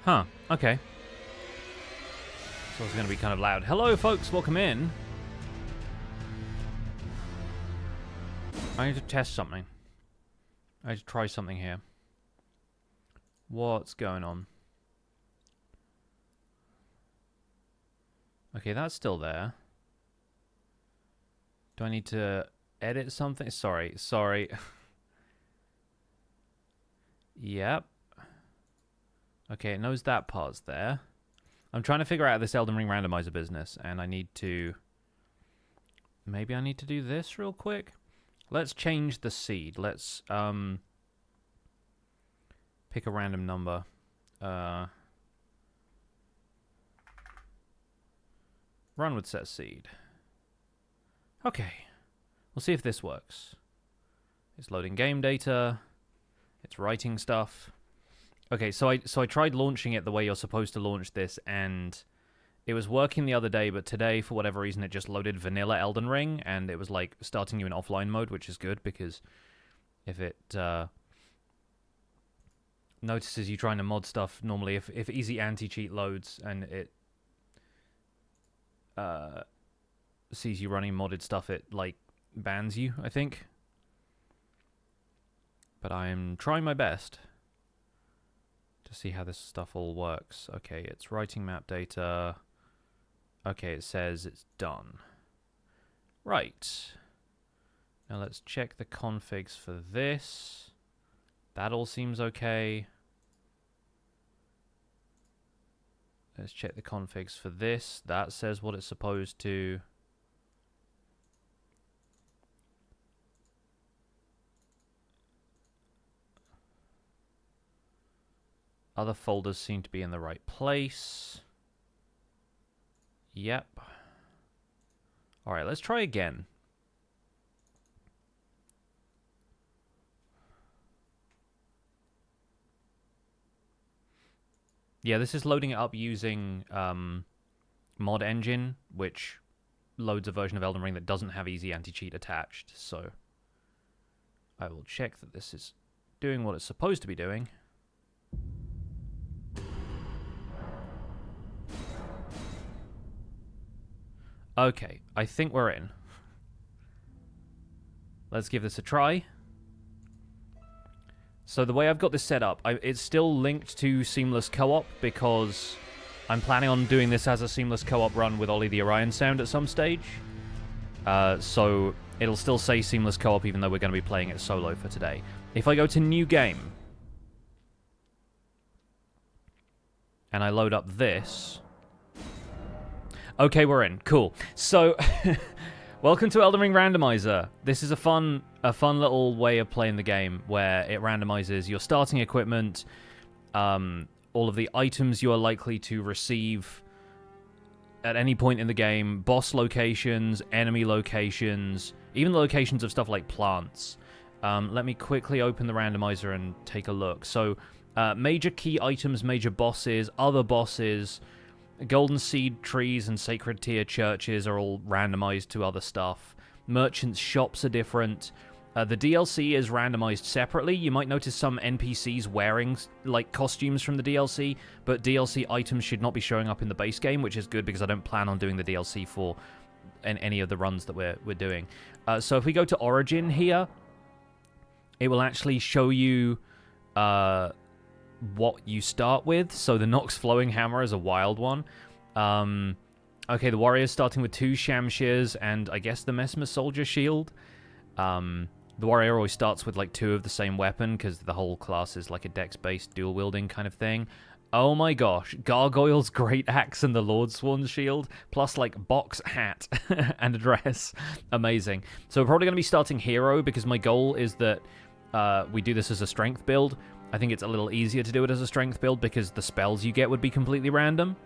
Huh, okay. So it's going to be kind of loud. Hello, folks, welcome in. I need to test something. I need to try something here. What's going on? Okay, that's still there. Do I need to edit something? Sorry. Yep. Okay, it knows that part's there. I'm trying to figure out this Elden Ring Randomizer business, and I need to... Maybe I need to do this real quick? Let's change the seed. Let's pick a random number. Run with set seed. Okay. We'll see if this works. It's loading game data. It's writing stuff. Okay, so I tried launching it the way you're supposed to launch this, and it was working the other day, but today, for whatever reason, it just loaded vanilla Elden Ring, and it was like starting you in offline mode, which is good, because if it notices you trying to mod stuff, normally if easy anti-cheat loads and it sees you running modded stuff, it like bans you, I think. But I'm trying my best to see how this stuff all works. Okay, it's writing map data. Okay, it says it's done. Right. Now let's check the configs for this. That all seems okay. Let's check the configs for this. That says what it's supposed to. Other folders seem to be in the right place. Yep. Alright, let's try again. Yeah, this is loading it up using Mod Engine, which loads a version of Elden Ring that doesn't have easy anti-cheat attached. So I will check that this is doing what it's supposed to be doing. Okay, I think we're in. Let's give this a try. So the way I've got this set up, it's still linked to Seamless Co-op because I'm planning on doing this as a Seamless Co-op run with Ollie the Orion Sound at some stage. So it'll still say Seamless Co-op even though we're going to be playing it solo for today. If I go to New Game, and I load up this... Okay, we're in. Cool. So, welcome to Elden Ring Randomizer. This is a fun little way of playing the game where it randomizes your starting equipment, all of the items you are likely to receive at any point in the game, boss locations, enemy locations, even the locations of stuff like plants. Let me quickly open the randomizer and take a look. So, major key items, major bosses, other bosses... Golden Seed trees and Sacred Tier churches are all randomized to other stuff. Merchants' shops are different. The DLC is randomized separately. You might notice some NPCs wearing like costumes from the DLC, but DLC items should not be showing up in the base game, which is good because I don't plan on doing the DLC for any of the runs that we're doing. So if we go to Origin here, it will actually show you... what you start with. So the Nox Flowing Hammer is a wild one. Okay, the warrior's starting with 2 Shamshears and I guess the Mesmer Soldier Shield. The warrior always starts with like 2 of the same weapon because the whole class is like a dex-based dual wielding kind of thing. Oh my gosh, Gargoyle's Great Axe and the Lord Swan's Shield, plus like box hat and a dress. Amazing. So we're probably going to be starting hero because my goal is that we do this as a strength build. I think it's a little easier to do it as a strength build because the spells you get would be completely random.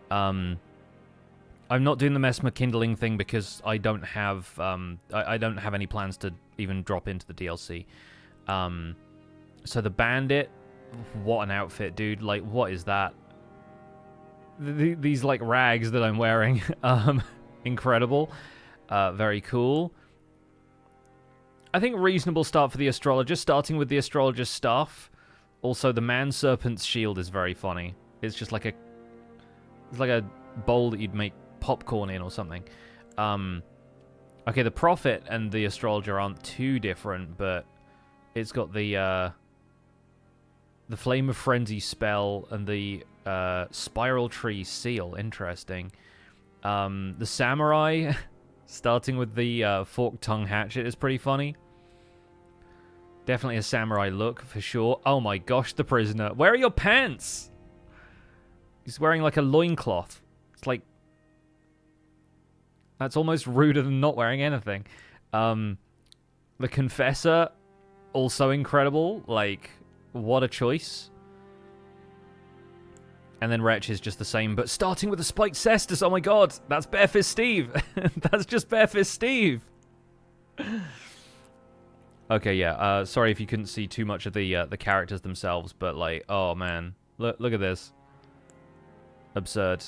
I'm not doing the Mesmer Kindling thing because I don't have I don't have any plans to even drop into the DLC. So the Bandit, what an outfit, dude! Like, what is that? These like rags that I'm wearing, incredible, very cool. I think reasonable start for the Astrologer, starting with the Astrologer's staff. Also, the Man Serpent's shield is very funny. It's just like a bowl that you'd make popcorn in or something. Okay, the Prophet and the Astrologer aren't too different, but it's got the Flame of Frenzy spell and the Spiral Tree seal. Interesting. The Samurai, starting with the Forked Tongue Hatchet, is pretty funny. Definitely a samurai look, for sure. Oh my gosh, the prisoner. Where are your pants? He's wearing like a loincloth. It's like... That's almost ruder than not wearing anything. The Confessor, also incredible. Like, what a choice. And then Wretch is just the same, but starting with a Spiked Cestus. Oh my god, that's Barefist Steve. That's just Barefist Steve. Okay, yeah. Sorry if you couldn't see too much of the characters themselves, but like, oh man, look at this. Absurd.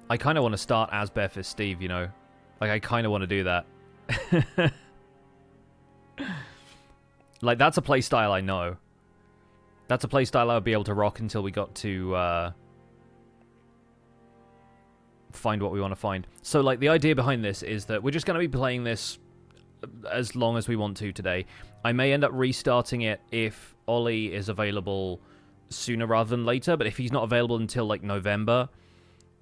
I kind of want to start as Barefist Steve, you know? Like, I kind of want to do that. Like, that's a playstyle I know. That's a playstyle I would be able to rock until we got to find what we want to find. So, like, the idea behind this is that we're just going to be playing this as long as we want to today. I may end up restarting it if Ollie is available sooner rather than later, but if he's not available until, like, November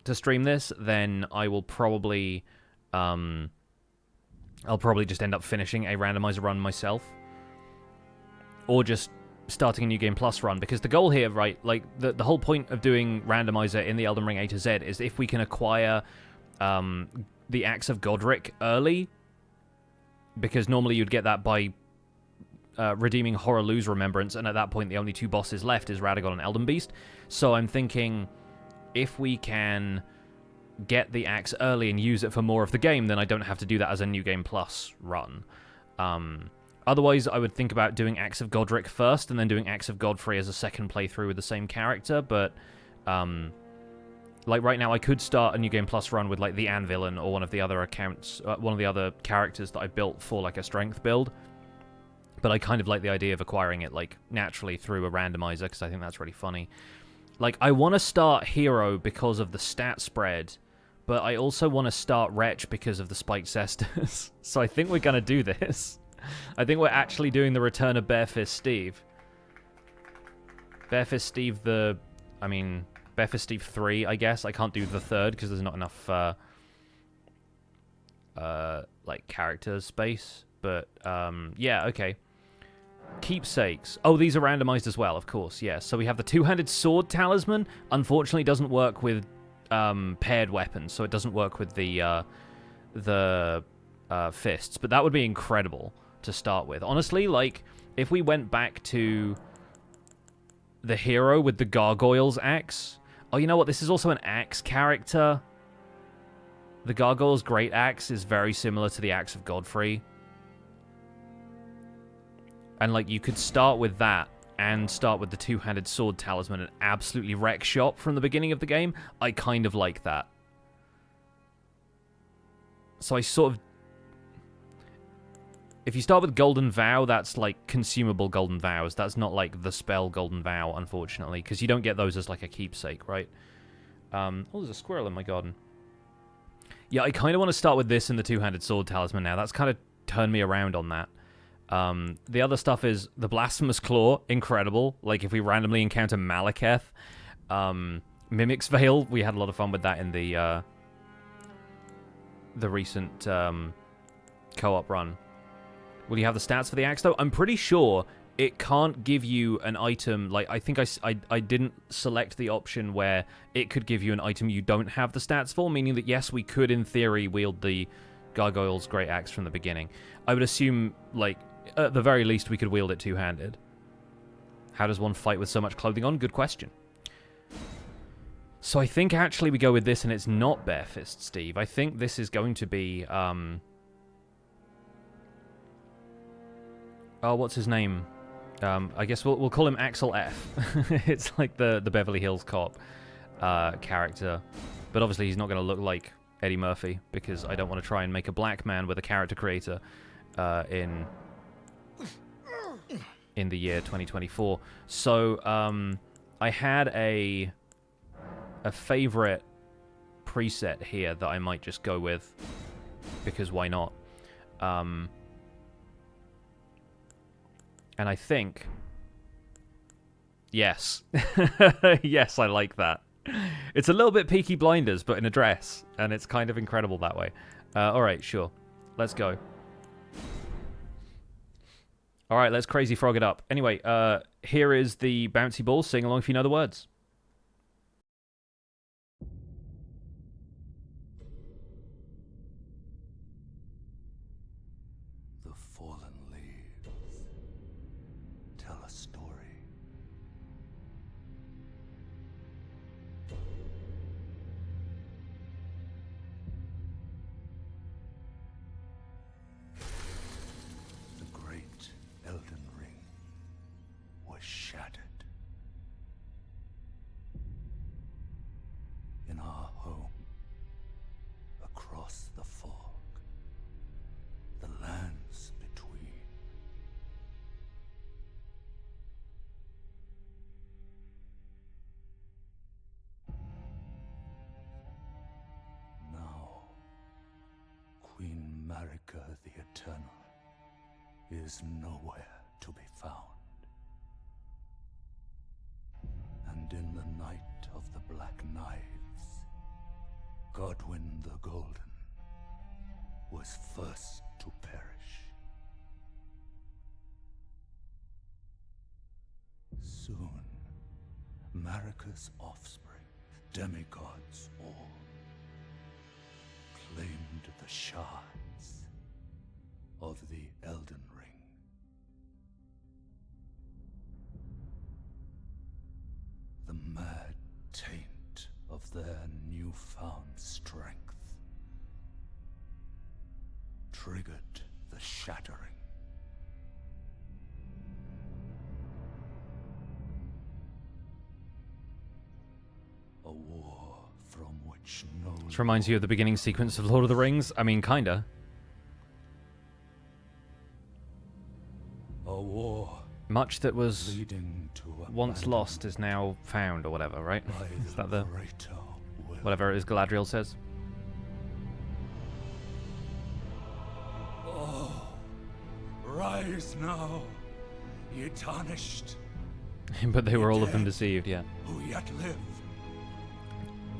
to stream this, then I will probably... I'll probably just end up finishing a randomizer run myself. Or just starting a New Game Plus run. Because the goal here, right, like, the whole point of doing randomizer in the Elden Ring A-Z is if we can acquire the Axe of Godrick early. Because normally you'd get that by redeeming Horaloo's Remembrance, and at that point the only two bosses left is Radagon and Elden Beast. So I'm thinking, if we can get the axe early and use it for more of the game, then I don't have to do that as a New Game Plus run. Otherwise, I would think about doing Axe of Godrick first, and then doing Axe of Godfrey as a second playthrough with the same character, but, like, right now, I could start a New Game Plus run with, like, the Anvillain or one of the other accounts, one of the other characters that I built for, like, a strength build, but I kind of like the idea of acquiring it, like, naturally through a randomizer, because I think that's really funny. Like, I want to start Hero because of the stat spread, but I also want to start Wretch because of the Spiked Cestus. So I think we're going to do this. I think we're actually doing the return of Barefist Steve. Barefist Steve Barefist Steve 3, I guess. I can't do the third because there's not enough, like, character space. But, yeah, okay. Keepsakes. Oh, these are randomized as well, of course, yeah. So we have the two-handed sword talisman. Unfortunately, doesn't work with paired weapons, so it doesn't work with the fists. But that would be incredible to start with. Honestly, like, if we went back to the hero with the Gargoyle's axe... Oh, you know what? This is also an axe character. The Gargoyle's Great Axe is very similar to the Axe of Godfrey. And, like, you could start with that and start with the two-handed sword talisman and absolutely wreck shop from the beginning of the game. I kind of like that. So I sort of... If you start with Golden Vow, that's, like, consumable Golden Vows. That's not, like, the spell Golden Vow, unfortunately, because you don't get those as, like, a keepsake, right? Oh, there's a squirrel in my garden. Yeah, I kind of want to start with this and the two-handed sword talisman now. That's kind of turned me around on that. The other stuff is the Blasphemous Claw, incredible. Like, if we randomly encounter Malekith. Mimic's Veil, we had a lot of fun with that in the recent co-op run. Will you have the stats for the axe, though? I'm pretty sure it can't give you an item. Like, I think I didn't select the option where it could give you an item you don't have the stats for, meaning that, yes, we could, in theory, wield the Gargoyle's Great Axe from the beginning. I would assume, like, at the very least, we could wield it two-handed. How does one fight with so much clothing on? Good question. So I think, actually, we go with this, and it's not Barefist Steve. I think this is going to be, oh, what's his name? I guess we'll call him Axel F. It's like the Beverly Hills Cop character. But obviously he's not going to look like Eddie Murphy, because I don't want to try and make a black man with a character creator. in the year 2024. So I had a favorite preset here that I might just go with, because why not? And I think, yes, yes, I like that. It's a little bit Peaky Blinders, but in a dress, and it's kind of incredible that way. All right, sure, let's go. All right, let's crazy frog it up. Anyway, here is the bouncy ball. Sing along if you know the words. The fallen leaves tell a story. The great Elden Ring was shattered. In our home, across the fog, the lands between. Now, Queen Marika the Eternal is nowhere to be found. And in the night of the Black Knives, Godwyn the Golden was first to perish. Soon, Marika's offspring, demigods all, claimed the shards of the Elden Ring. The mad taint of their newfound strength triggered the shattering. A war from which no... This reminds you of the beginning sequence of Lord of the Rings? I mean, kinda. A war Much that was leading to once lost is now found, or whatever, right? Is that the... greater will. whatever it is Galadriel says? Oh, rise now, ye tarnished, But they were all of them deceived, yeah. who yet live.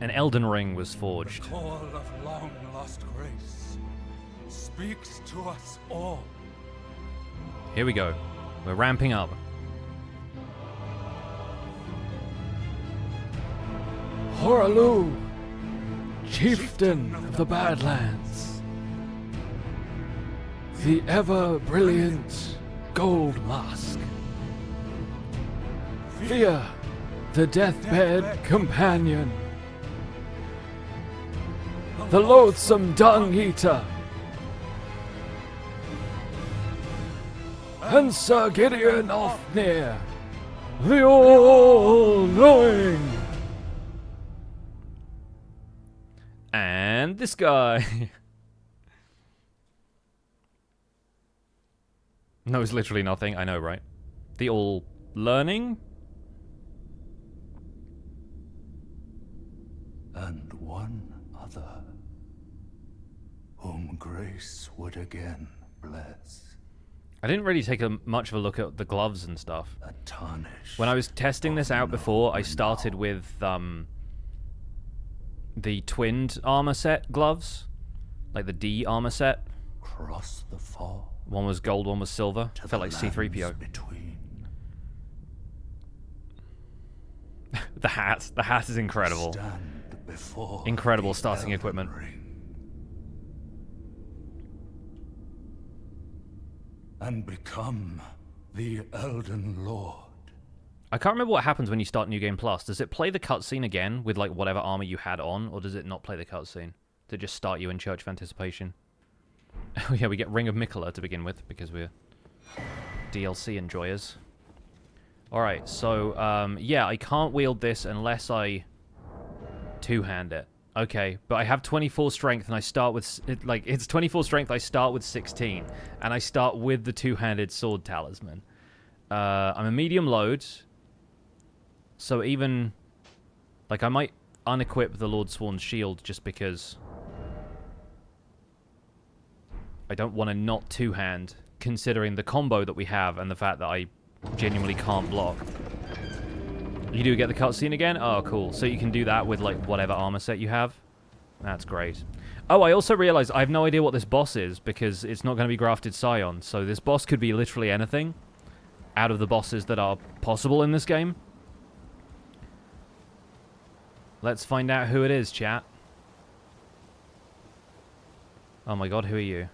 An Elden Ring was The forged. call of long-lost grace speaks to us all. Here we go. We're ramping up. Horalu, chieftain of the Badlands. The ever-brilliant Gold Mask. Fear, the deathbed companion. The loathsome dung eater. And Sir Gideon Ofnir, the all-knowing. And this guy. Knows literally nothing, I know, right? The all-learning? And one other, whom grace would again bless. I didn't really take much of a look at the gloves and stuff. A tarnish. When I was testing this out before, I started with the twinned armor set gloves, like the D armor set. Cross the fall. One was gold, one was silver. To Felt like the C-3PO. lands between. The hat is incredible. Stand before Incredible the starting Elden equipment. Ring. And become the Elden Lord. I can't remember what happens when you start New Game Plus. Does it play the cutscene again with like whatever armor you had on, or does it not play the cutscene? Does it just start you in Church of Anticipation? Oh yeah, we get Ring of Mikola to begin with because we're DLC enjoyers. Alright, so yeah, I can't wield this unless I two-hand it. Okay, but I have 24 strength, and I start with... it's 24 strength, I start with 16. And I start with the two-handed sword talisman. I'm a medium load. So even... Like, I might unequip the Lord Sworn's shield just because... I don't want to not two-hand, considering the combo that we have and the fact that I genuinely can't block. You do get the cutscene again? Oh, cool. So you can do that with, like, whatever armor set you have? That's great. Oh, I also realized I have no idea what this boss is, because it's not going to be Grafted Scion. So this boss could be literally anything out of the bosses that are possible in this game. Let's find out who it is, chat. Oh my god, who are you?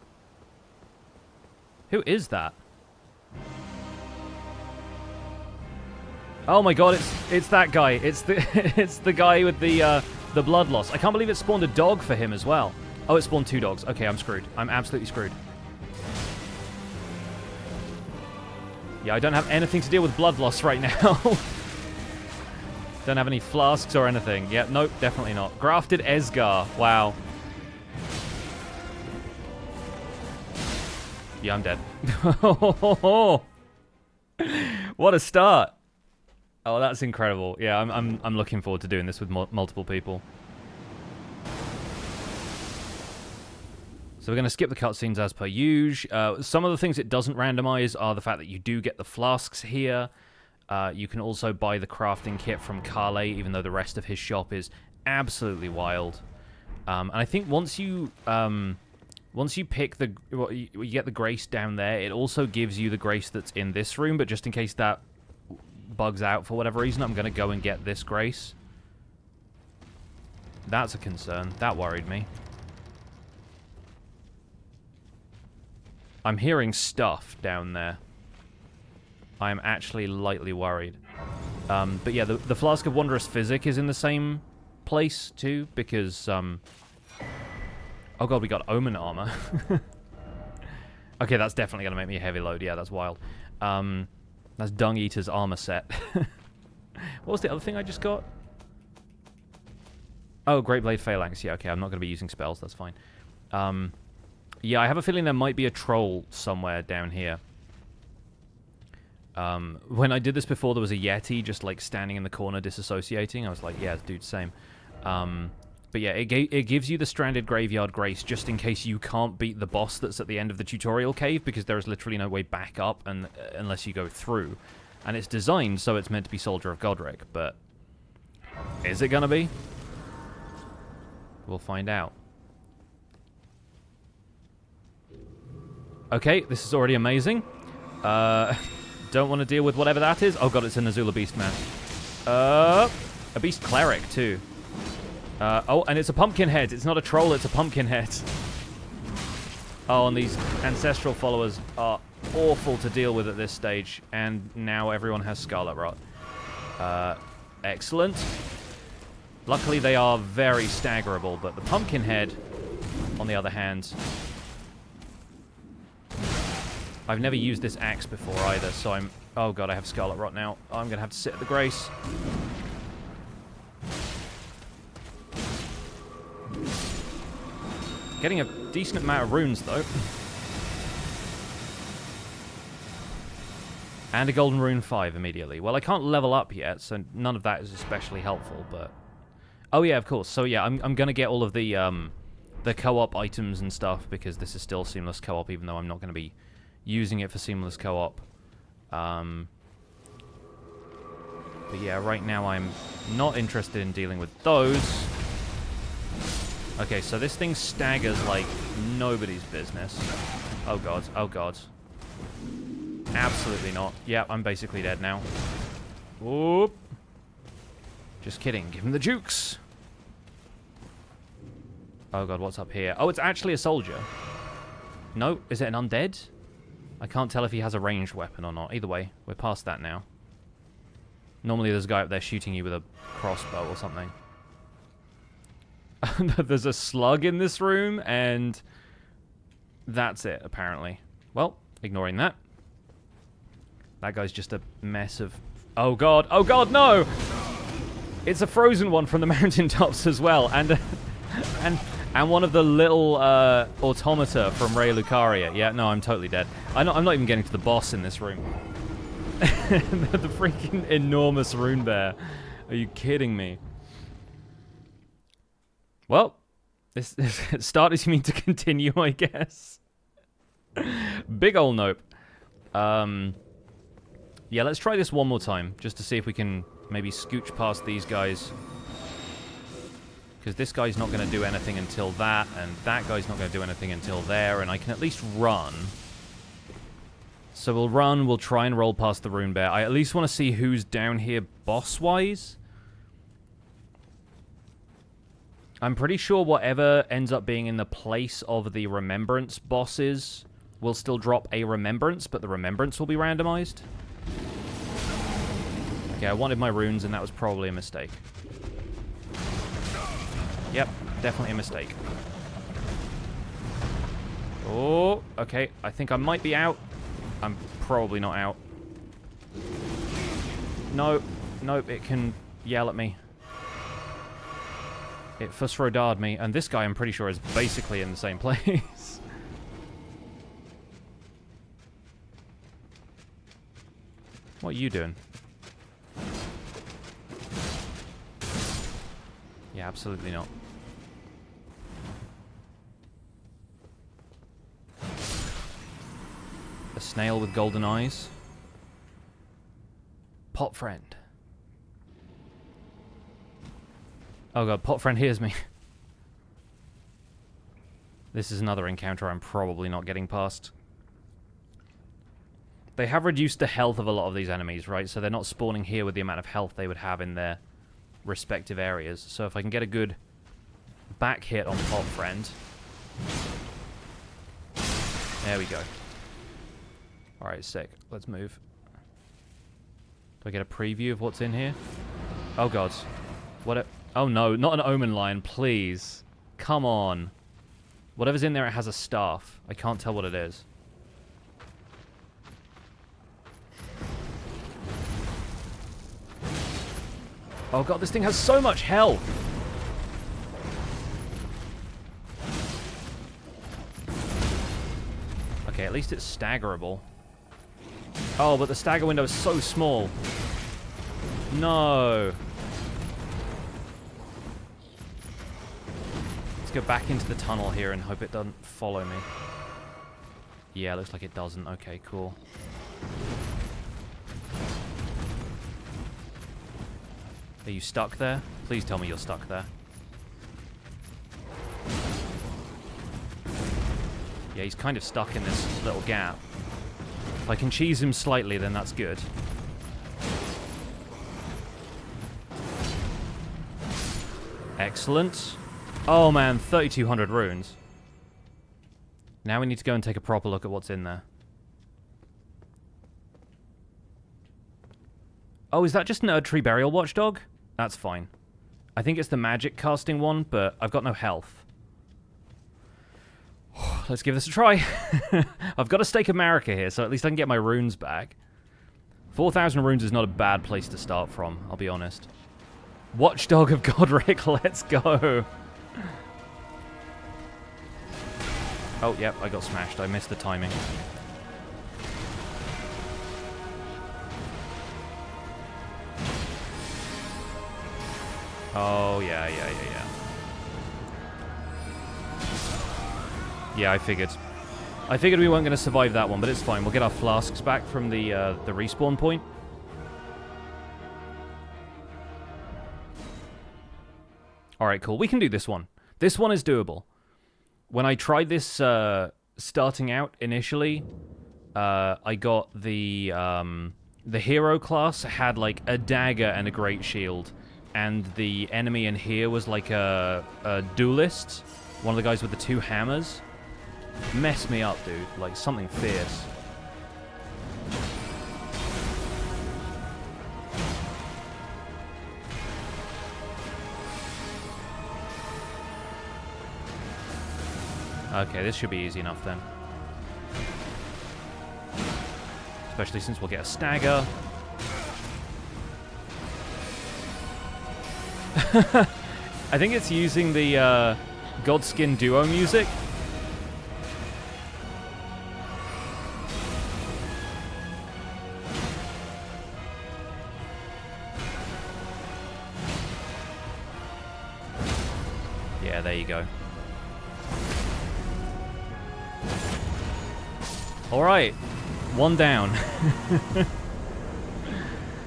Who is that? Oh my god, it's that guy. It's the it's the guy with the blood loss. I can't believe it spawned a dog for him as well. Oh, it spawned 2 dogs. Okay, I'm screwed. I'm absolutely screwed. Yeah, I don't have anything to deal with blood loss right now. Don't have any flasks or anything. Yeah, nope, definitely not. Grafted Esgar. Wow. Yeah, I'm dead. What a start. Oh, that's incredible. Yeah, I'm looking forward to doing this with multiple people. So we're going to skip the cutscenes as per usual. Some of the things it doesn't randomize are the fact that you do get the flasks here. You can also buy the crafting kit from Kale, even though the rest of his shop is absolutely wild. And I think once you pick the... you get the grace down there, it also gives you the grace that's in this room, but just in case that bugs out for whatever reason, I'm going to go and get this grace. That's a concern. That worried me. I'm hearing stuff down there. I am actually lightly worried. But yeah, the Flask of Wondrous Physic is in the same place too, because... oh god, we got Omen armor. Okay, that's definitely going to make me a heavy load. Yeah, that's wild. That's Dung Eater's armor set. What was the other thing I just got? Oh, Great Blade Phalanx. Yeah, okay, I'm not going to be using spells. That's fine. Yeah, I have a feeling there might be a troll somewhere down here. When I did this before, there was a Yeti just, like, standing in the corner disassociating. I was like, yeah, dude, same. But yeah, it gives you the Stranded Graveyard Grace just in case you can't beat the boss that's at the end of the tutorial cave, because there is literally no way back up unless you go through. And it's designed so it's meant to be Soldier of Godrick, but is it going to be? We'll find out. Okay, this is already amazing. Don't want to deal with whatever that is. Oh god, it's an Azula Beastman. A Beast Cleric, too. Oh, and it's a pumpkin head. It's not a troll, it's a pumpkin head. Oh, and these ancestral followers are awful to deal with at this stage. And now everyone has Scarlet Rot. Excellent. Luckily, they are very staggerable, but the pumpkin head, on the other hand... I've never used this axe before either, so I'm... Oh god, I have Scarlet Rot now. I'm going to have to sit at the Grace. Getting a decent amount of runes, though. And a Golden Rune 5 immediately. Well, I can't level up yet, so none of that is especially helpful, but... Oh, yeah, of course. So, yeah, I'm going to get all of the co-op items and stuff, because this is still seamless co-op, even though I'm not going to be using it for seamless co-op. But yeah, right now I'm not interested in dealing with those. Okay, so this thing staggers like nobody's business. Oh god, oh god. Absolutely not. Yeah, I'm basically dead now. Whoop. Just kidding, give him the jukes. Oh god, what's up here? Oh, it's actually a soldier. No, is it an undead? I can't tell if he has a ranged weapon or not. Either way, we're past that now. Normally there's a guy up there shooting you with a crossbow or something. There's a slug in this room, and that's it, apparently. Well, ignoring that. That guy's just a mess of... Oh god, no! It's a frozen one from the mountaintops as well, and And one of the little automata from Ray Lucaria. Yeah, no, I'm totally dead. I'm not even getting to the boss in this room. The freaking enormous rune bear. Are you kidding me? Well, this start as you mean to continue, I guess. Big ol' nope. Yeah, let's try this one more time, just to see if we can maybe scooch past these guys. Because this guy's not going to do anything until that, and that guy's not going to do anything until there, and I can at least run. So we'll run, we'll try and roll past the rune bear. I at least want to see who's down here boss-wise. I'm pretty sure whatever ends up being in the place of the remembrance bosses will still drop a remembrance, but the remembrance will be randomized. Okay, I wanted my runes, and that was probably a mistake. Yep, definitely a mistake. Oh, okay, I think I might be out. I'm probably not out. No, nope, it can yell at me. It fussrodarred me, and this guy I'm pretty sure is basically in the same place. What are you doing? Yeah, absolutely not. A snail with golden eyes. Pot friend. Oh god, pot friend hears me. This is another encounter I'm probably not getting past. They have reduced the health of a lot of these enemies, right? So they're not spawning here with the amount of health they would have in their respective areas. So if I can get a good back hit on pot friend. There we go. Alright, sick. Let's move. Do I get a preview of what's in here? Oh god. What? Oh no, not an Omen lion, please. Come on. Whatever's in there, it has a staff. I can't tell what it is. Oh god, this thing has so much health! Okay, at least it's staggerable. Oh, but the stagger window is so small. No. Let's go back into the tunnel here and hope it doesn't follow me. Yeah, looks like it doesn't. Okay, cool. Are you stuck there? Please tell me you're stuck there. Yeah, he's kind of stuck in this little gap. If I can cheese him slightly, then that's good. Excellent. Oh man, 3,200 runes. Now we need to go and take a proper look at what's in there. Oh, is that just an Erdtree Burial Watchdog? That's fine. I think it's the magic casting one, but I've got no health. Let's give this a try. I've got a Stake of Marika here, so at least I can get my runes back. 4,000 runes is not a bad place to start from, I'll be honest. Watchdog of Godrick, let's go. Oh, yep, I got smashed. I missed the timing. Oh, yeah. Yeah, I figured. I figured we weren't going to survive that one, but it's fine. We'll get our flasks back from the respawn point. Alright, cool. We can do this one. This one is doable. When I tried this starting out initially, I got the hero class had like a dagger and a great shield. And the enemy in here was like a duelist. One of the guys with the 2 hammers. Messed me up, dude. Like, something fierce. Okay, this should be easy enough then. Especially since we'll get a stagger. I think it's using the Godskin duo music. Yeah, there you go. Alright, one down.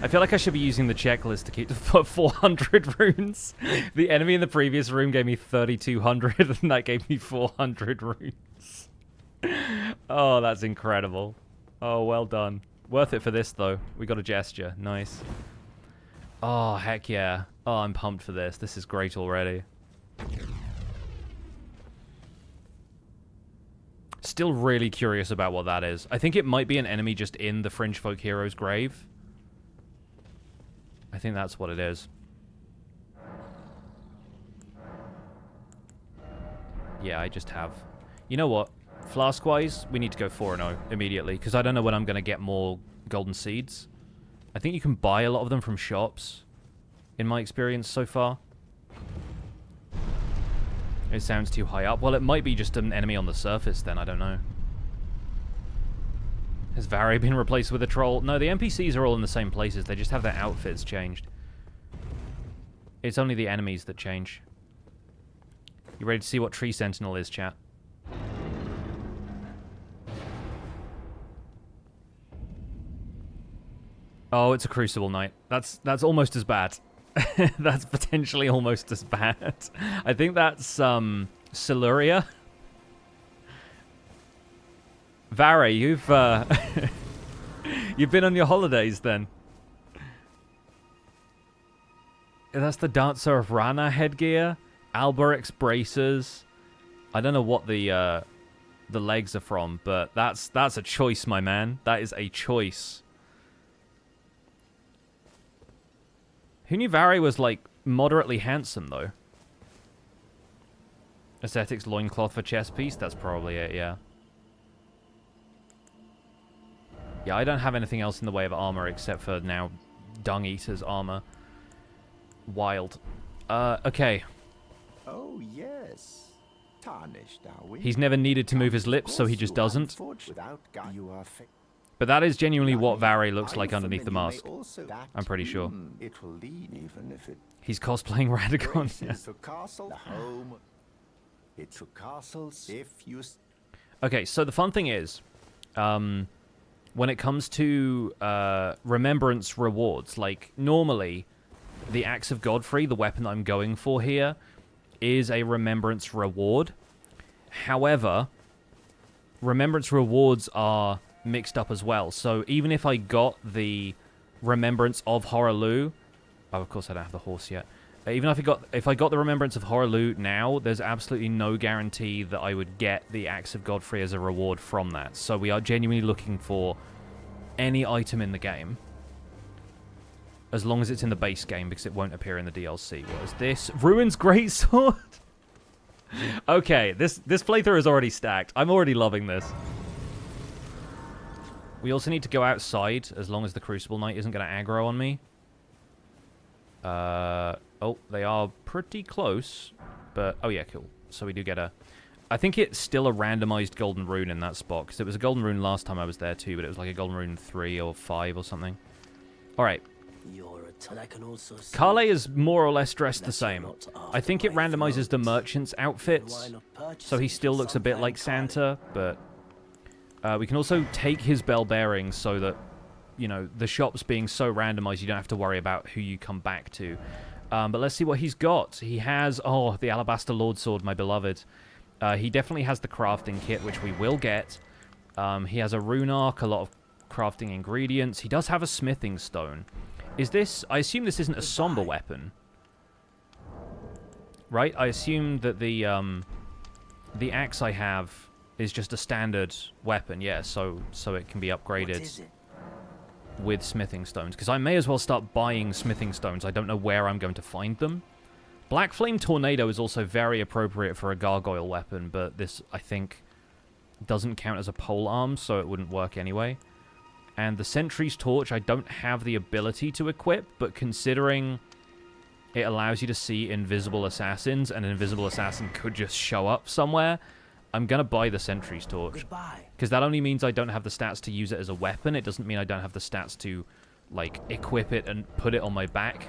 I feel like I should be using the checklist to keep the 400 runes. The enemy in the previous room gave me 3,200, and that gave me 400 runes. Oh, that's incredible. Oh, well done. Worth it for this, though. We got a gesture. Nice. Oh, heck yeah. Oh, I'm pumped for this. This is great already. Still really curious about what that is. I think it might be an enemy just in the Fringe Folk Hero's grave. I think that's what it is. Yeah, I just have. You know what? Flask-wise, we need to go 4-0 immediately, because I don't know when I'm going to get more golden seeds. I think you can buy a lot of them from shops, in my experience so far. It sounds too high up. Well, it might be just an enemy on the surface then, I don't know. Has Varré been replaced with a troll? No, the NPCs are all in the same places. They just have their outfits changed. It's only the enemies that change. You ready to see what Tree Sentinel is, chat? Oh, it's a Crucible Knight. That's almost as bad. That's potentially almost as bad. I think that's Siluria. Varré, you've been on your holidays then. That's the Dancer of Rana headgear. Alberic's braces. I don't know what the legs are from, but that's a choice, my man. That is a choice. Who knew Varré was, like, moderately handsome, though? Aesthetics loincloth for chest piece? That's probably it, yeah. Yeah, I don't have anything else in the way of armor except for now Dung Eater's armor. Wild. Okay. Oh, yes. Tarnished, are we? He's never needed to move his lips, so he just doesn't. But that is genuinely what Varré looks like underneath the mask. I'm pretty sure. He's cosplaying Radagon. Okay, so the fun thing is, when it comes to remembrance rewards, like normally the Axe of Godfrey, the weapon that I'm going for here, is a remembrance reward. However, remembrance rewards are mixed up as well. So even if I got the remembrance of Horaloo, oh, of course I don't have the horse yet. Even if I got the remembrance of Horaloo now, there's absolutely no guarantee that I would get the Axe of Godfrey as a reward from that. So we are genuinely looking for any item in the game, as long as it's in the base game, because it won't appear in the DLC. What is this? Ruin's Greatsword? Okay, this playthrough is already stacked. I'm already loving this. We also need to go outside, as long as the Crucible Knight isn't going to aggro on me. Oh, they are pretty close. But, oh yeah, cool. So we do get a... I think it's still a randomized golden rune in that spot, because it was a golden rune last time I was there too, but it was like a golden rune 3 or 5 or something. Alright. Kale is more or less dressed the same. I think it randomizes the merchant's outfits, so he still looks a bit like Santa, but... we can also take his bell bearings so that, you know, the shops being so randomized, you don't have to worry about who you come back to. But let's see what he's got. He has, oh, the Alabaster Lordsword, my beloved. He definitely has the crafting kit, which we will get. He has a rune arc, a lot of crafting ingredients. He does have a smithing stone. Is this, I assume this isn't a somber weapon. Right? I assume that the axe I have is just a standard weapon, yeah, so it can be upgraded with smithing stones. Because I may as well start buying smithing stones. I don't know where I'm going to find them. Black Flame Tornado is also very appropriate for a gargoyle weapon, but this, I think, doesn't count as a pole arm, so it wouldn't work anyway. And the Sentry's Torch, I don't have the ability to equip, but considering it allows you to see invisible assassins, and an invisible assassin could just show up somewhere, I'm going to buy the Sentry's Torch. Because that only means I don't have the stats to use it as a weapon. It doesn't mean I don't have the stats to, like, equip it and put it on my back.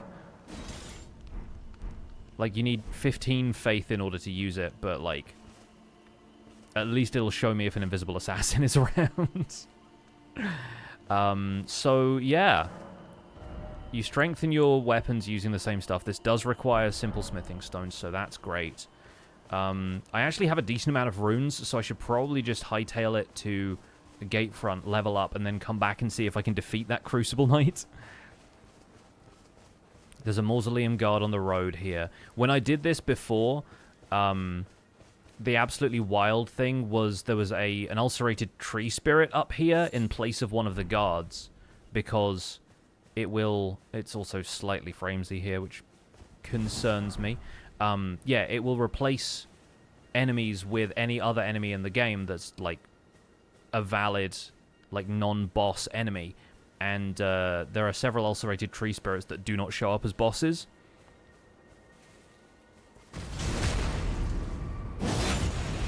Like, you need 15 faith in order to use it, but, like, at least it'll show me if an invisible assassin is around. So, yeah. You strengthen your weapons using the same stuff. This does require simple smithing stones, so that's great. I actually have a decent amount of runes, so I should probably just hightail it to the gate front, level up, and then come back and see if I can defeat that Crucible Knight. There's a Mausoleum Guard on the road here. When I did this before, the absolutely wild thing was there was an ulcerated tree spirit up here in place of one of the guards, because it's also slightly framesy here, which concerns me. Yeah, it will replace enemies with any other enemy in the game that's, like, a valid, like, non-boss enemy. And there are several ulcerated tree spirits that do not show up as bosses.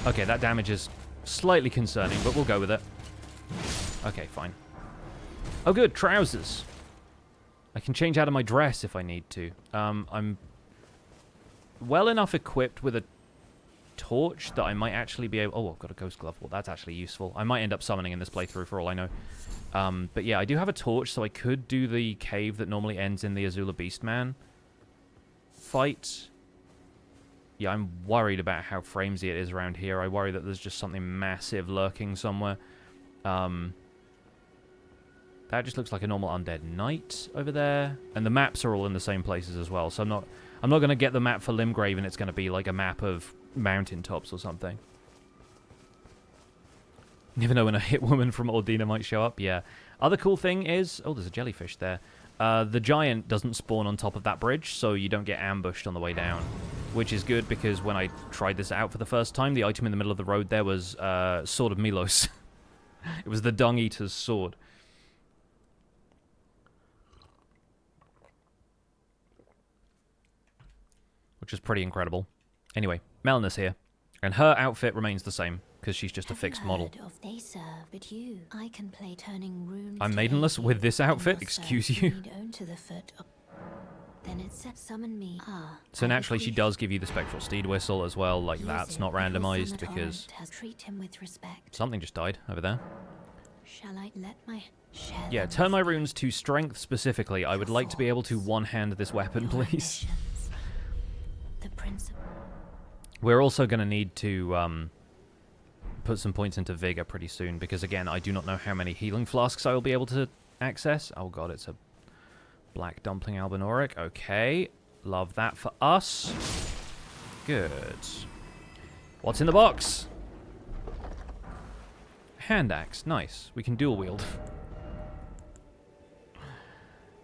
Okay, that damage is slightly concerning, but we'll go with it. Okay, fine. Oh, good, trousers. I can change out of my dress if I need to. I'm well enough equipped with a torch that I might actually be able... Oh, I've got a ghost glove. Well, that's actually useful. I might end up summoning in this playthrough for all I know. But yeah, I do have a torch, so I could do the cave that normally ends in the Azula Beastman fight. Yeah, I'm worried about how framesy it is around here. I worry that there's just something massive lurking somewhere. That just looks like a normal undead knight over there. And the maps are all in the same places as well, so I'm not going to get the map for Limgrave, and it's going to be like a map of mountaintops or something. Never know when a hit woman from Ordina might show up. Yeah. Other cool thing is... Oh, there's a jellyfish there. The giant doesn't spawn on top of that bridge, so you don't get ambushed on the way down. Which is good, because when I tried this out for the first time, the item in the middle of the road there was Sword of Milos. It was the Dung Eater's sword. Which is pretty incredible. Anyway, Melina's here. And her outfit remains the same, because she's just a fixed model. They serve, but you. I can play turning runes. I'm maidenless with this outfit? Excuse you? Then it said summon me. So naturally she does give you the Spectral Steed Whistle as well. Like, that's not randomized because... Treat him with respect. Something just died over there. Shall I let my... Yeah, turn my runes to strength specifically. I would like to be able to one-hand this weapon, please. The principle. We're also going to need to put some points into Vigor pretty soon, because again, I do not know how many healing flasks I will be able to access. Oh god, it's a Black Dumpling Albinoric. Okay, love that for us. Good. What's in the box? Hand axe, nice. We can dual wield.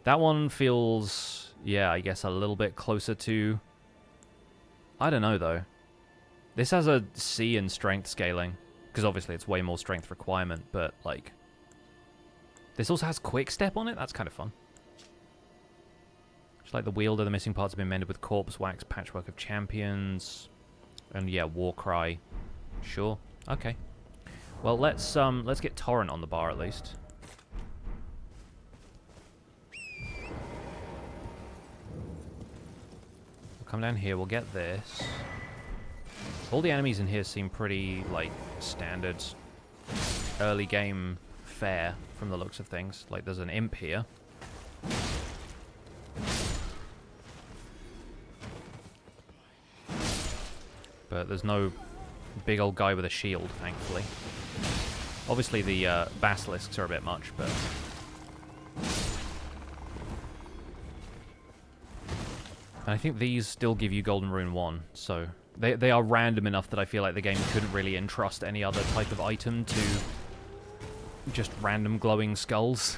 That one feels, yeah, I guess a little bit closer to... I don't know, though. This has a C in strength scaling, because obviously it's way more strength requirement, but, like... This also has quick step on it? That's kind of fun. Just like the wielder, the missing parts have been mended with corpse wax, patchwork of champions, and yeah, war cry. Sure. Okay. Well, let's get Torrent on the bar at least. We'll come down here, we'll get this. All the enemies in here seem pretty, like, standard early game fare from the looks of things. Like, there's an imp here. But there's no big old guy with a shield, thankfully. Obviously the basilisks are a bit much, but... And I think these still give you Golden Rune 1, so... They are random enough that I feel like the game couldn't really entrust any other type of item to just random glowing skulls.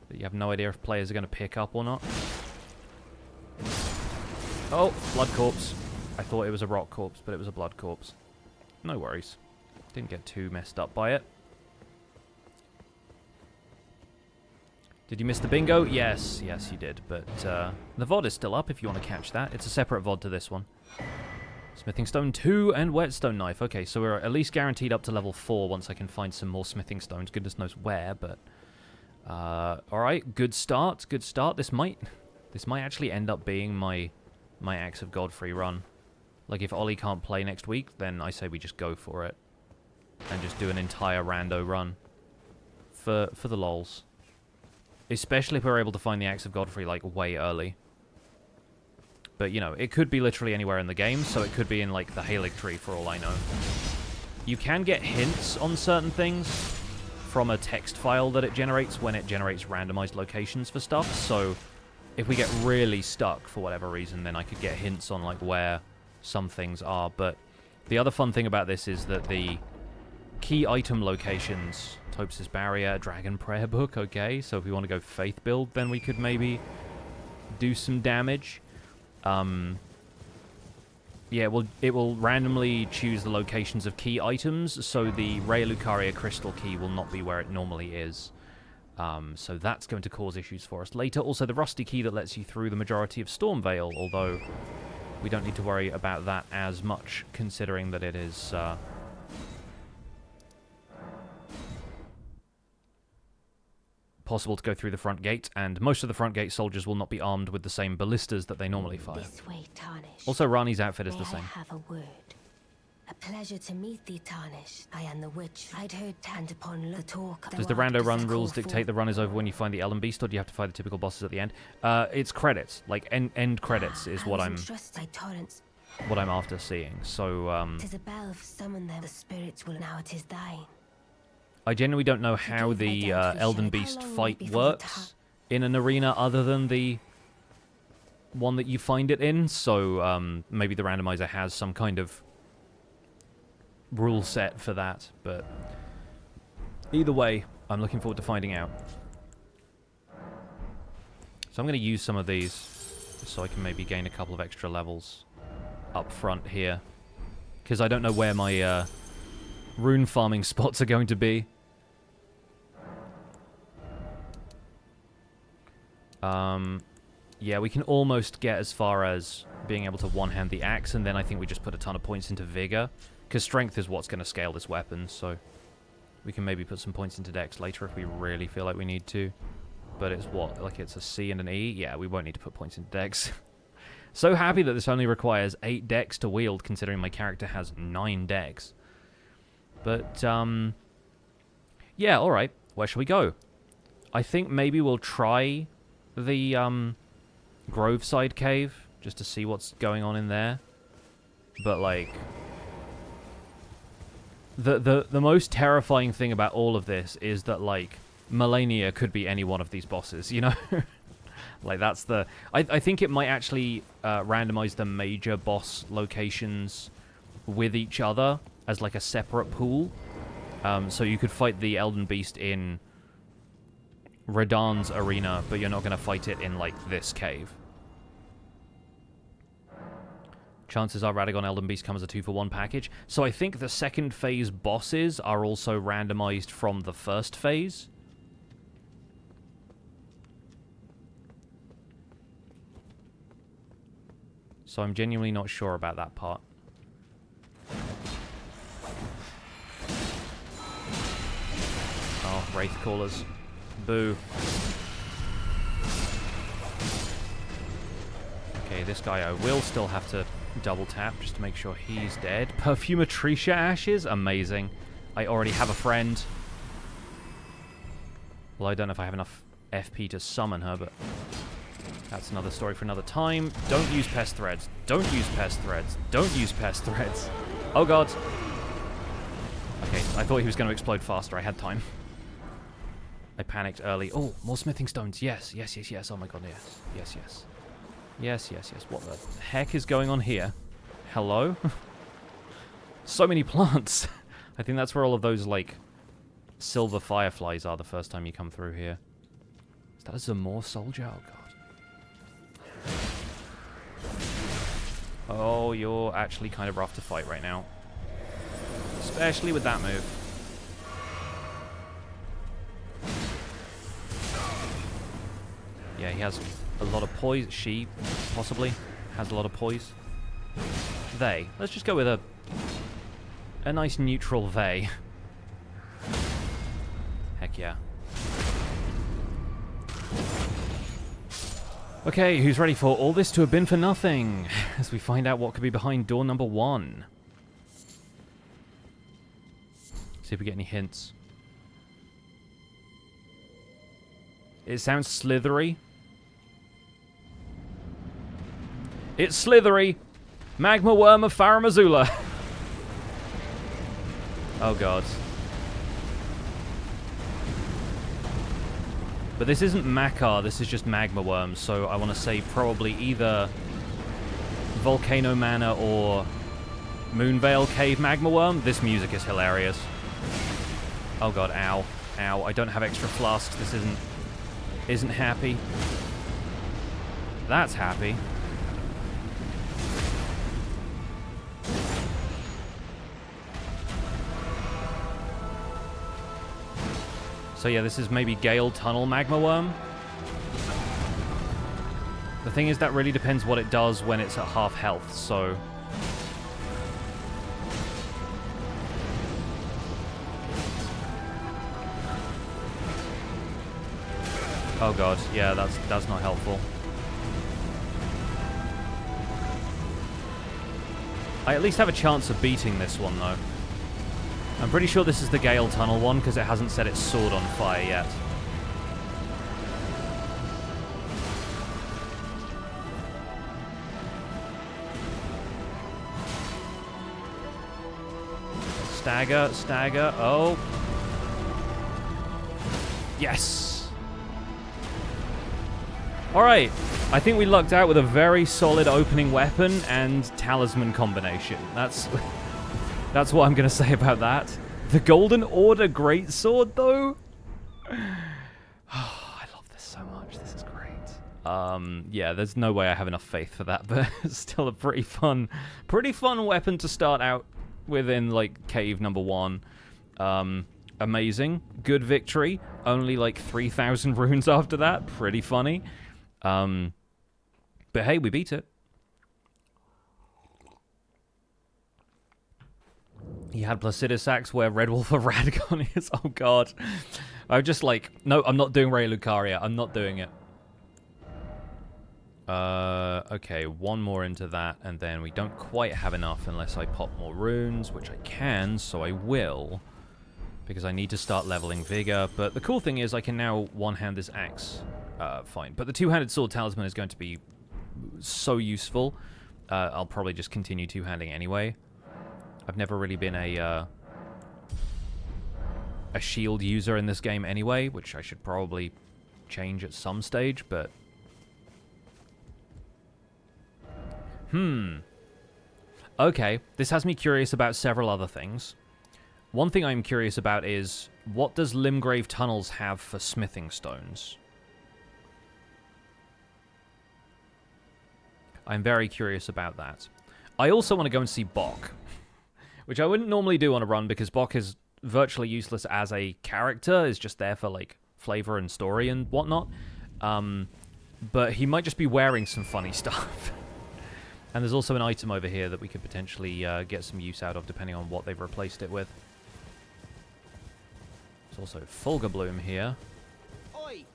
That you have no idea if players are going to pick up or not. Oh, blood corpse. I thought it was a rock corpse, but it was a blood corpse. No worries. Didn't get too messed up by it. Did you miss the bingo? Yes, yes you did. But the VOD is still up if you want to catch that. It's a separate VOD to this one. Smithing Stone 2 and Whetstone Knife. Okay, so we're at least guaranteed up to level 4 once I can find some more smithing stones. Goodness knows where, but... alright, good start, good start. This might actually end up being my Axe of Godfrey run. Like, if Ollie can't play next week, then I say we just go for it. And just do an entire rando run. For the lols. Especially if we're able to find the Axe of Godfrey, like, way early. But, you know, it could be literally anywhere in the game, so it could be in, like, the Halig tree, for all I know. You can get hints on certain things from a text file that it generates when it generates randomized locations for stuff, so if we get really stuck for whatever reason, then I could get hints on, like, where some things are. But the other fun thing about this is that the key item locations... Topsis Barrier, Dragon Prayer Book, okay. So if we want to go Faith build, then we could maybe do some damage. Yeah, it will randomly choose the locations of key items, so the Rhea Lucaria Crystal Key will not be where it normally is. So that's going to cause issues for us later. Also, the Rusty Key that lets you through the majority of Stormveil, although we don't need to worry about that as much, considering that it is... possible to go through the front gate, and most of the front gate soldiers will not be armed with the same ballistas that they normally fire. This way, Tarnish. Also, Rani's outfit is May the same. I have a word? A pleasure to meet thee, Tarnish. I am the witch. I'd heard and upon the talk. Does the rando run rules dictate the run is over when you find the Elden Beast, or do you have to fight the typical bosses at the end? It's credits. Like, end credits is what I'm after seeing. So, 'tis a bell, summon them. The spirits will now. It is thine. I genuinely don't know how the Elden Beast fight works in an arena other than the one that you find it in, so maybe the randomizer has some kind of rule set for that, but either way, I'm looking forward to finding out. So I'm going to use some of these so I can maybe gain a couple of extra levels up front here, because I don't know where my rune farming spots are going to be. Yeah, we can almost get as far as being able to one-hand the axe, and then I think we just put a ton of points into vigor, because strength is what's going to scale this weapon, so we can maybe put some points into dex later if we really feel like we need to. But it's what? Like it's a C and an E? Yeah, we won't need to put points into dex. So happy that this only requires 8 dex to wield, considering my character has 9 dex. But, yeah, alright. Where shall we go? I think maybe we'll try the, Groveside Cave, just to see what's going on in there. But, like... The most terrifying thing about all of this is that, like, Malenia could be any one of these bosses, you know? Like, that's the... I think it might actually randomize the major boss locations with each other as, like, a separate pool. So you could fight the Elden Beast in Radahn's arena, but you're not going to fight it in, like, this cave. Chances are Radagon Elden Beast comes as a 2-for-1 package. So I think the second phase bosses are also randomized from the first phase. So I'm genuinely not sure about that part. Oh, Wraith Callers. Boo. Okay, this guy I will still have to double tap just to make sure he's dead. Perfumatricia Ashes? Amazing. I already have a friend. Well, I don't know if I have enough FP to summon her, but that's another story for another time. Don't use pest threads. Don't use pest threads. Don't use pest threads. Oh, God. Okay, I thought he was going to explode faster. I had time. I panicked early. Oh, more smithing stones. Yes, yes, yes, yes. Oh, my God, yes. Yes, yes. Yes, yes, yes. What the heck is going on here? Hello? So many plants. I think that's where all of those, like, silver fireflies are the first time you come through here. Is that a Zamor soldier? Oh, God. Oh, you're actually kind of rough to fight right now. Especially with that move. Yeah, he has a lot of poise. She, possibly, has a lot of poise. They. Let's just go with a nice neutral they. Heck yeah. Okay, who's ready for all this to have been for nothing? As we find out what could be behind door number 1. See if we get any hints. It sounds slithery. It's slithery! Magma worm of Farum Azula. Oh god. But this isn't Makar, this is just magma worms, so I want to say probably either Volcano Manor or Moonvale Cave magma worm. This music is hilarious. Oh god, ow. Ow, I don't have extra flasks, this isn't happy. That's happy. So yeah, this is maybe Gale Tunnel Magma Worm. The thing is, that really depends what it does when it's at half health, so... Oh god, yeah, that's not helpful. I at least have a chance of beating this one, though. I'm pretty sure this is the Gale Tunnel one, because it hasn't set its sword on fire yet. Stagger, stagger, oh. Yes! Alright, I think we lucked out with a very solid opening weapon and talisman combination. That's what I'm going to say about that. The Golden Order Greatsword, though? Oh, I love this so much. This is great. Yeah, there's no way I have enough faith for that, but it's still a pretty fun weapon to start out with in, like, cave number 1. Amazing. Good victory. Only, like, 3,000 runes after that. Pretty funny. But hey, we beat it. He had Placidus Axe where Red Wolf of Radagon is. Oh god. I'm just like, no, I'm not doing Ray Lucaria. I'm not doing it. Okay, one more into that, and then we don't quite have enough unless I pop more runes, which I can, so I will. Because I need to start leveling Vigor. But the cool thing is I can now one-hand this axe. Fine. But the two-handed sword talisman is going to be so useful. I'll probably just continue two-handing anyway. I've never really been a shield user in this game anyway, which I should probably change at some stage, but... Okay, this has me curious about several other things. One thing I'm curious about is, what does Limgrave Tunnels have for smithing stones? I'm very curious about that. I also want to go and see Bock, which I wouldn't normally do on a run because Bock is virtually useless as a character, is just there for, like, flavor and story and whatnot. But he might just be wearing some funny stuff. And there's also an item over here that we could potentially get some use out of, depending on what they've replaced it with. There's also Fulgur Bloom here. Oi.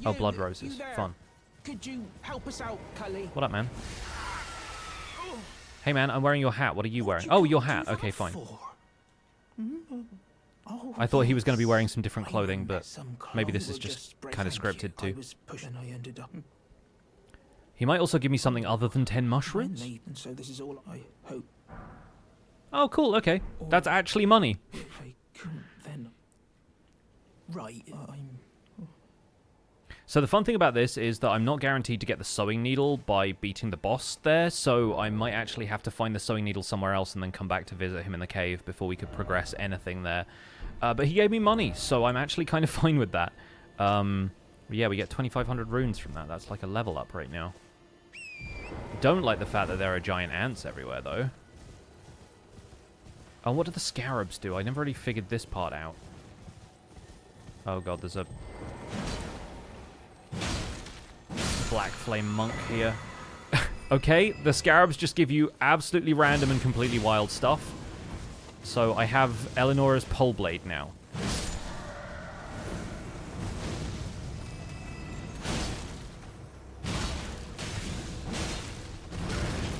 Oh, Blood Roses. Fun. Could you help us out, Cully? What up, man? Hey, man, I'm wearing your hat. What are you wearing? Oh, your hat. Okay, fine. I thought he was going to be wearing some different clothing, but maybe this is just kind of scripted, too. He might also give me something other than 10 mushrooms. Oh, cool. Okay. That's actually money. So the fun thing about this is that I'm not guaranteed to get the sewing needle by beating the boss there, so I might actually have to find the sewing needle somewhere else and then come back to visit him in the cave before we could progress anything there. But he gave me money, so I'm actually kind of fine with that. Yeah, we get 2,500 runes from that. That's like a level up right now. Don't like the fact that there are giant ants everywhere, though. Oh, what do the scarabs do? I never really figured this part out. Oh god, there's a... Black Flame Monk here. Okay, the Scarabs just give you absolutely random and completely wild stuff. So I have Eleanor's Pole Blade now.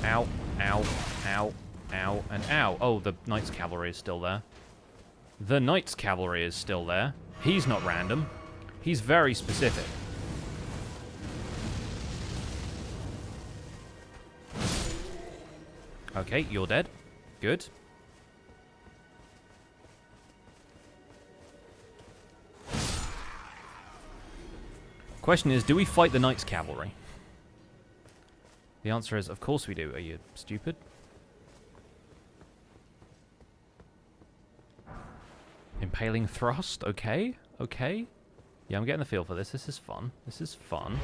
Ow, ow, ow, ow, and ow. Oh, the Knight's Cavalry is still there. The Knight's Cavalry is still there. He's not random. He's very specific. Okay, you're dead. Good. Question is, do we fight the Knight's Cavalry? The answer is, of course we do. Are you stupid? Impaling Thrust? Okay. Okay. Yeah, I'm getting the feel for this. This is fun. This is fun.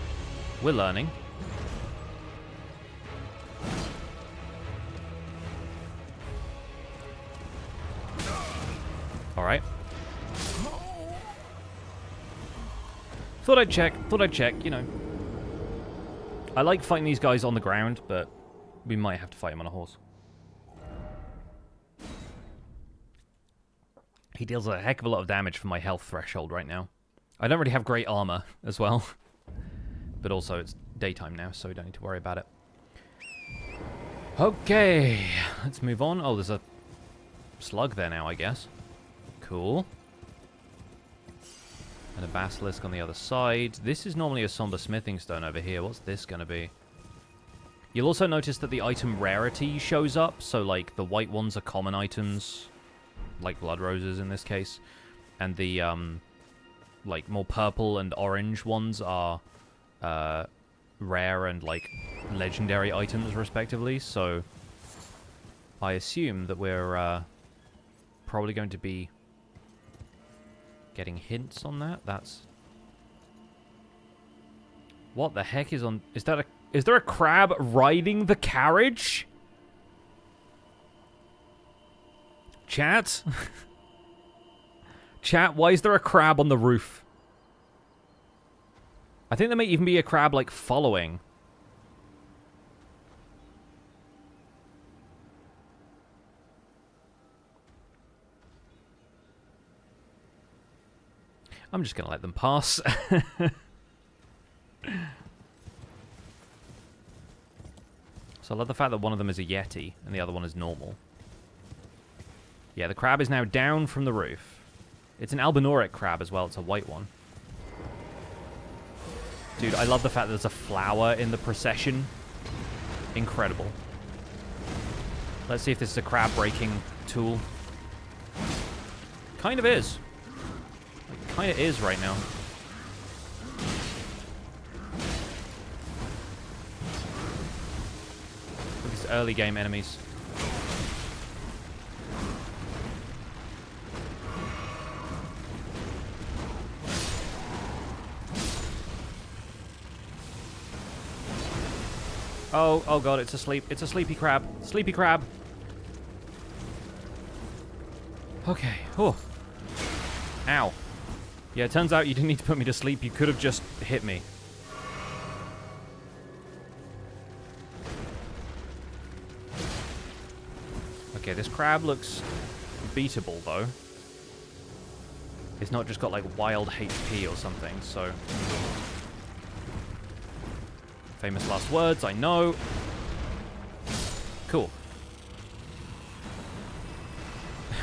We're learning. Alright. Thought I'd check, you know. I like fighting these guys on the ground, but we might have to fight him on a horse. He deals a heck of a lot of damage for my health threshold right now. I don't really have great armor as well. But also it's daytime now, so we don't need to worry about it. Okay, let's move on. Oh, there's a slug there now, I guess. Cool. And a basilisk on the other side. This is normally a somber smithing stone over here. What's this going to be? You'll also notice that the item rarity shows up. So, like, the white ones are common items. Like blood roses in this case. And the, like, more purple and orange ones are rare and, like, legendary items, respectively. So, I assume that we're probably going to be getting hints on that. That's... What the heck is on... Is there a crab riding the carriage? Chat? Chat, why is there a crab on the roof? I think there may even be a crab, like, following. I'm just going to let them pass. So I love the fact that one of them is a Yeti and the other one is normal. Yeah, the crab is now down from the roof. It's an albinoric crab as well. It's a white one. Dude, I love the fact that there's a flower in the procession. Incredible. Let's see if this is a crab breaking tool. Kind of is. It kind of is right now. Look at these early game enemies. Oh god, it's asleep. It's a sleepy crab. Sleepy crab. Okay. Oh. Ow. Yeah, it turns out you didn't need to put me to sleep. You could have just hit me. Okay, this crab looks beatable, though. It's not just got, like, wild HP or something, so... Famous last words, I know. Cool.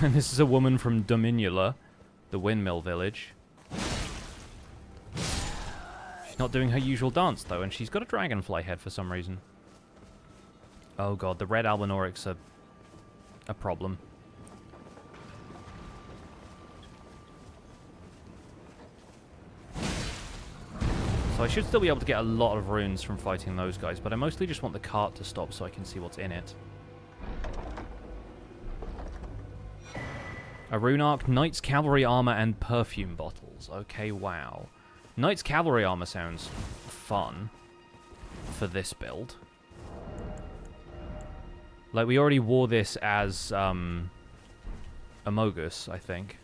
And this is a woman from Dominula, the windmill village. She's not doing her usual dance, though, and she's got a dragonfly head for some reason. Oh god, the red albinorics are a problem. So I should still be able to get a lot of runes from fighting those guys, but I mostly just want the cart to stop so I can see what's in it. A rune arc, Knight's Cavalry armor, and perfume bottles. Okay, wow. Knight's Cavalry armor sounds fun for this build. Like, we already wore this as Amogus, I think.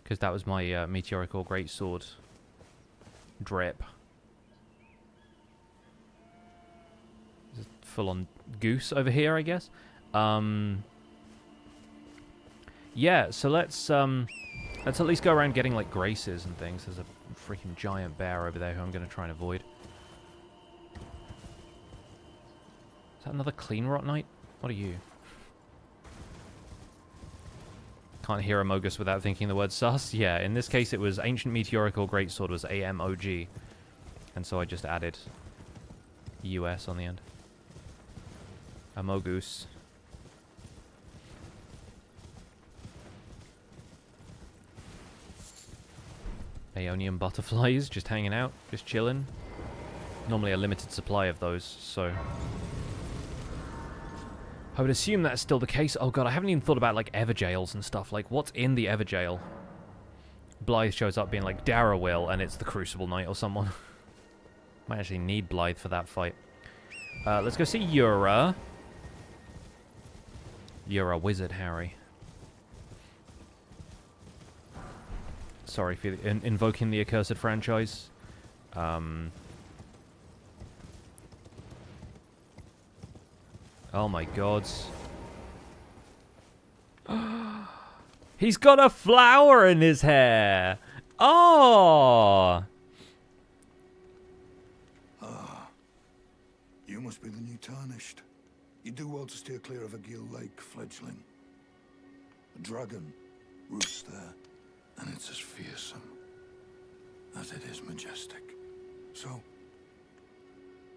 Because that was my Meteorical Greatsword drip. Full-on goose over here, I guess. Yeah, so let's at least go around getting, like, graces and things. There's a freaking giant bear over there who I'm going to try and avoid. Is that another Clean Rot Knight? What are you? Can't hear Amogus without thinking the word sus. Yeah, in this case it was Ancient Meteorical Greatsword was AMOG. And so I just added US on the end. Amogus. Aeonian butterflies, just hanging out, just chilling. Normally a limited supply of those, so... I would assume that's still the case. Oh god, I haven't even thought about, like, Everjails and stuff. Like, what's in the Everjail? Blythe shows up being like, Darriwil, and it's the Crucible Knight or someone. Might actually need Blythe for that fight. Let's go see Yura. You're a wizard, Harry. Sorry for invoking the accursed franchise. Oh my god. He's got a flower in his hair. Oh. You must be the new Tarnished. You do well to steer clear of a Gill Lake, fledgling. A dragon roosts there, and it's as fearsome as it is majestic. So,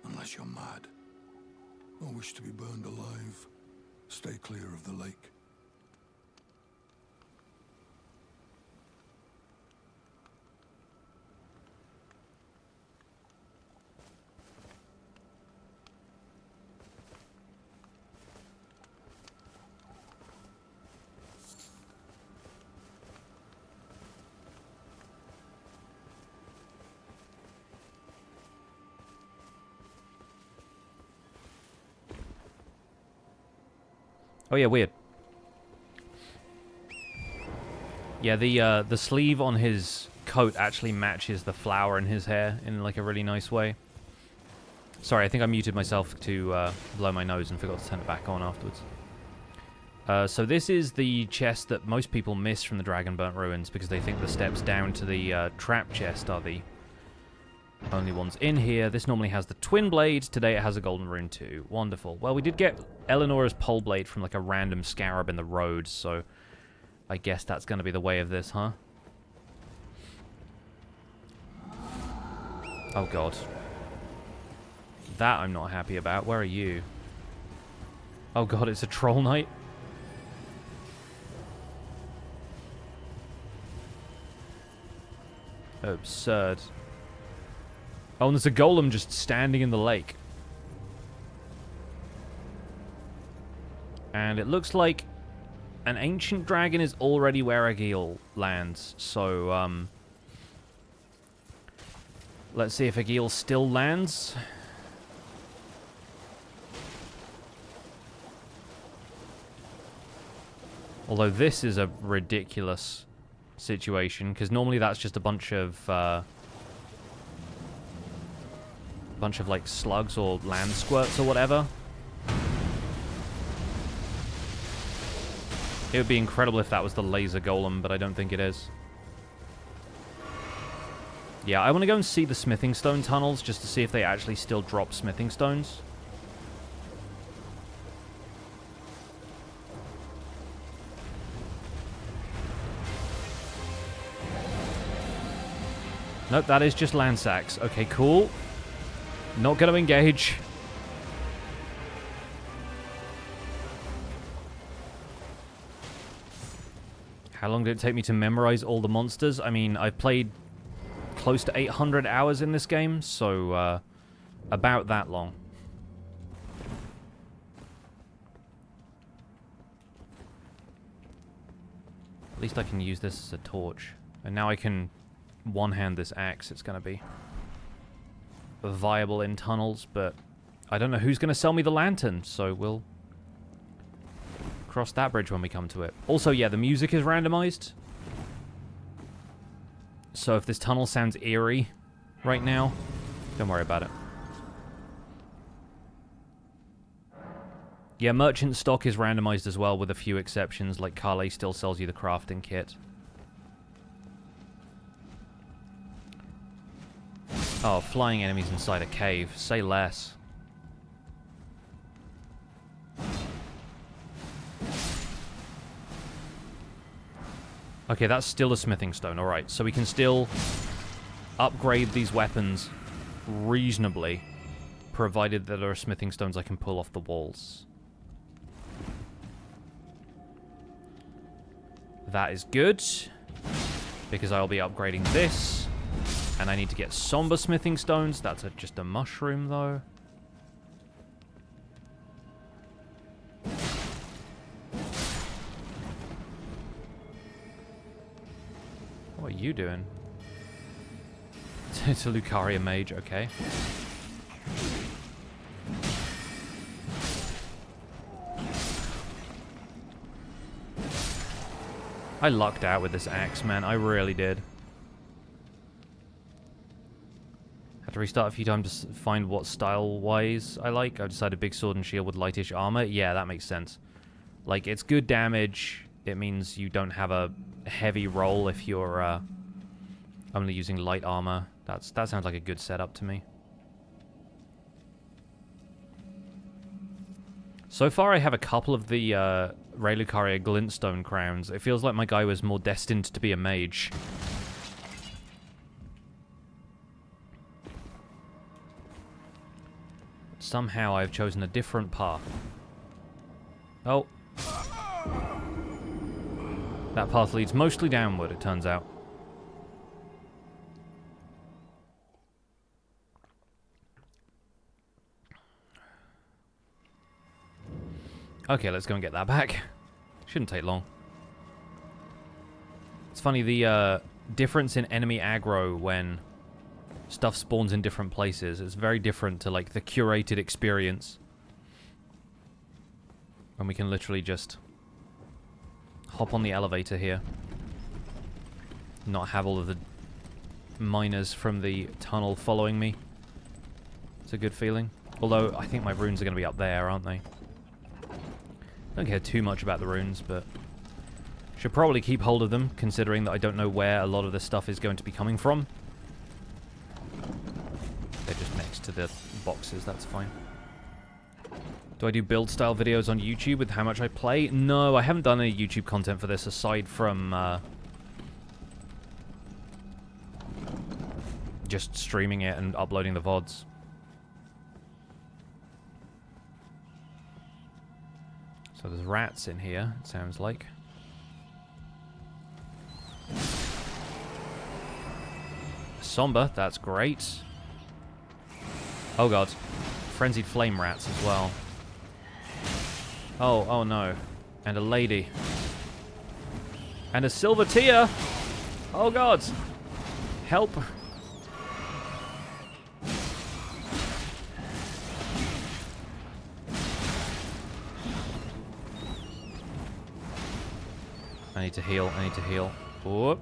unless you're mad, or wish to be burned alive, stay clear of the lake. Oh yeah, weird. Yeah, the sleeve on his coat actually matches the flower in his hair in like a really nice way. Sorry, I think I muted myself to blow my nose and forgot to turn it back on afterwards. So this is the chest that most people miss from the Dragonburnt Ruins because they think the steps down to the trap chest are the only ones in here. This normally has the twin blade. Today it has a golden rune too. Wonderful. Well, we did get Eleanor's pole blade from like a random scarab in the road, so I guess that's going to be the way of this, huh? Oh god. That I'm not happy about. Where are you? Oh god, it's a troll knight. Absurd. Oh, and there's a golem just standing in the lake. And it looks like an ancient dragon is already where Agil lands. So, let's see if Agil still lands. Although this is a ridiculous situation, because normally that's just a bunch of like slugs or land squirts or whatever. It would be incredible if that was the laser golem, but I don't think it is. Yeah, I want to go and see the smithing stone tunnels just to see if they actually still drop smithing stones. Nope, that is just land sacks. Okay, cool. Not going to engage. How long did it take me to memorize all the monsters? I mean, I've played close to 800 hours in this game, so about that long. At least I can use this as a torch. And now I can one-hand this axe. It's going to be viable in tunnels, but I don't know who's going to sell me the lantern, so we'll cross that bridge when we come to it. Also, yeah, the music is randomized. So if this tunnel sounds eerie, right now. Don't worry about it. Yeah, merchant stock is randomized as well, with a few exceptions, like Carle still sells you the crafting kit. Oh, flying enemies inside a cave. Say less. Okay, that's still a smithing stone. Alright, so we can still upgrade these weapons reasonably, provided that there are smithing stones I can pull off the walls. That is good, because I'll be upgrading this, and I need to get somber smithing stones. That's just a mushroom, though. What are you doing? It's a Lucaria mage, okay. I lucked out with this axe, man. I really did. Had to restart a few times to find what style-wise I like. I decided big sword and shield with lightish armor. Yeah, that makes sense. Like, it's good damage. It means you don't have a heavy roll if you're only using light armor. That sounds like a good setup to me. So far, I have a couple of the Ray Lucaria glintstone crowns. It feels like my guy was more destined to be a mage. Somehow, I've chosen a different path. Oh. That path leads mostly downward, it turns out. Okay, let's go and get that back. Shouldn't take long. It's funny, the difference in enemy aggro when stuff spawns in different places is very different to, like, the curated experience. When we can literally just hop on the elevator here. Not have all of the miners from the tunnel following me. It's a good feeling. Although, I think my runes are going to be up there, aren't they? Don't care too much about the runes, but should probably keep hold of them, considering that I don't know where a lot of this stuff is going to be coming from. They're just next to the boxes, that's fine. Do I do build-style videos on YouTube with how much I play? No, I haven't done any YouTube content for this, aside from just streaming it and uploading the VODs. So there's rats in here, it sounds like. Somber, that's great. Oh god. Frenzied flame rats as well. Oh no. And a lady. And a silver tear! Oh god! Help! I need to heal, I need to heal. Whoop.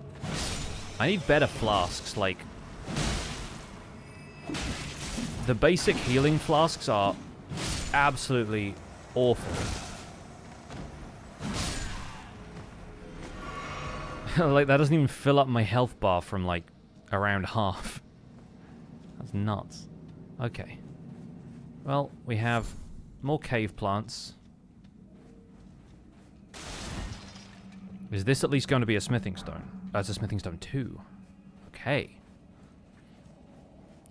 I need better flasks, like... The basic healing flasks are absolutely awful. Like, that doesn't even fill up my health bar from, like, around half. That's nuts. Okay. Well, we have more cave plants. Is this at least going to be a smithing stone? That's a smithing stone 2. Okay.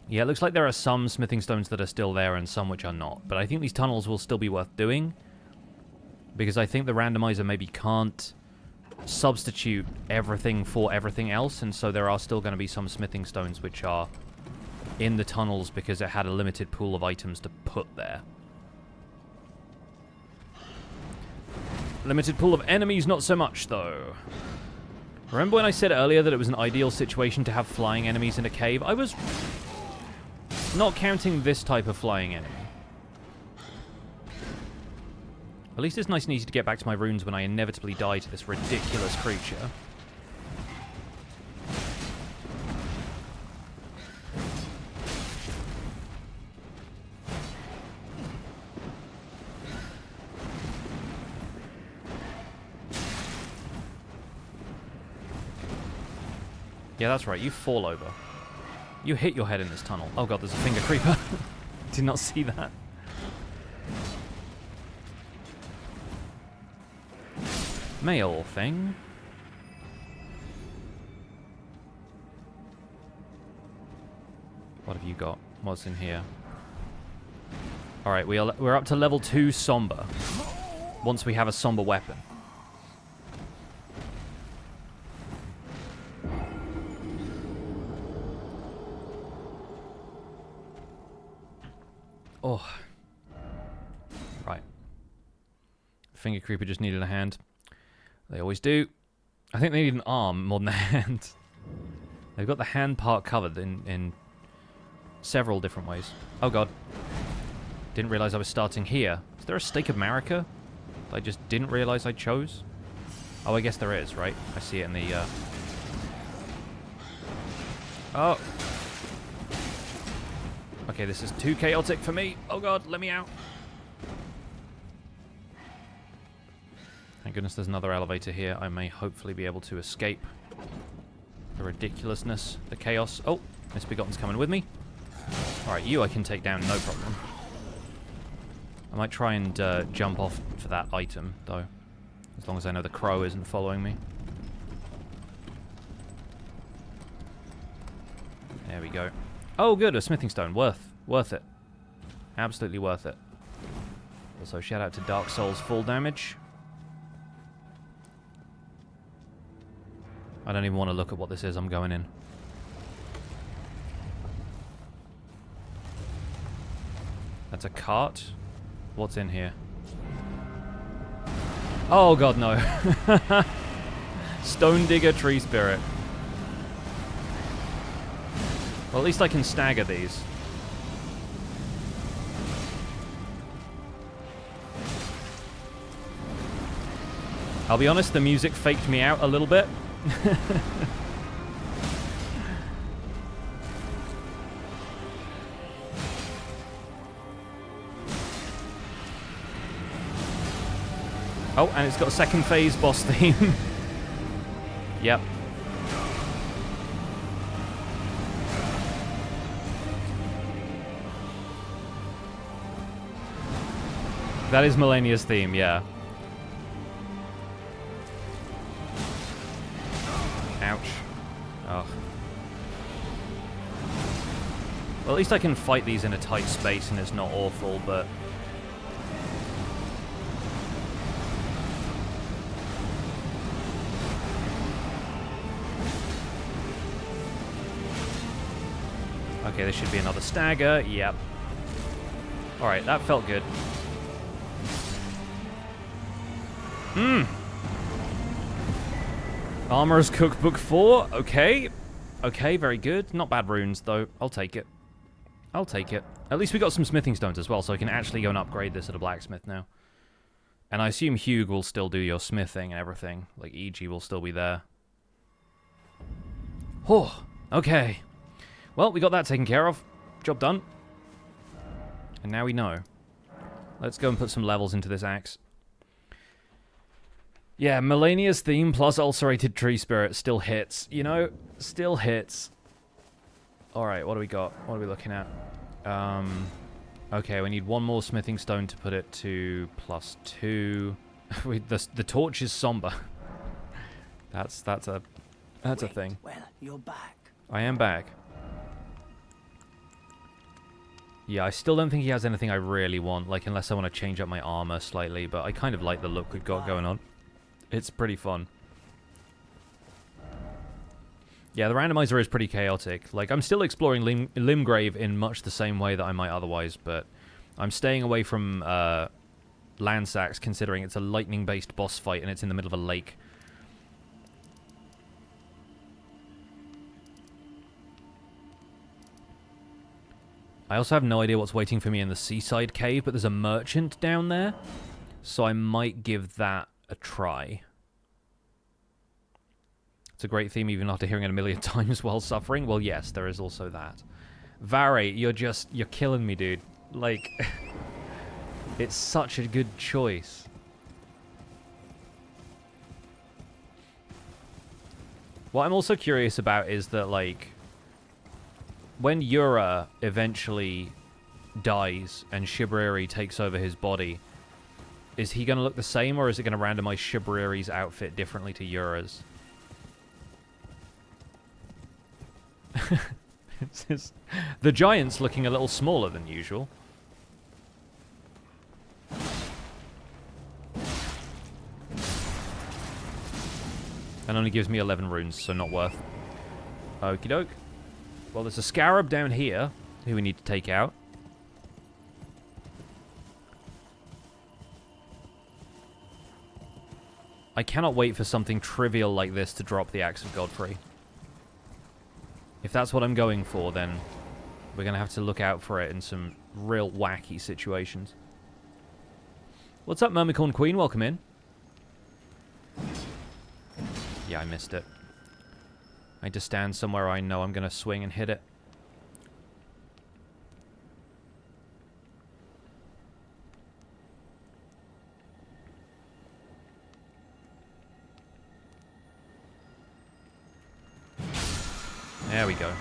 Yeah, it looks like there are some smithing stones that are still there and some which are not. But I think these tunnels will still be worth doing. Because I think the randomizer maybe can't substitute everything for everything else. And so there are still going to be some smithing stones which are in the tunnels because it had a limited pool of items to put there. Limited pool of enemies, not so much, though. Remember when I said earlier that it was an ideal situation to have flying enemies in a cave? I was not counting this type of flying enemy. At least it's nice and easy to get back to my runes when I inevitably die to this ridiculous creature. Yeah, that's right. You fall over. You hit your head in this tunnel. Oh god, there's a finger creeper. Did not see that. Mail thing. What have you got? What's in here? Alright, we're up to level 2 Somber. Once we have a Somber weapon. Oh. Right. Finger Creeper just needed a hand. They always do. I think they need an arm more than a hand. They've got the hand part covered in several different ways. Oh god. Didn't realize I was starting here. Is there a Stake of Marika that I just didn't realize I chose? Oh, I guess there is, right? I see it in the... Oh. Okay, this is too chaotic for me. Oh god, let me out. Thank goodness there's another elevator here. I may hopefully be able to escape the ridiculousness, the chaos. Oh, Misbegotten's coming with me. Alright, you I can take down, no problem. I might try and jump off for that item, though. As long as I know the crow isn't following me. There we go. Oh, good, a smithing stone. Worth it. Absolutely worth it. Also, shout out to Dark Souls full damage. I don't even want to look at what this is. I'm going in. That's a cart. What's in here? Oh god, no. Stonedigger Tree Spirit. Well, at least I can stagger these. I'll be honest, the music faked me out a little bit. Oh, and it's got a second phase boss theme. Yep. That is Millennia's theme, yeah. Ouch. Oh. Well, at least I can fight these in a tight space and it's not awful, but... Okay, there should be another stagger. Yep. Alright, that felt good. Armorer's Cookbook 4. Okay. Okay, very good. Not bad runes, though. I'll take it. I'll take it. At least we got some smithing stones as well, so I can actually go and upgrade this at a blacksmith now. And I assume Hugh will still do your smithing and everything. Like, E.G. will still be there. Oh, okay. Well, we got that taken care of. Job done. And now we know. Let's go and put some levels into this axe. Yeah, Millennia's theme plus ulcerated tree spirit still hits. You know, still hits. Alright, what do we got? What are we looking at? Okay, we need one more smithing stone to put it to +2. The torch is somber. That's a thing. Well, you're back. I am back. Yeah, I still don't think he has anything I really want, like, unless I want to change up my armor slightly, but I kind of like the look we've got going on. It's pretty fun. Yeah, the randomizer is pretty chaotic. Like, I'm still exploring Limgrave in much the same way that I might otherwise, but I'm staying away from Landsacks, considering it's a lightning-based boss fight and it's in the middle of a lake. I also have no idea what's waiting for me in the seaside cave, but there's a merchant down there, so I might give that a try. It's a great theme even after hearing it a million times while suffering. Well, yes, there is also that. Varré, you're killing me, dude. Like, it's such a good choice. What I'm also curious about is that, like, when Yura eventually dies and Shibriri takes over his body, is he going to look the same, or is it going to randomize Shibriri's outfit differently to Yura's? The giant's looking a little smaller than usual. And only gives me 11 runes, so not worth. Okie doke. Well, there's a scarab down here who we need to take out. I cannot wait for something trivial like this to drop the Axe of Godfrey. If that's what I'm going for, then we're going to have to look out for it in some real wacky situations. What's up, Mermicorn Queen? Welcome in. Yeah, I missed it. I need to stand somewhere I know I'm going to swing and hit it. There we go.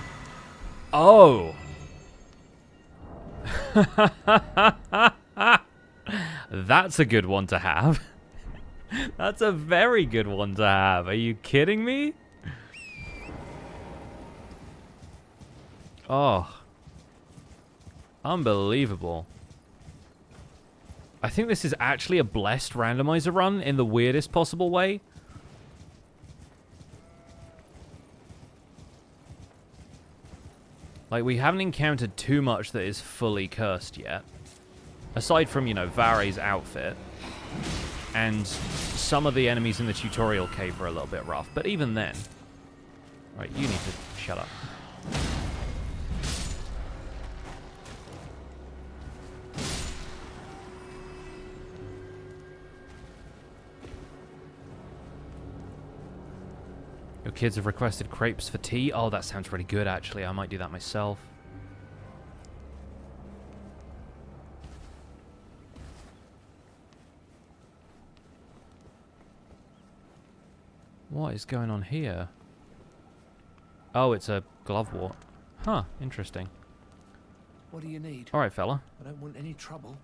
Oh! That's a good one to have. That's a very good one to have. Are you kidding me? Oh. Unbelievable. I think this is actually a blessed randomizer run in the weirdest possible way. Like, we haven't encountered too much that is fully cursed yet. Aside from, you know, Varré's outfit. And some of the enemies in the tutorial cave are a little bit rough. But even then... Right, you need to shut up. Your kids have requested crepes for tea. Oh, that sounds really good, actually. I might do that myself. What is going on here? Oh, it's a glove wart. Huh, interesting. What do you need? Alright, fella. I don't want any trouble.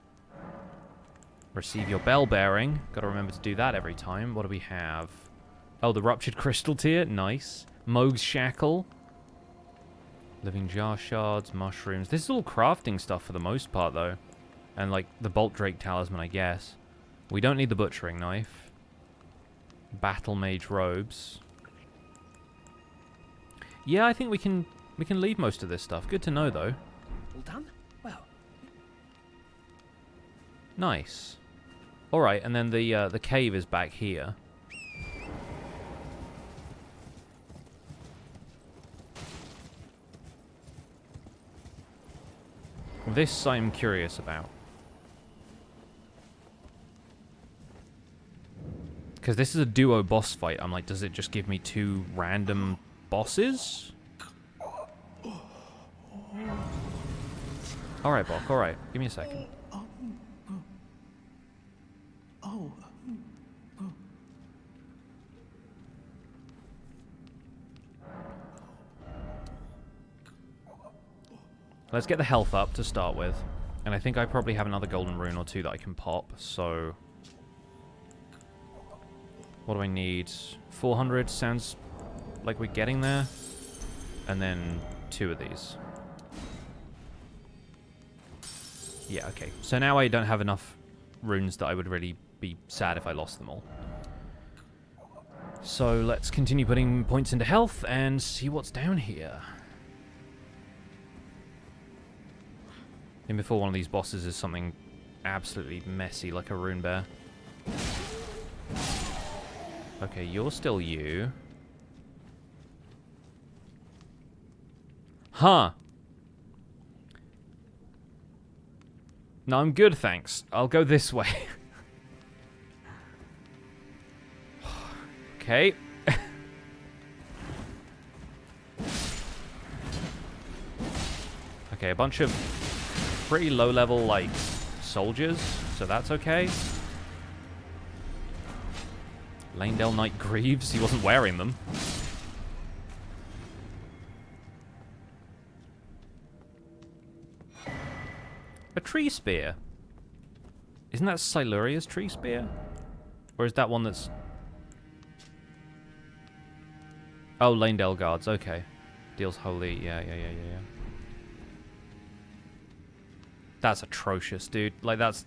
Receive your bell bearing. Gotta remember to do that every time. What do we have? Oh, the ruptured crystal tier. Nice. Moog's shackle. Living jar shards, mushrooms. This is all crafting stuff for the most part, though. And, like, the Bolt Drake talisman, I guess. We don't need the butchering knife. Battle mage robes. Yeah, I think we can leave most of this stuff. Good to know, though. All done? Well. Nice. All right, and then the cave is back here. This I'm curious about. Because this is a duo boss fight. I'm like, does it just give me 2 random bosses? Alright, Bok, alright. Give me a second. Let's get the health up to start with. And I think I probably have another golden rune or 2 that I can pop, so... What do I need? 400 sounds like we're getting there. And then 2 of these. Yeah, okay. So now I don't have enough runes that I would really be sad if I lost them all. So let's continue putting points into health and see what's down here. And before one of these bosses is something absolutely messy like a rune bear. Okay, you're still you. Huh. No, I'm good, thanks. I'll go this way. Okay. Okay, a bunch of pretty low-level, like, soldiers, so that's okay. Lanedale Knight Greaves, he wasn't wearing them. A tree spear. Isn't that Siluria's tree spear? Or is that one that's... Oh, Lanedale guards, okay. Deals holy, yeah. That's atrocious, dude. Like, that's...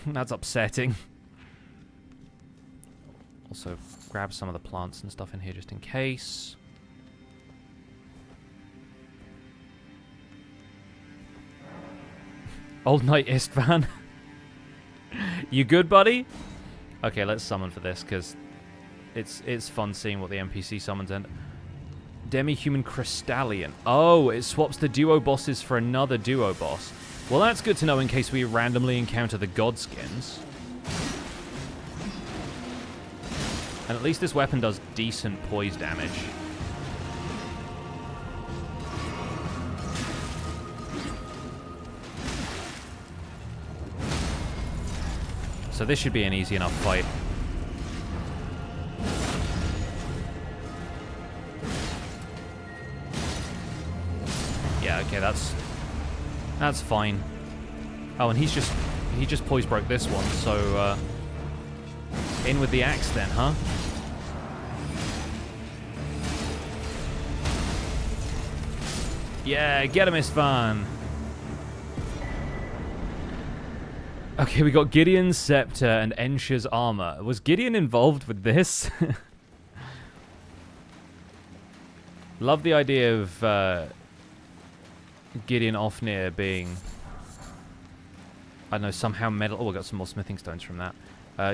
that's upsetting. Also, grab some of the plants and stuff in here just in case. Old Knight Istvan. You good, buddy? Okay, let's summon for this, because it's fun seeing what the NPC summons in. Demi-human Crystallion. Oh, it swaps the duo bosses for another duo boss. Well, that's good to know in case we randomly encounter the Godskins. And at least this weapon does decent poise damage. So this should be an easy enough fight. Yeah, okay, that's fine. Oh, and he just poise broke this one, so in with the axe then, huh? Yeah, get him, Istvan. Okay, we got Gideon's scepter and Ensha's armor. Was Gideon involved with this? Love the idea of Gideon Ofnir being, I don't know, somehow meddle. Oh, we got some more smithing stones from that.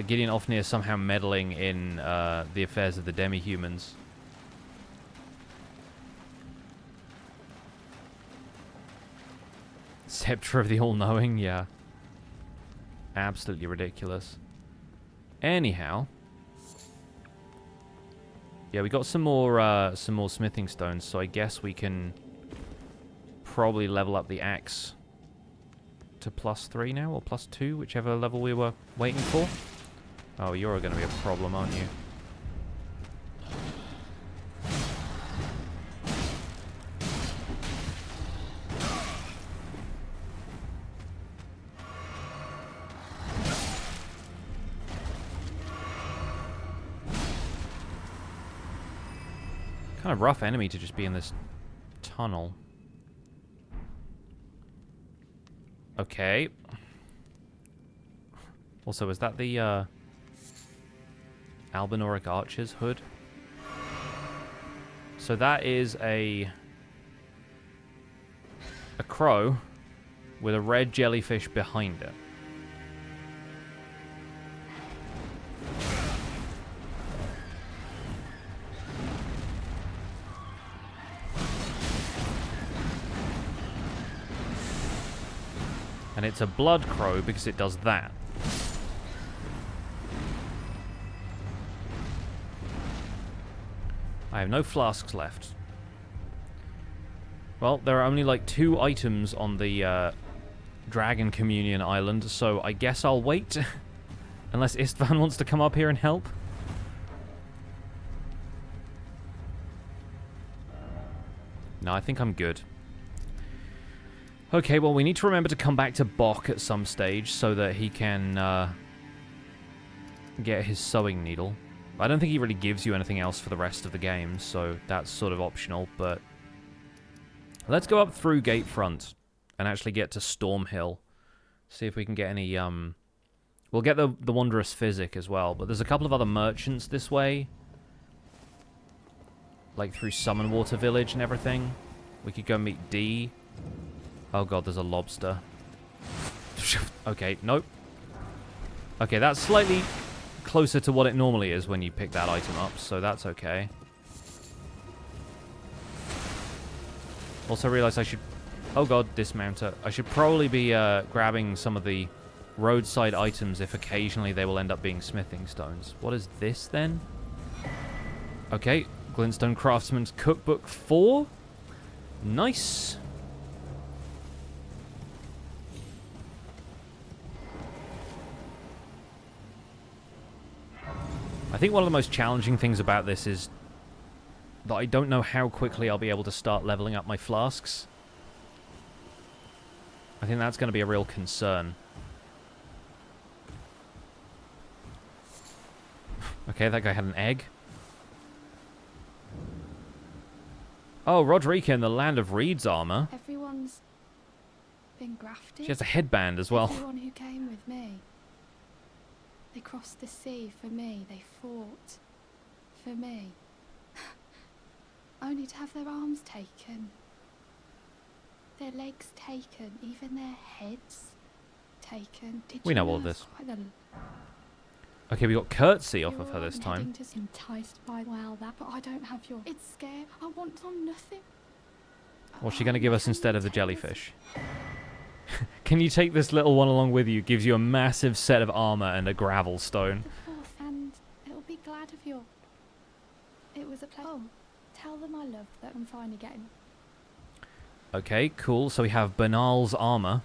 Gideon Ofnir somehow meddling in the affairs of the demi-humans. Scepter of the All-Knowing, yeah. Absolutely ridiculous. Anyhow, yeah, we got some more smithing stones, so I guess we can probably level up the axe to +3 now, or +2, whichever level we were waiting for. Oh, you're going to be a problem, aren't you? Kind of rough enemy to just be in this tunnel. Okay. Also, is that the Albinoric Archer's hood? So that is a crow with a red jellyfish behind it. And it's a blood crow because it does that. I have no flasks left. Well, there are only like 2 items on the Dragon Communion Island, so I guess I'll wait. Unless Istvan wants to come up here and help. No, I think I'm good. Okay, well, we need to remember to come back to Bok at some stage so that he can get his sewing needle. I don't think he really gives you anything else for the rest of the game, so that's sort of optional, but let's go up through Gatefront and actually get to Stormhill. See if we can get any, we'll get the Wondrous Physic as well, but there's a couple of other merchants this way. Like through Summonwater Village and everything. We could go meet D. Oh god, there's a lobster. Okay, nope. Okay, that's slightly closer to what it normally is when you pick that item up, so that's okay. Also realized I should... Oh god, dismounter. I should probably be grabbing some of the roadside items if occasionally they will end up being smithing stones. What is this then? Okay, Glintstone Craftsman's Cookbook 4. Nice. I think one of the most challenging things about this is that I don't know how quickly I'll be able to start leveling up my flasks. I think that's going to be a real concern. Okay, that guy had an egg. Oh, Roderika in the Land of Reed's armor. Everyone's been grafted. She has a headband as well. Everyone who came with me. They crossed the sea for me. They fought for me. Only to have their arms taken. Their legs taken. Even their heads taken. We know all this. Okay, we got Curtsy off of her this time. Enticed by that, but I don't have your. It's scared. I want on nothing. What's she going to give us instead of the jellyfish? Can you take this little one along with you? Gives you a massive set of armor and a gravel stone. And it'll be glad of you. It was a pleasure. Oh, tell them I love that I'm finally getting. Okay, cool. So we have Bernahl's armor,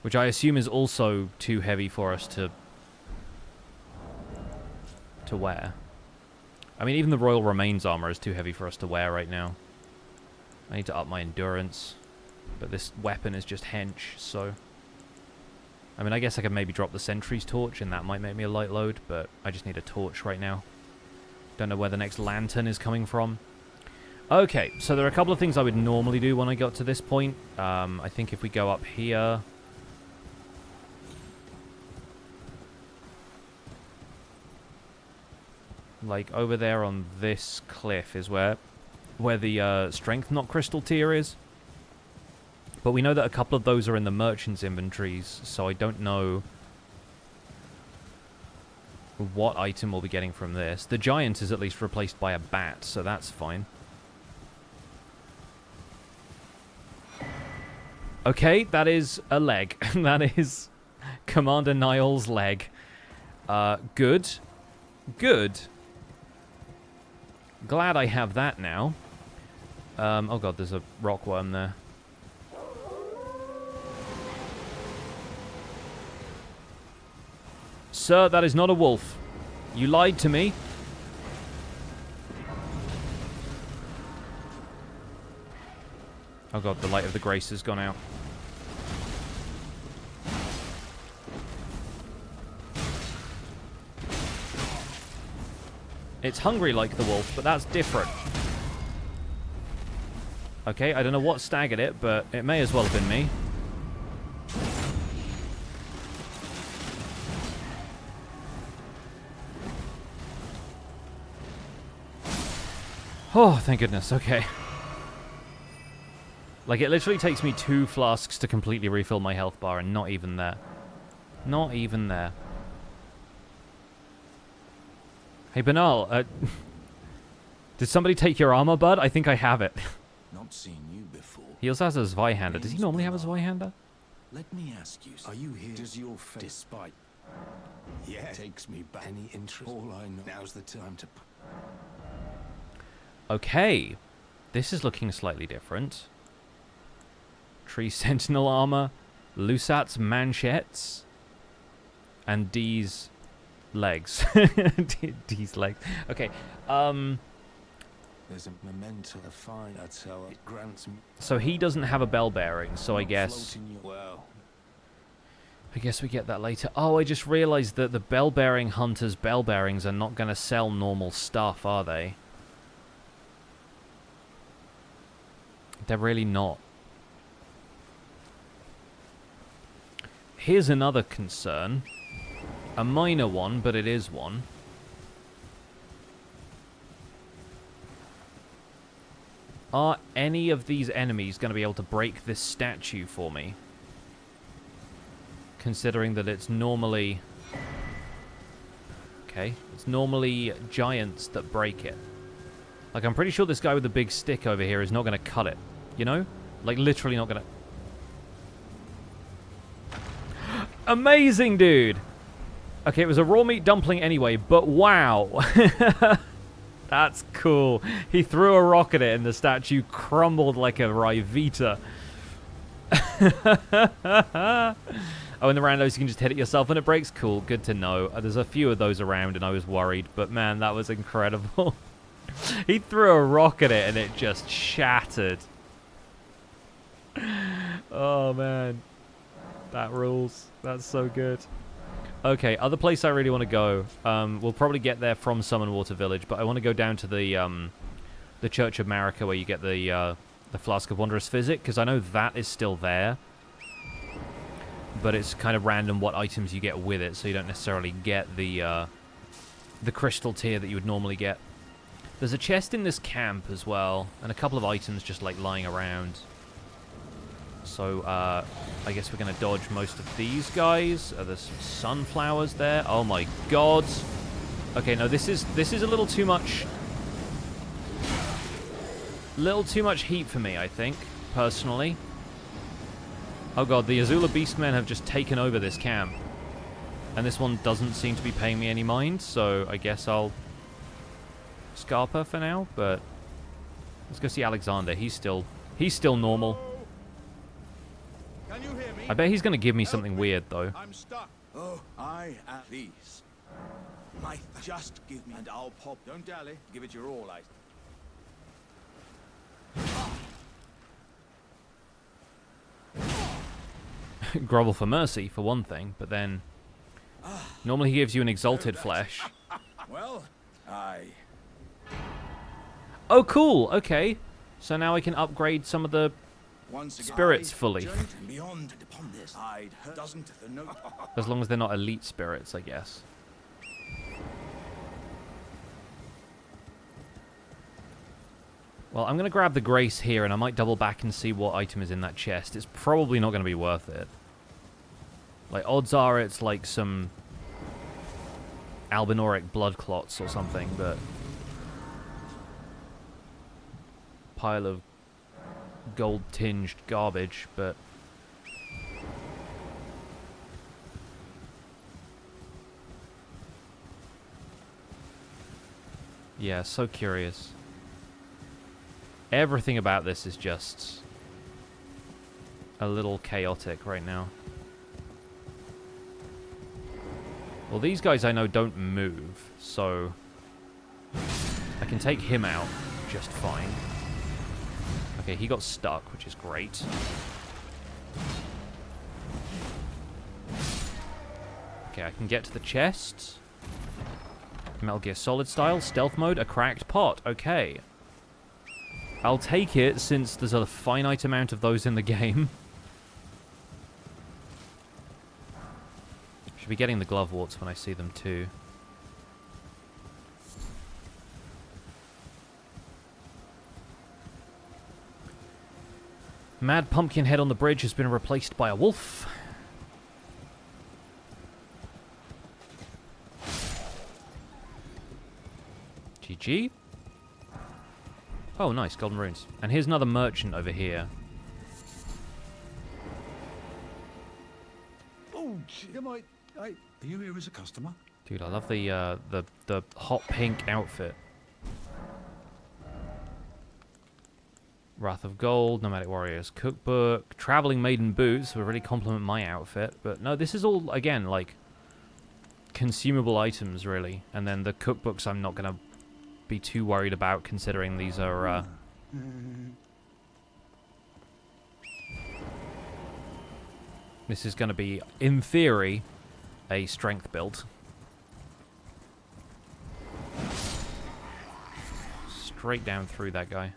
which I assume is also too heavy for us to wear. I mean, even the Royal Remains armor is too heavy for us to wear right now. I need to up my endurance. But this weapon is just hench, so... I mean, I guess I could maybe drop the Sentry's Torch, and that might make me a light load, but I just need a torch right now. Don't know where the next lantern is coming from. Okay, so there are a couple of things I would normally do when I got to this point. I think if we go up here... Like, over there on this cliff is where the Strength Knot Crystal tier is. But we know that a couple of those are in the merchant's inventories, so I don't know what item we'll be getting from this. The giant is at least replaced by a bat, so that's fine. Okay, that is a leg. That is Commander Niall's leg. Good. Good. Glad I have that now. Oh god, there's a rockworm there. Sir, that is not a wolf. You lied to me. Oh god, the light of the grace has gone out. It's hungry like the wolf, but that's different. Okay, I don't know what staggered it, but it may as well have been me. Oh, thank goodness. Okay. Like, it literally takes me 2 flasks to completely refill my health bar, and not even there. Not even there. Hey, Bernahl, did somebody take your armor, bud? I think I have it. Not seen you before. He also has a Zweihander. Does he normally have a Zweihander? Let me ask you, are you here? Does your face, despite takes me back any interest? All I know, now's the time to... Okay. This is looking slightly different. Tree Sentinel armor, Lusat's manchettes, and D's legs. D's legs. Okay. There's a memento of fine, that's how it grants me. So he doesn't have a bell bearing, so I guess... Well, I guess we get that later. Oh, I just realized that the bell bearing hunter's bell bearings are not going to sell normal stuff, are they? They're really not. Here's another concern. A minor one, but it is one. Are any of these enemies going to be able to break this statue for me? Considering that it's normally... Okay, it's normally giants that break it. Like, I'm pretty sure this guy with the big stick over here is not going to cut it. You know? Like, literally not going to... Amazing, dude! Okay, it was a raw meat dumpling anyway, but wow! That's cool. He threw a rock at it and the statue crumbled like a Ryvita. Oh, in the randos you can just hit it yourself and it breaks? Cool, good to know. There's a few of those around and I was worried, but man, that was incredible. He threw a rock at it and it just shattered. Oh, man. That rules. That's so good. Okay, other place I really want to go. We'll probably get there from Summon Water Village, but I want to go down to the Church of Marika where you get the Flask of Wondrous Physic, because I know that is still there. But it's kind of random what items you get with it, so you don't necessarily get the crystal tier that you would normally get. There's a chest in this camp as well, and a couple of items just like lying around. So I guess we're going to dodge most of these guys. There's some sunflowers there. Oh my god. Okay, no, this is a little too much. Little too much heat for me, I think, personally. Oh god, the Azula Beastmen have just taken over this camp. And this one doesn't seem to be paying me any mind, so I guess I'll Scarpa for now, but let's go see Alexander. He's still normal. Can you hear me? I bet he's going to give me something weird, though. I'm stuck. Oh, I am these. Just give me and I'll pop. Don't dally. Give it your all, Grovel for mercy, for one thing, but then normally he gives you an exalted flesh. Well, Oh, cool. Okay. So now I can upgrade some of the spirits fully. Beyond upon this, doesn't the note. As long as they're not elite spirits, I guess. Well, I'm going to grab the Grace here, and I might double back and see what item is in that chest. It's probably not going to be worth it. Like, odds are it's like some albinoric blood clots or something, but pile of gold-tinged garbage, but yeah, so curious. Everything about this is just a little chaotic right now. Well, these guys I know don't move, so I can take him out just fine. Okay, he got stuck, which is great. Okay, I can get to the chest. Metal Gear Solid style, stealth mode, a cracked pot. Okay. I'll take it since there's a finite amount of those in the game. Should be getting the glove warts when I see them too. Mad Pumpkinhead on the bridge has been replaced by a wolf. GG. Oh, nice. Golden runes. And here's another merchant over here. Oh, are you here as a customer? Dude, I love the hot pink outfit. Wrath of Gold, Nomadic Warriors Cookbook, Traveling Maiden Boots would really complement my outfit. But no, this is all, again, like, consumable items, really. And then the cookbooks I'm not going to be too worried about, considering these are... This is going to be, in theory, a strength build. Straight down through that guy.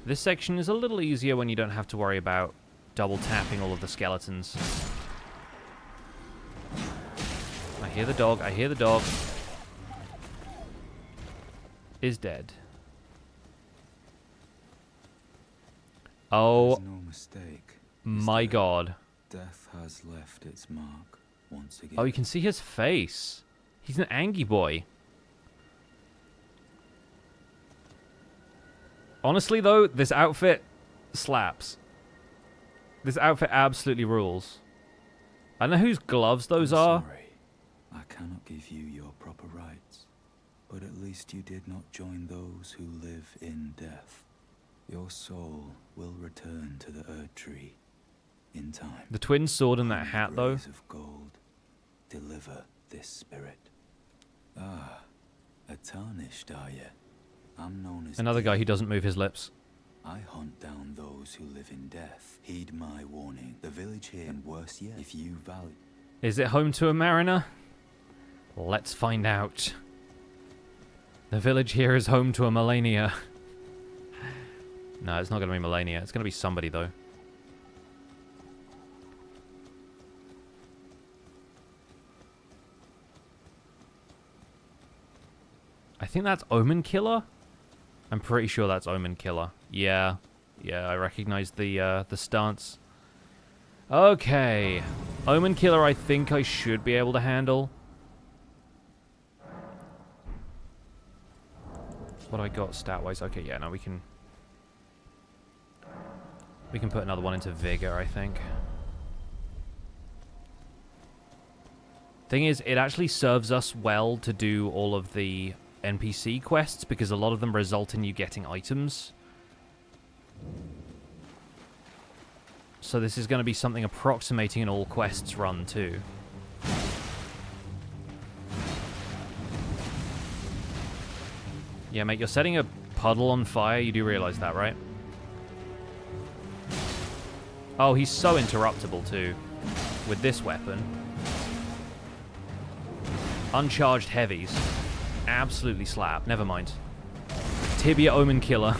This section is a little easier when you don't have to worry about double tapping all of the skeletons. I hear the dog, I hear the dog. Is dead. Oh, There's no mistake, my god. Death has left its mark once again. Oh, you can see his face. He's an Angie boy. Honestly, though, this outfit slaps. This outfit absolutely rules. I don't know whose gloves those are. Sorry, I cannot give you your proper rights, but at least you did not join those who live in death. Your soul will return to the Erdtree in time. The twin sword and that hat, though. Rays of gold deliver this spirit. Ah, a tarnished, are you? I'm known as Another guy who doesn't move his lips. I hunt down those who live in death. Heed my warning. The village here, and worse yet, if you value... Is it home to a mariner? Let's find out. The village here is home to a Melania. No, it's not going to be Melania. It's going to be somebody, though. I think that's Omen Killer? I'm pretty sure that's Omen Killer. Yeah. Yeah, I recognize the stance. Okay. Omen Killer I think I should be able to handle. What I got stat-wise. Okay, yeah, no, we can put another one into Vigor, I think. Thing is, it actually serves us well to do all of the NPC quests, because a lot of them result in you getting items. So this is going to be something approximating an all quests run, too. Yeah, mate, you're setting a puddle on fire. You do realize that, right? Oh, he's so interruptible, too, with this weapon. Uncharged heavies. Absolutely slap. Never mind. Tibia Omen Killer.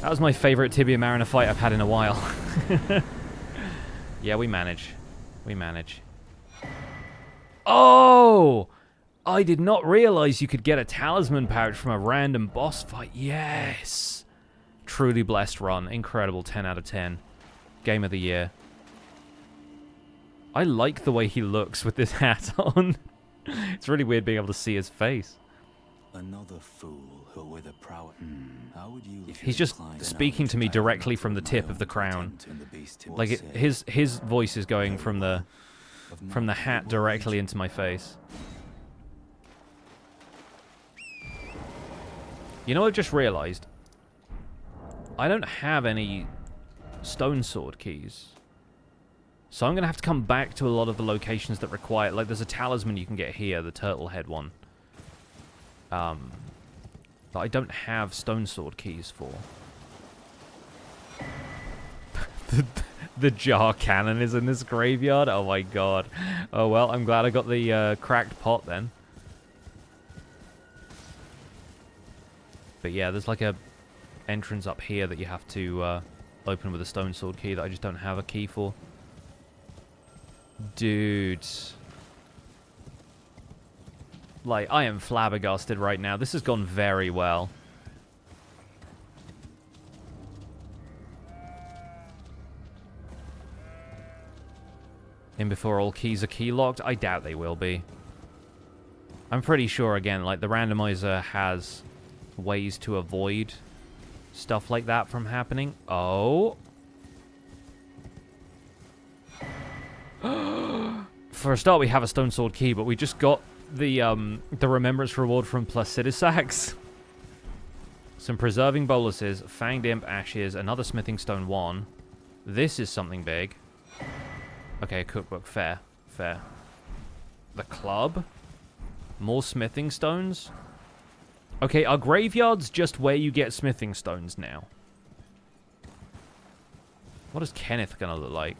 That was my favorite Tibia Mariner fight I've had in a while. Yeah, we manage. We manage. Oh! I did not realize you could get a talisman pouch from a random boss fight. Yes! Truly blessed run. Incredible. 10 out of 10. Game of the year. I like the way he looks with this hat on. It's really weird being able to see his face. Another fool who with a proud... How would you... He's just speaking to me directly from the tip of the crown. Like, his voice is going from the hat directly into my face. You know what I've just realized? I don't have any stone sword keys. So I'm going to have to come back to a lot of the locations that require... Like, there's a talisman you can get here, the turtle head one. But I don't have stone sword keys for. The jar cannon is in this graveyard? Oh my god. Oh well, I'm glad I got the cracked pot then. But yeah, there's like a entrance up here that you have to open with a stone sword key that I just don't have a key for. Dude. Like, I am flabbergasted right now. This has gone very well. In before all keys are key locked? I doubt they will be. I'm pretty sure, again, like, the randomizer has ways to avoid stuff like that from happening. Oh. For a start, we have a stone sword key, but we just got the remembrance reward from Placidus Axe. Some preserving boluses, fanged imp ashes, another smithing stone 1. This is something big. Okay, a cookbook, fair, fair. The club, more smithing stones. Okay, are graveyards just where you get smithing stones now? What is Kenneth gonna look like?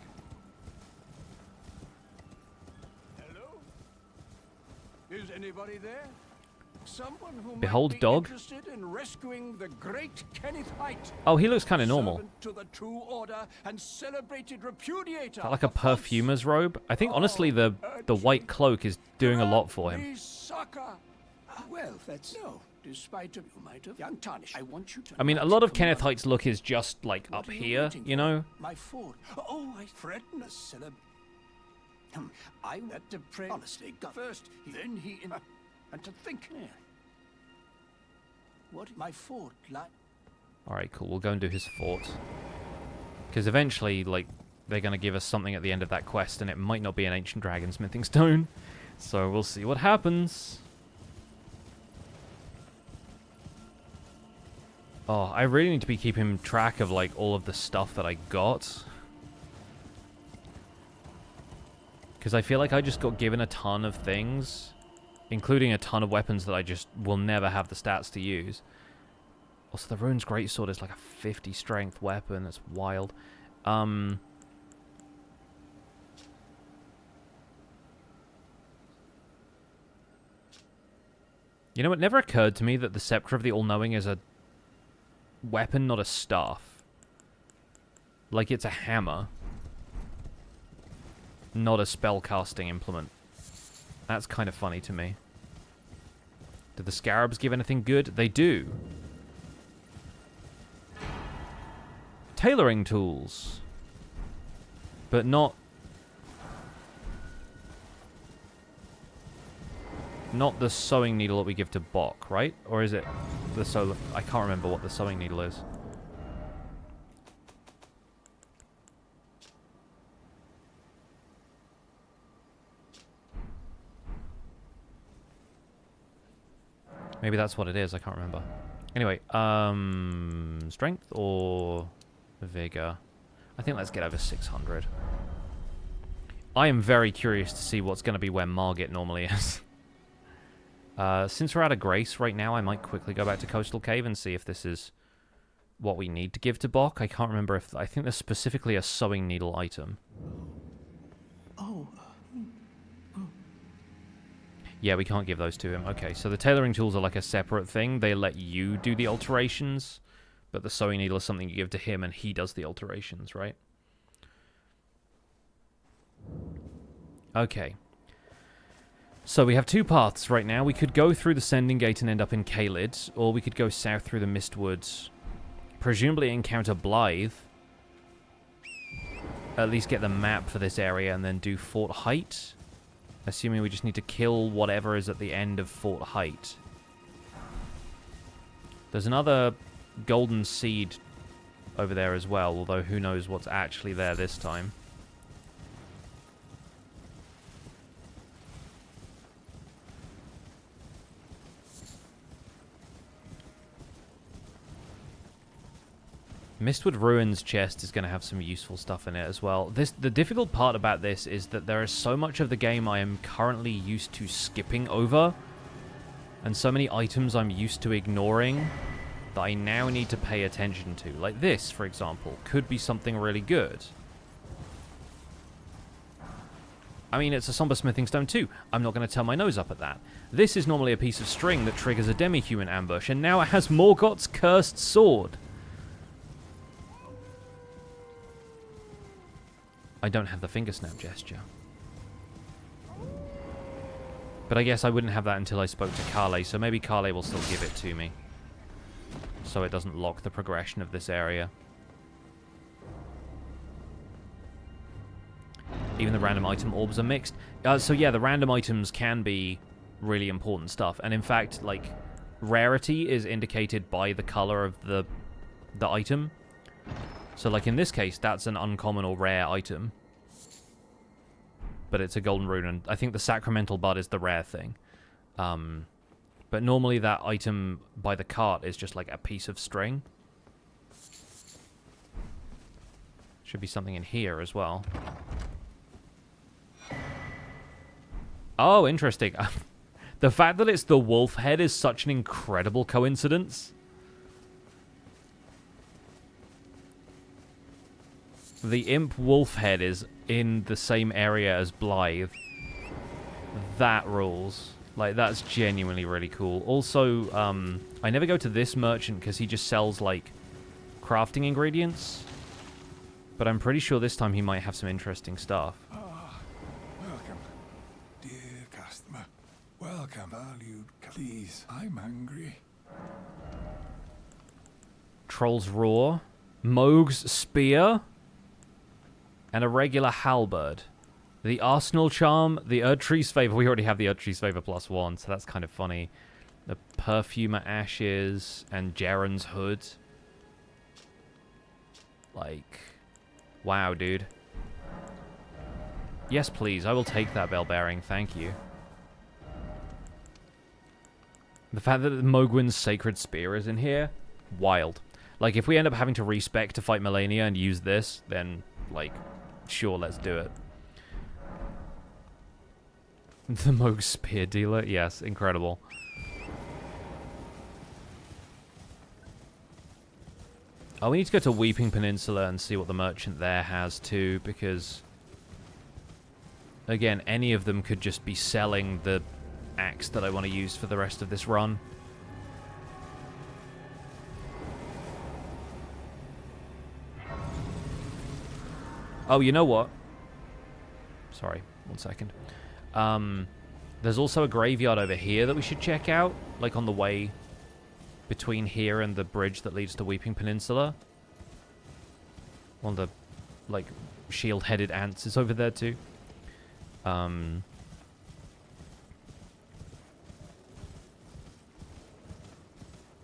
Is anybody there? Someone who Behold might be dog. interested in rescuing the great Kenneth Haight. Oh, he looks kind of normal. Servant to the true order and celebrated repudiator. Is that like a perfumer's robe? I think honestly the white cloak is doing a lot for him. Well, that's no. Despite you might have young tarnish. I want you to. I mean, a lot of Kenneth Haight's look is just like up here, you know. My fort. Oh, I threaten a celeb. I had to pray honestly. God first, then he and to think. Yeah. What my fort like? All right, cool. We'll go and do his fort. Because eventually, like, they're gonna give us something at the end of that quest, and it might not be an ancient dragon smithing stone. So we'll see what happens. Oh, I really need to be keeping track of, like, all of the stuff that I got. Because I feel like I just got given a ton of things, including a ton of weapons that I just will never have the stats to use. Also, the Rune's Greatsword is like a 50 strength weapon. That's wild. You know, it never occurred to me that the Scepter of the All-Knowing is a weapon, not a staff. Like, it's a hammer. Not a spellcasting implement. That's kind of funny to me. Do the Scarabs give anything good? They do. Tailoring tools. But not... Not the sewing needle that we give to Bok, right? Or is it the solar... I can't remember what the sewing needle is. Maybe that's what it is. I can't remember. Anyway, strength or vigor? I think let's get over 600. I am very curious to see what's going to be where Margit normally is. Since we're out of Grace right now, I might quickly go back to Coastal Cave and see if this is what we need to give to Bok. I can't remember if... I think there's specifically a sewing needle item. Oh. Yeah, we can't give those to him. Okay, so the tailoring tools are like a separate thing. They let you do the alterations, but the sewing needle is something you give to him and he does the alterations, right? Okay. So we have two paths right now. We could go through the Sending Gate and end up in Caelid, or we could go south through the Mistwoods, presumably encounter Blythe, at least get the map for this area, and then do Fort Height, assuming we just need to kill whatever is at the end of Fort Height. There's another golden seed over there as well, although who knows what's actually there this time. Mistwood Ruins chest is going to have some useful stuff in it as well. The difficult part about this is that there is so much of the game I am currently used to skipping over, and so many items I'm used to ignoring that I now need to pay attention to. Like this, for example, could be something really good. I mean, it's a somber smithing stone too. I'm not going to turn my nose up at that. This is normally a piece of string that triggers a demi-human ambush, and now it has Morgoth's cursed sword. I don't have the finger snap gesture. But I guess I wouldn't have that until I spoke to Kale, so maybe Kale will still give it to me. So it doesn't lock the progression of this area. Even the random item orbs are mixed. So yeah, the random items can be really important stuff. And in fact, like, rarity is indicated by the color of the item. So, like, in this case, that's an uncommon or rare item. But it's a golden rune, and I think the sacramental bud is the rare thing. But normally that item by the cart is just, like, a piece of string. Should be something in here as well. Oh, interesting. The fact that it's the wolf head is such an incredible coincidence. The imp wolf head is in the same area as Blythe. That rules. Like, that's genuinely really cool. Also, I never go to this merchant because he just sells, like, crafting ingredients. But I'm pretty sure this time he might have some interesting stuff. Welcome, dear customer. Welcome, valued. Please, I'm hungry. Troll's Roar. Moog's Spear. And a regular halberd. The Arsenal Charm, the Erdtree's Favor. We already have the Erdtree's Favor +1, so that's kind of funny. The Perfumer Ashes and Jaren's Hood. Like, wow, dude. Yes, please. I will take that bell bearing. Thank you. The fact that Mogwin's Sacred Spear is in here, wild. Like, if we end up having to respec to fight Melania and use this, then, like, sure, let's do it. The Moog Spear Dealer? Yes, incredible. Oh, we need to go to Weeping Peninsula and see what the merchant there has too, because again, any of them could just be selling the axe that I want to use for the rest of this run. Oh, you know what? Sorry, 1 second. There's also a graveyard over here that we should check out, like on the way between here and the bridge that leads to Weeping Peninsula. One of the, like, shield-headed ants is over there too. What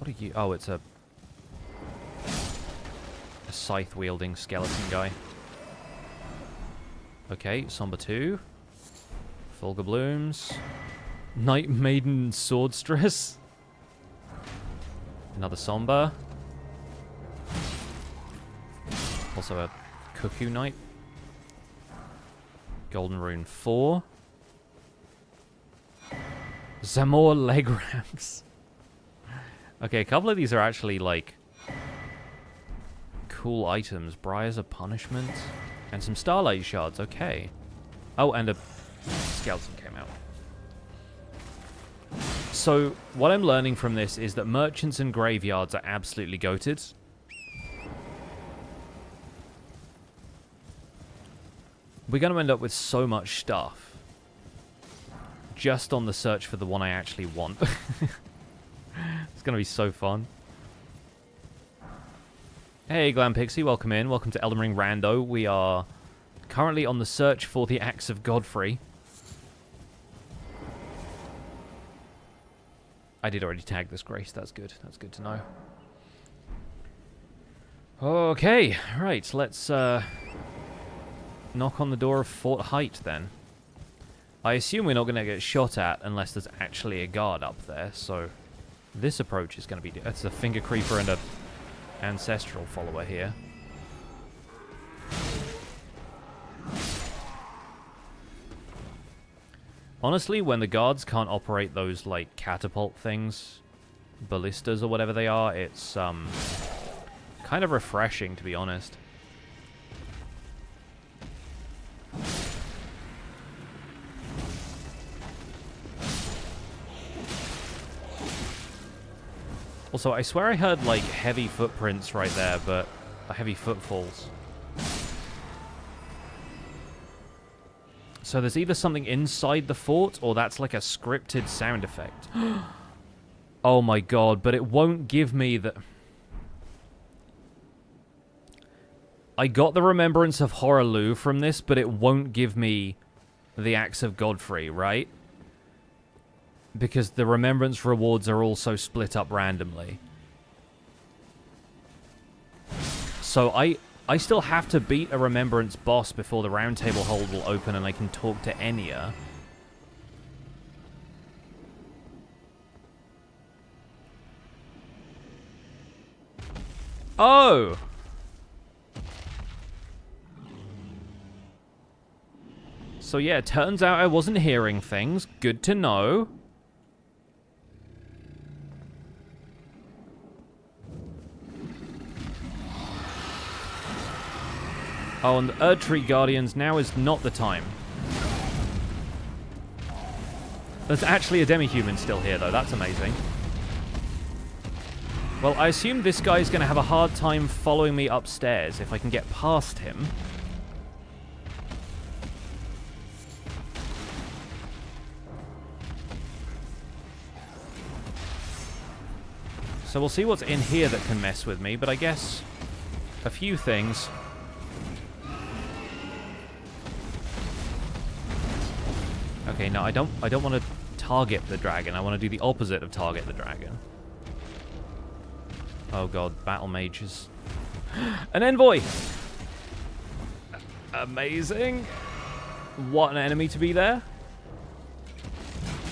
are you? Oh, it's a scythe-wielding skeleton guy. Okay, Somber 2. Fulgur Blooms. Night Maiden Swordstress. Another Somber. Also a Cuckoo Knight. Golden Rune 4. Zamor leg ramps. Okay, a couple of these are actually, like, cool items. Briars of Punishment. And some Starlight Shards, okay. Oh, and a skeleton came out. So, what I'm learning from this is that merchants and graveyards are absolutely goated. We're going to end up with so much stuff. Just on the search for the one I actually want. It's going to be so fun. Hey, Glam Pixie, welcome in. Welcome to Elden Ring Rando. We are currently on the search for the Axe of Godfrey. I did already tag this, Grace. That's good. That's good to know. Okay, right. Let's knock on the door of Fort Haight, then. I assume we're not going to get shot at unless there's actually a guard up there, so this approach is going to be... It's a Finger Creeper and a Ancestral follower here. Honestly, when the guards can't operate those, like, catapult things, ballistas or whatever they are, it's kind of refreshing, to be honest. Also, I swear I heard, like, heavy footprints right there, but... heavy footfalls. So there's either something inside the fort, or that's like a scripted sound effect. Oh my god, but it won't give me the... I got the Remembrance of Horaloo from this, but it won't give me the Axe of Godfrey, right? Because the Remembrance rewards are also split up randomly. So I still have to beat a Remembrance boss before the Roundtable hold will open and I can talk to Enya. Oh! So yeah, it turns out I wasn't hearing things. Good to know. Oh, and the Erdtree Guardians, now is not the time. There's actually a demi-human still here, though. That's amazing. Well, I assume this guy's going to have a hard time following me upstairs if I can get past him. So we'll see what's in here that can mess with me, but I guess a few things. Okay, no, I don't want to target the dragon. I want to do the opposite of target the dragon. Oh god, battle mages. An envoy! Amazing. What an enemy to be there.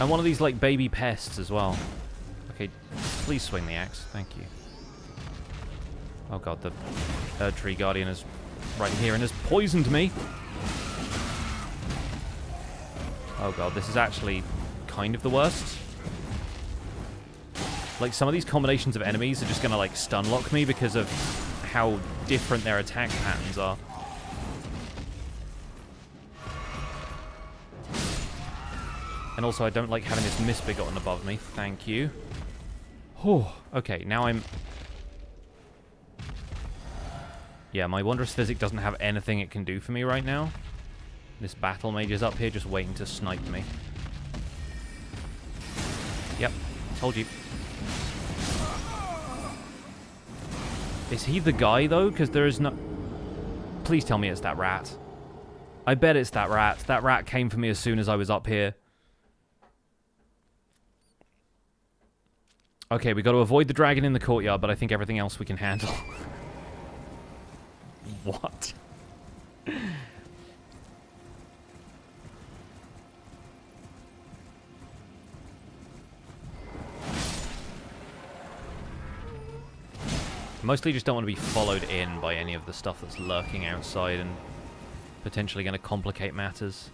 And one of these, like, baby pests as well. Okay, please swing the axe. Thank you. Oh god, the Erdtree Guardian is right here and has poisoned me. Oh god, this is actually kind of the worst. Like, some of these combinations of enemies are just gonna, like, stun lock me because of how different their attack patterns are. And also, I don't like having this Misbegotten above me. Thank you. Oh, okay, now I'm... Yeah, my Wondrous Physic doesn't have anything it can do for me right now. This Battle Mage is up here just waiting to snipe me. Yep, told you. Is he the guy, though? Because there is no... Please tell me it's that rat. I bet it's that rat. That rat came for me as soon as I was up here. Okay, we got to avoid the dragon in the courtyard, but I think everything else we can handle. What? Mostly just don't want to be followed in by any of the stuff that's lurking outside and potentially going to complicate matters.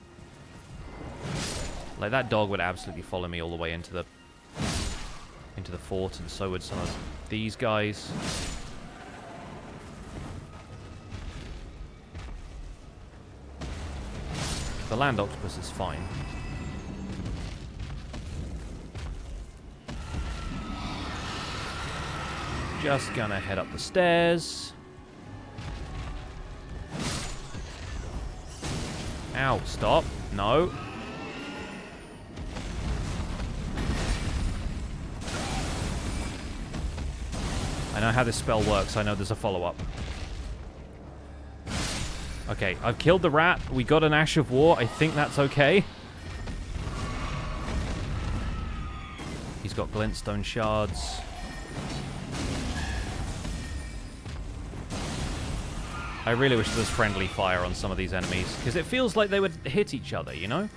Like, that dog would absolutely follow me all the way into the fort, and so would some of these guys. The land octopus is fine. Just gonna head up the stairs. Ow, stop. No. I know how this spell works. I know there's a follow-up. Okay, I've killed the rat. We got an Ash of War. I think that's okay. He's got glintstone shards. I really wish there was friendly fire on some of these enemies, because it feels like they would hit each other, you know?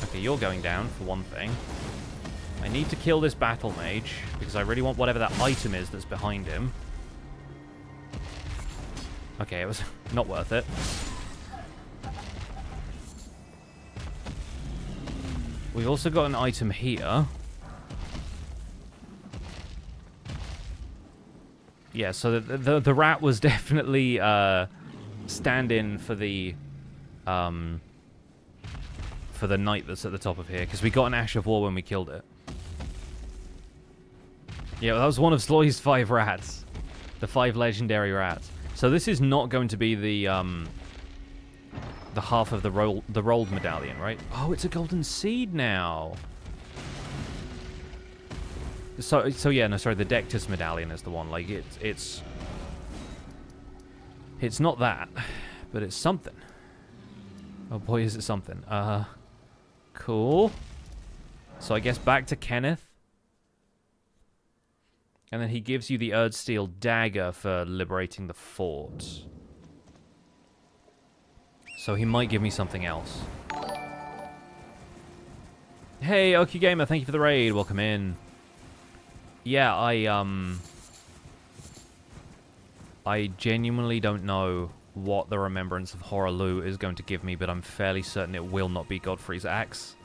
Okay, you're going down, for one thing. I need to kill this battle mage, because I really want whatever that item is that's behind him. Okay, it was not worth it. We've also got an item here. Yeah, so the rat was definitely stand-in for the knight that's at the top of here, because we got an Ash of War when we killed it. Yeah, that was one of Sloy's 5 rats. The 5 legendary rats. So this is not going to be the half of the rolled medallion, right? Oh, it's a golden seed now. So yeah, no, sorry, the Dectus medallion is the one. Like, it's not that, but it's something. Oh boy, is it something. Cool. So I guess back to Kenneth. And then he gives you the Erdsteel dagger for liberating the fort. So he might give me something else. Hey, Oki Gamer, thank you for the raid. Welcome in. Yeah, I genuinely don't know what the Remembrance of Horaloo is going to give me, but I'm fairly certain it will not be Godfrey's axe.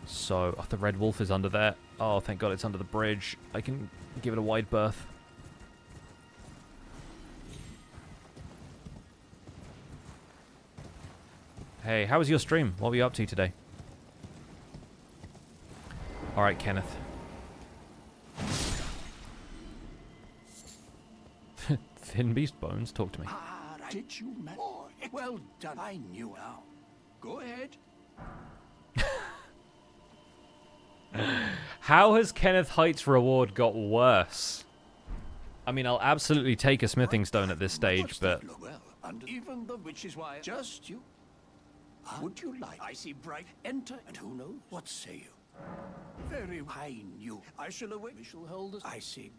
So, oh, the Red Wolf is under there. Oh, thank God it's under the bridge. I can give it a wide berth. Hey, how was your stream? What were you up to today? Alright, Kenneth. Thin beast bones, talk to me. Did you, man? Oh, well done. I knew now. Go ahead. How has Kenneth Haight's reward got worse? I mean, I'll absolutely take a smithing stone at this stage, but... Well, even the witch's wire. Just you. Would you like? I see bright. Enter, and who knows? What say you? Very I knew. I shall await. We shall hold us. I see.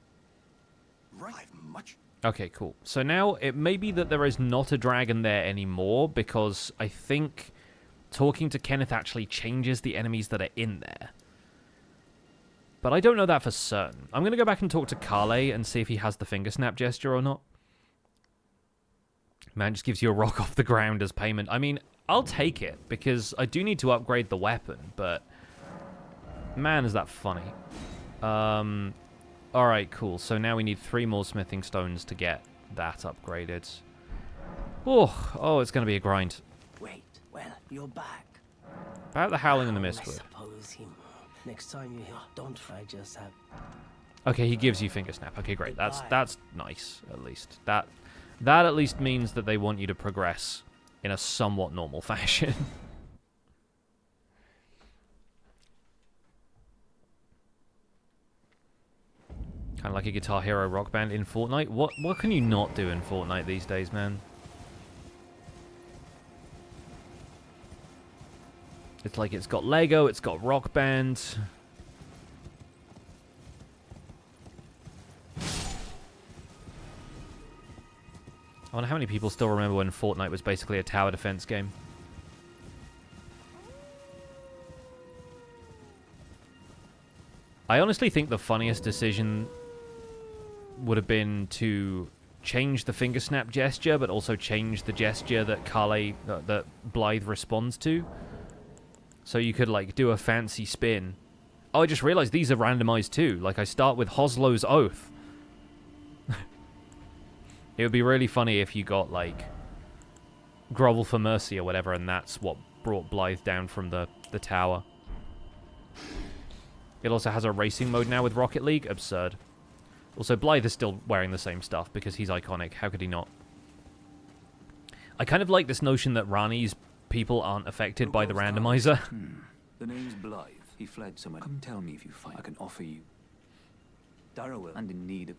Right. I've much... Okay, cool. So now it may be that there is not a dragon there anymore, because I think talking to Kenneth actually changes the enemies that are in there. But I don't know that for certain. I'm going to go back and talk to Kale and see if he has the finger snap gesture or not. Man just gives you a rock off the ground as payment. I mean, I'll take it, because I do need to upgrade the weapon, but... Man, is that funny. Alright, cool. So now we need 3 more smithing stones to get that upgraded. Oh, it's going to be a grind. Wait, well, you're back. About the Howling in the Mistwood. Next time you hear, don't try just have... Okay, he gives you finger snap. Okay, great. That's nice, at least. That at least means that they want you to progress in a somewhat normal fashion. Kind of like a Guitar Hero Rock Band in Fortnite. What can you not do in Fortnite these days, man? It's like it's got Lego, it's got Rock Band. I wonder how many people still remember when Fortnite was basically a tower defense game. I honestly think the funniest decision would have been to change the finger snap gesture, but also change the gesture that that Blythe responds to. So you could, like, do a fancy spin. Oh, I just realized these are randomized too. Like, I start with Hoslow's Oath. It would be really funny if you got, like, Grovel for Mercy or whatever, and that's what brought Blythe down from the tower. It also has a racing mode now with Rocket League. Absurd. Also, Blythe is still wearing the same stuff because he's iconic. How could he not? I kind of like this notion that Rani's people aren't affected by the randomizer. The name's Blythe. He fled somewhere. Come tell me if you find I can offer you Darriwil and in need of...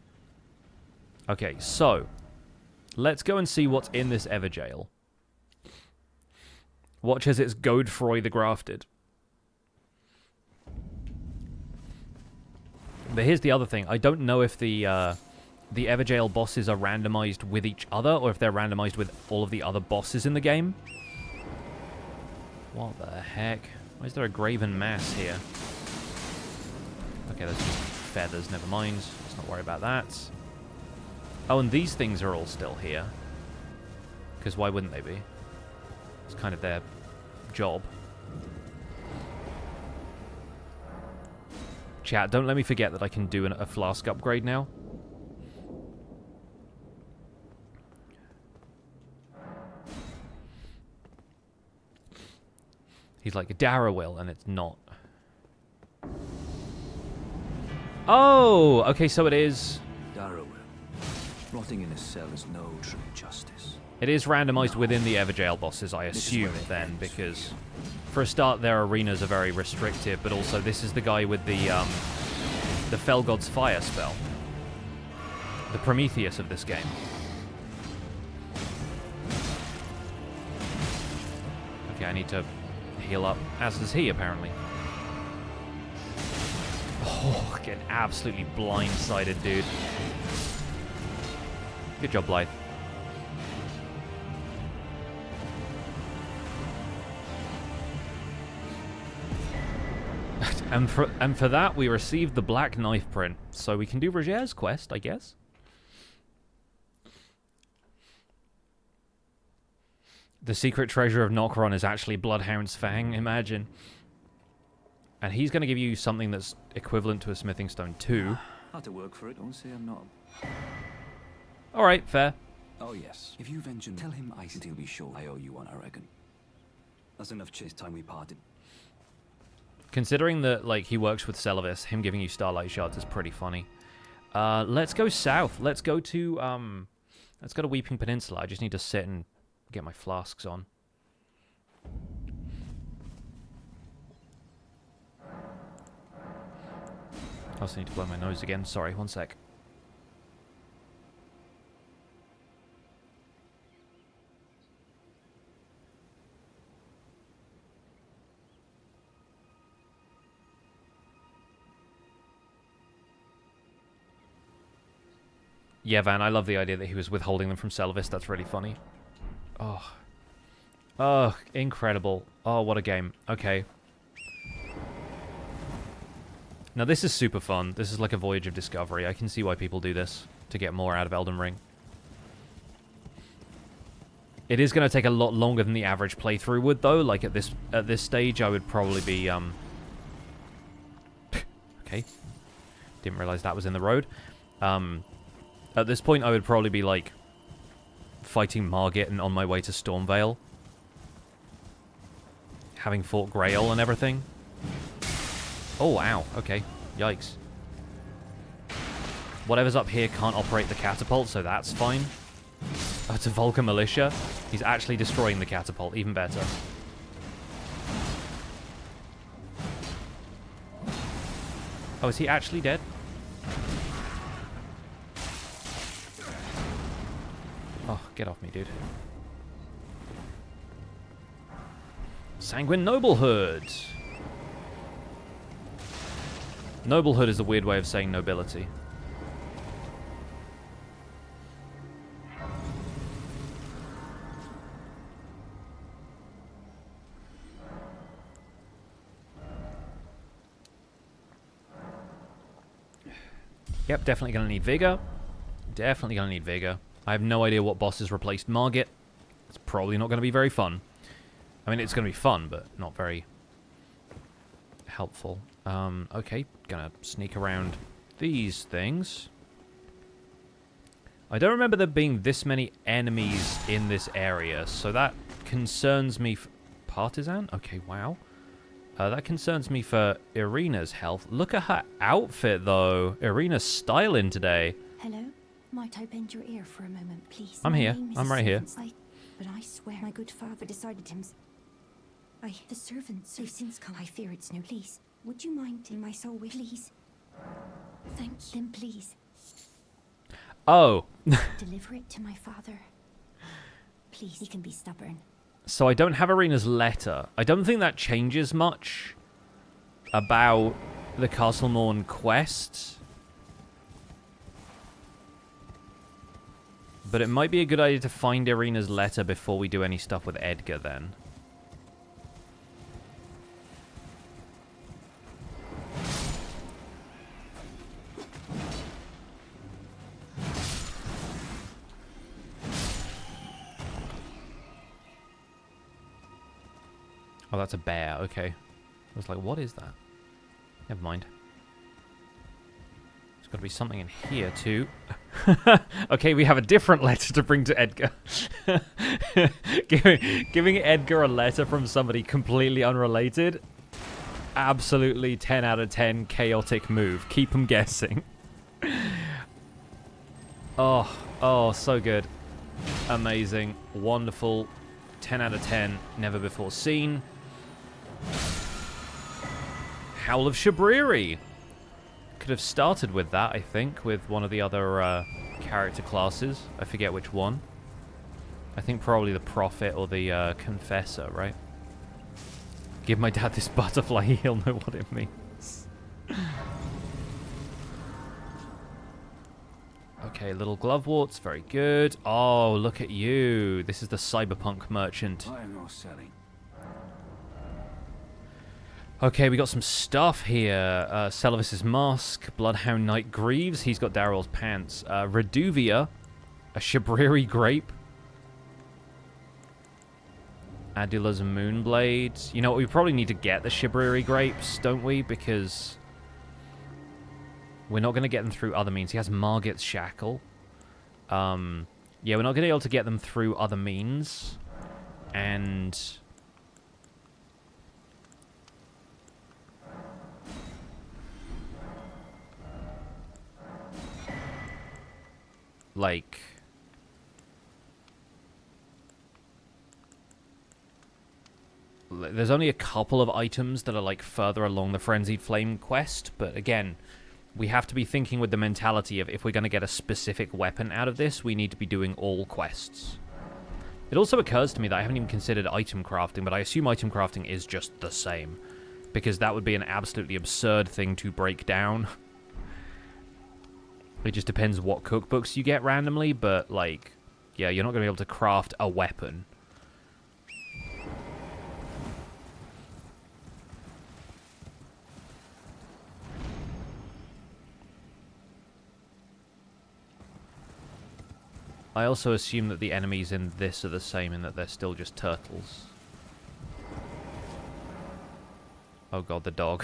Okay, so let's go and see what's in this Everjail. Watch as it's Godfrey the Grafted. But here's the other thing. I don't know if the Everjail bosses are randomized with each other or if they're randomized with all of the other bosses in the game. What the heck? Why is there a graven mass here? Okay, that's just feathers. Never mind. Let's not worry about that. Oh, and these things are all still here. Because why wouldn't they be? It's kind of their job. Chat, don't let me forget that I can do a flask upgrade now. He's like a Darriwil, and it's not. Oh! Okay, so it is... Darriwil. Rotting in a cell is no true justice. It is randomized within the Everjail bosses, I assume, then, because... For a start, their arenas are very restrictive, but also this is the guy with the Fell God's Fire spell. The Prometheus of this game. Okay, I need to heal up, as does he, apparently. Oh, getting absolutely blindsided, dude. Good job, Blythe. And for that, we received the Black Knife print, so we can do Roger's quest, I guess. The secret treasure of Nokron is actually Bloodhound's Fang, imagine. And he's going to give you something that's equivalent to a smithing stone too. Had to work for it, don't say I'm not. Alright, fair. Oh yes, if you venture, tell him I still be sure I owe you one, I reckon. That's enough chase time we parted. Considering that, like, he works with Celavis, him giving you Starlight Shards is pretty funny. Let's go south. Let's go to Weeping Peninsula. I just need to sit and get my flasks on. I also need to blow my nose again. Sorry, one sec. Yeah, Van, I love the idea that he was withholding them from Celavis. That's really funny. Oh. Oh, incredible. Oh, what a game. Okay. Now, this is super fun. This is like a voyage of discovery. I can see why people do this, to get more out of Elden Ring. It is going to take a lot longer than the average playthrough would, though. Like, at this stage, I would probably be, okay. Didn't realize that was in the road. At this point, I would probably be, like, fighting Margit and on my way to Stormvale. Having fought Grail and everything. Oh, wow. Okay. Yikes. Whatever's up here can't operate the catapult, so that's fine. Oh, it's a Vulcan militia. He's actually destroying the catapult. Even better. Oh, is he actually dead? Oh, get off me, dude. Sanguine Noblehood. Noblehood is a weird way of saying nobility. Yep, definitely going to need Vigor. Definitely going to need Vigor. I have no idea what bosses replaced Margit. It's probably not going to be very fun. I mean, it's going to be fun, but not very helpful. Okay, gonna sneak around these things. I don't remember there being this many enemies in this area, so that concerns me. Partisan? Okay, wow. That concerns me for Irina's health. Look at her outfit, though. Irina's styling today. Hello? Might I bend your ear for a moment, please? I'm here. I'm right here. But I swear my good father decided him. The servants have since come. I fear it's no please. Would you mind in my soul with, please? Thank him, please. Oh. Deliver it to my father. Please, he can be stubborn. So I don't have Irina's letter. I don't think that changes much about the Castle Morn quest. But it might be a good idea to find Irina's letter before we do any stuff with Edgar then. Oh, that's a bear. Okay. I was like, what is that? Never mind. There's got to be something in here, too. Okay, we have a different letter to bring to Edgar. Giving Edgar a letter from somebody completely unrelated. Absolutely 10 out of 10 chaotic move. Keep them guessing. Oh, so good. Amazing. Wonderful. 10 out of 10. Never before seen. Howl of Shabriri. Could have started with that, I think, with one of the other character classes. I forget which one. I think probably the Prophet or the Confessor, right? Give my dad this butterfly, he'll know what it means. Okay, little gloveworts, very good. Oh, look at you. This is the cyberpunk merchant. I am not selling. Okay, we got some stuff here. Celavis's Mask, Bloodhound Knight Greaves. He's got Darryl's Pants. Reduvia, a Shabriri Grape. Adula's Moonblade. You know what, we probably need to get the Shabriri Grapes, don't we? Because we're not going to get them through other means. He has Margit's Shackle. Yeah, we're not going to be able to get them through other means. And like, there's only a couple of items that are like further along the Frenzied Flame quest, but again, we have to be thinking with the mentality of if we're going to get a specific weapon out of this, we need to be doing all quests. It also occurs to me that I haven't even considered item crafting, but I assume item crafting is just the same, because that would be an absolutely absurd thing to break down. It just depends what cookbooks you get randomly, but, like, yeah, you're not going to be able to craft a weapon. I also assume that the enemies in this are the same in that they're still just turtles. Oh god, the dog.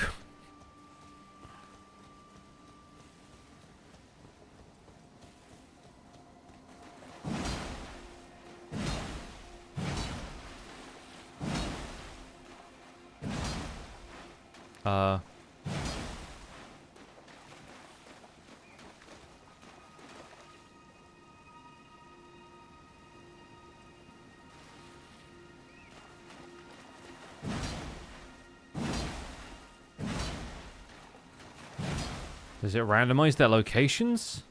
Does it randomize their locations?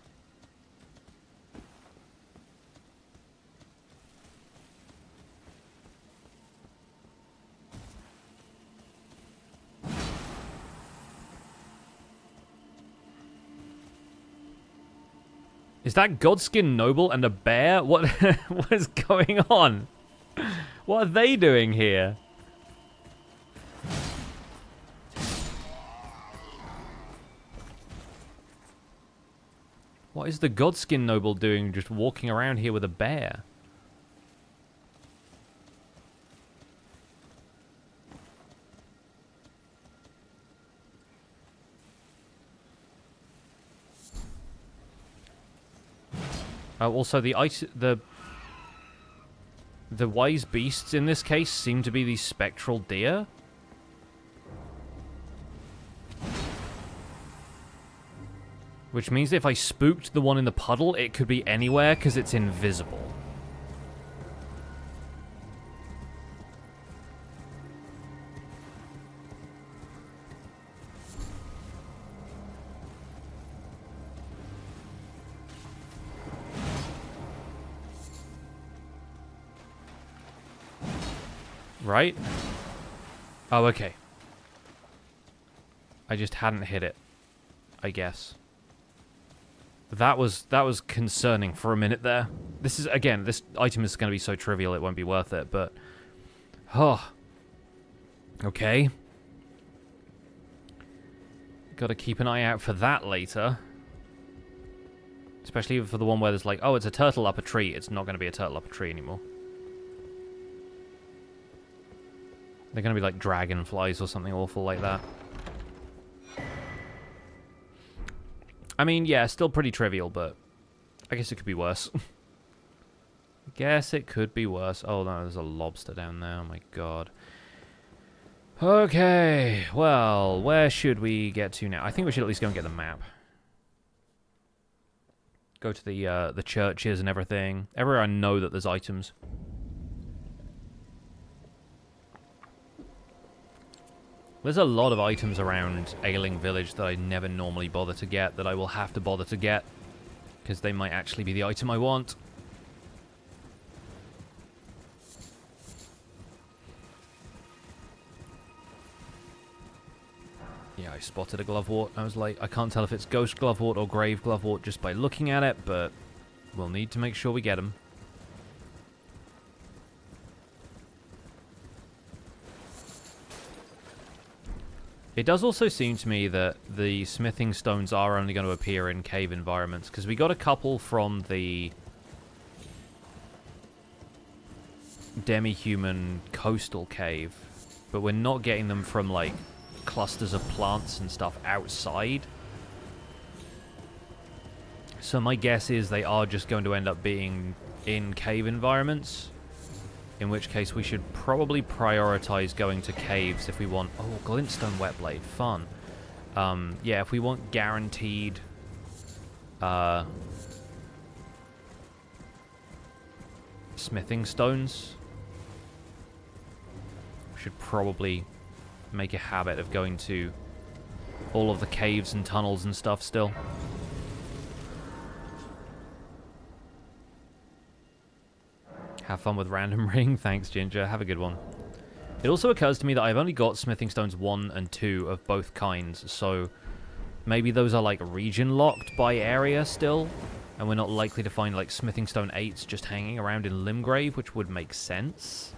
Is that Godskin Noble and a bear? What, what is going on? What are they doing here? What is the Godskin Noble doing just walking around here with a bear? Also, the wise beasts in this case seem to be these spectral deer. Which means that if I spooked the one in the puddle, it could be anywhere because it's invisible. Right? Oh, okay. I just hadn't hit it, I guess. That was concerning for a minute there. This is, again, this item is going to be so trivial it won't be worth it, but... Oh. Okay. Gotta keep an eye out for that later. Especially for the one where there's like, oh, it's a turtle up a tree. It's not going to be a turtle up a tree anymore. They're going to be like dragonflies or something awful like that. I mean, yeah, still pretty trivial, but I guess it could be worse. I guess it could be worse. Oh, no, there's a lobster down there. Oh, my God. Okay, well, where should we get to now? I think we should at least go and get the map. Go to the churches and everything. Everywhere I know that there's items. There's a lot of items around Ailing Village that I never normally bother to get, that I will have to bother to get, because they might actually be the item I want. Yeah, I spotted a Glovewort. I was like, I can't tell if it's Ghost Glovewort or Grave Glovewort just by looking at it, but we'll need to make sure we get them. It does also seem to me that the smithing stones are only going to appear in cave environments, because we got a couple from the Demi-human coastal cave, but we're not getting them from, like, clusters of plants and stuff outside. So my guess is they are just going to end up being in cave environments. In which case, we should probably prioritize going to caves if we want... Oh, glintstone whetblade. Fun. Yeah, if we want guaranteed... smithing stones, we should probably make a habit of going to all of the caves and tunnels and stuff still. Have fun with Random Ring. Thanks, Ginger. Have a good one. It also occurs to me that I've only got smithing stones 1 and 2 of both kinds, so maybe those are like region locked by area still, and we're not likely to find like smithing stone 8s just hanging around in Limgrave, which would make sense.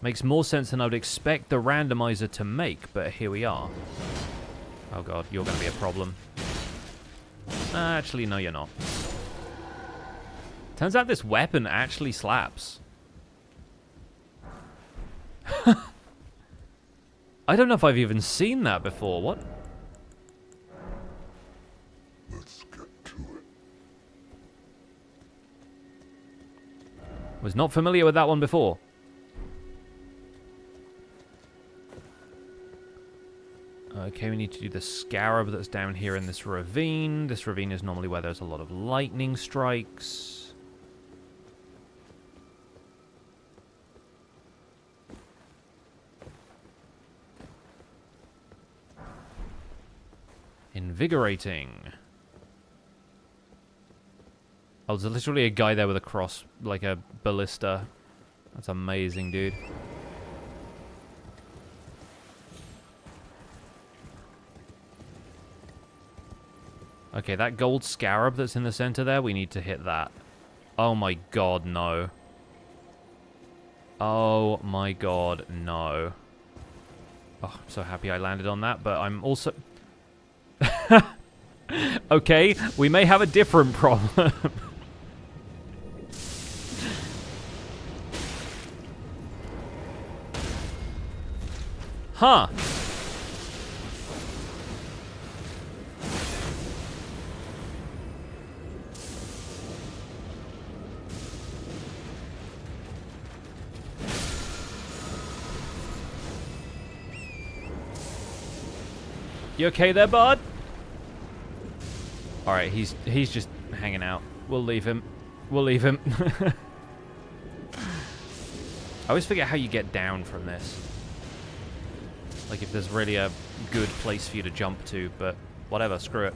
Makes more sense than I would expect the randomizer to make, but here we are. Oh god, you're going to be a problem. Actually, no, you're not. Turns out this weapon actually slaps. I don't know if I've even seen that before. What? Let's get to it. Was not familiar with that one before. Okay, we need to do the scarab that's down here in this ravine. This ravine is normally where there's a lot of lightning strikes. Invigorating. Oh, there's literally a guy there with a cross, like a ballista. That's amazing, dude. Okay, that gold scarab that's in the center there, we need to hit that. Oh my god, no. Oh my god, no. Oh, I'm so happy I landed on that, but I'm also... Okay, we may have a different problem. Huh. You okay there, bud? Alright, he's just hanging out. We'll leave him. We'll leave him. I always forget how you get down from this. Like if there's really a good place for you to jump to, but whatever, screw it.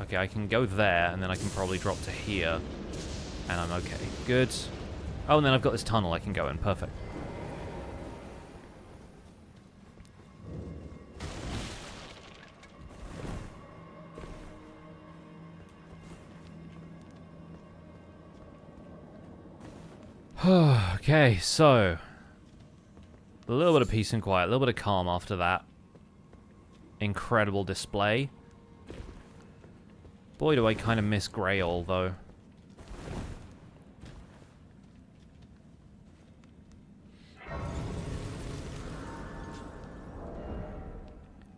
Okay, I can go there, and then I can probably drop to here. And I'm okay. Good. Oh, and then I've got this tunnel I can go in. Perfect. Okay, so a little bit of peace and quiet, a little bit of calm after that incredible display. Boy, do I kind of miss Grail, though.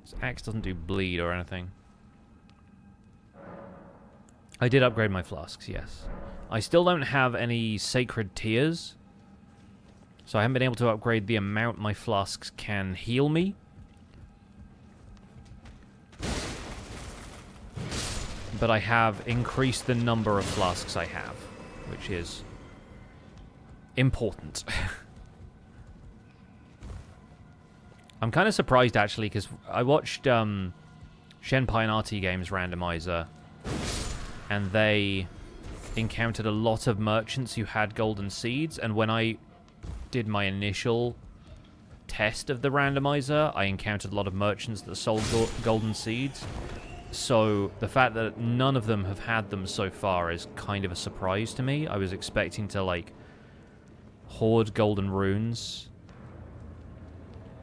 This axe doesn't do bleed or anything. I did upgrade my flasks, yes. I still don't have any sacred tears, so I haven't been able to upgrade the amount my flasks can heal me. But I have increased the number of flasks I have, which is important. I'm kind of surprised, actually, because I watched Shenpai and RT Games Randomizer, and they encountered a lot of merchants who had golden seeds, and when I did my initial test of the randomizer, I encountered a lot of merchants that sold golden seeds. So the fact that none of them have had them so far is kind of a surprise to me. I was expecting to, like, hoard golden runes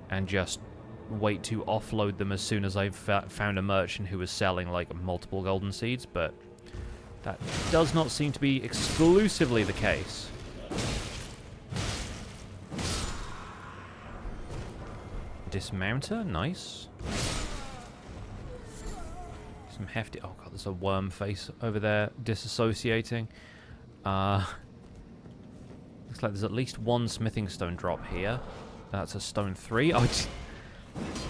and just wait to offload them as soon as I found a merchant who was selling, like, multiple golden seeds, but that does not seem to be exclusively the case. Dismounter, nice. Some hefty... Oh god, there's a worm face over there disassociating. Looks like there's at least one smithing stone drop here. That's a stone 3. Oh,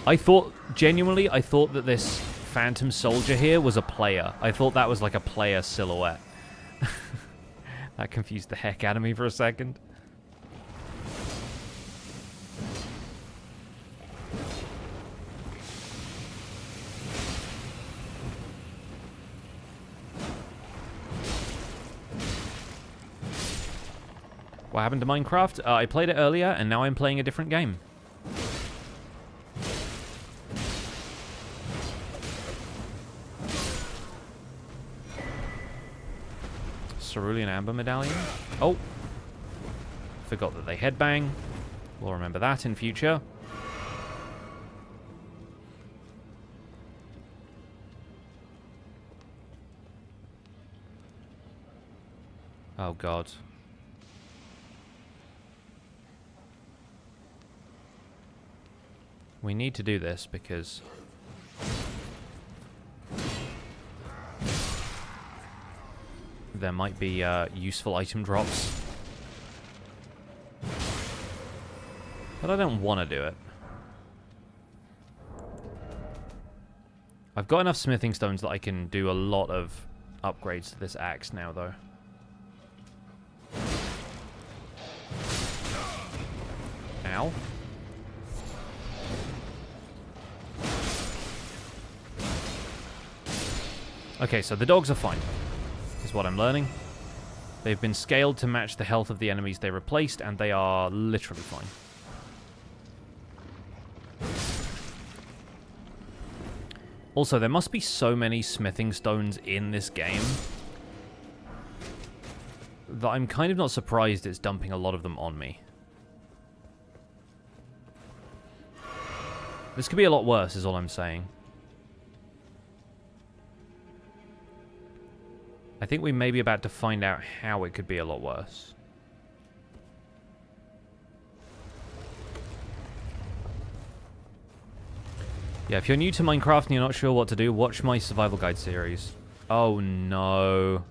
I thought, genuinely, I thought that this Phantom Soldier here was a player. I thought that was like a player silhouette. That confused the heck out of me for a second. What happened to Minecraft? I played it earlier, and now I'm playing a different game. Cerulean Amber Medallion. Oh. Forgot that they headbang. We'll remember that in future. Oh, God. We need to do this because... there might be useful item drops. But I don't want to do it. I've got enough smithing stones that I can do a lot of upgrades to this axe now, though. Ow. Okay, so the dogs are fine, is what I'm learning. They've been scaled to match the health of the enemies they replaced, and they are literally fine. Also, there must be so many smithing stones in this game that I'm kind of not surprised it's dumping a lot of them on me. This could be a lot worse, is all I'm saying. I think we may be about to find out how it could be a lot worse. Yeah, if you're new to Minecraft and you're not sure what to do, watch my survival guide series. Oh no.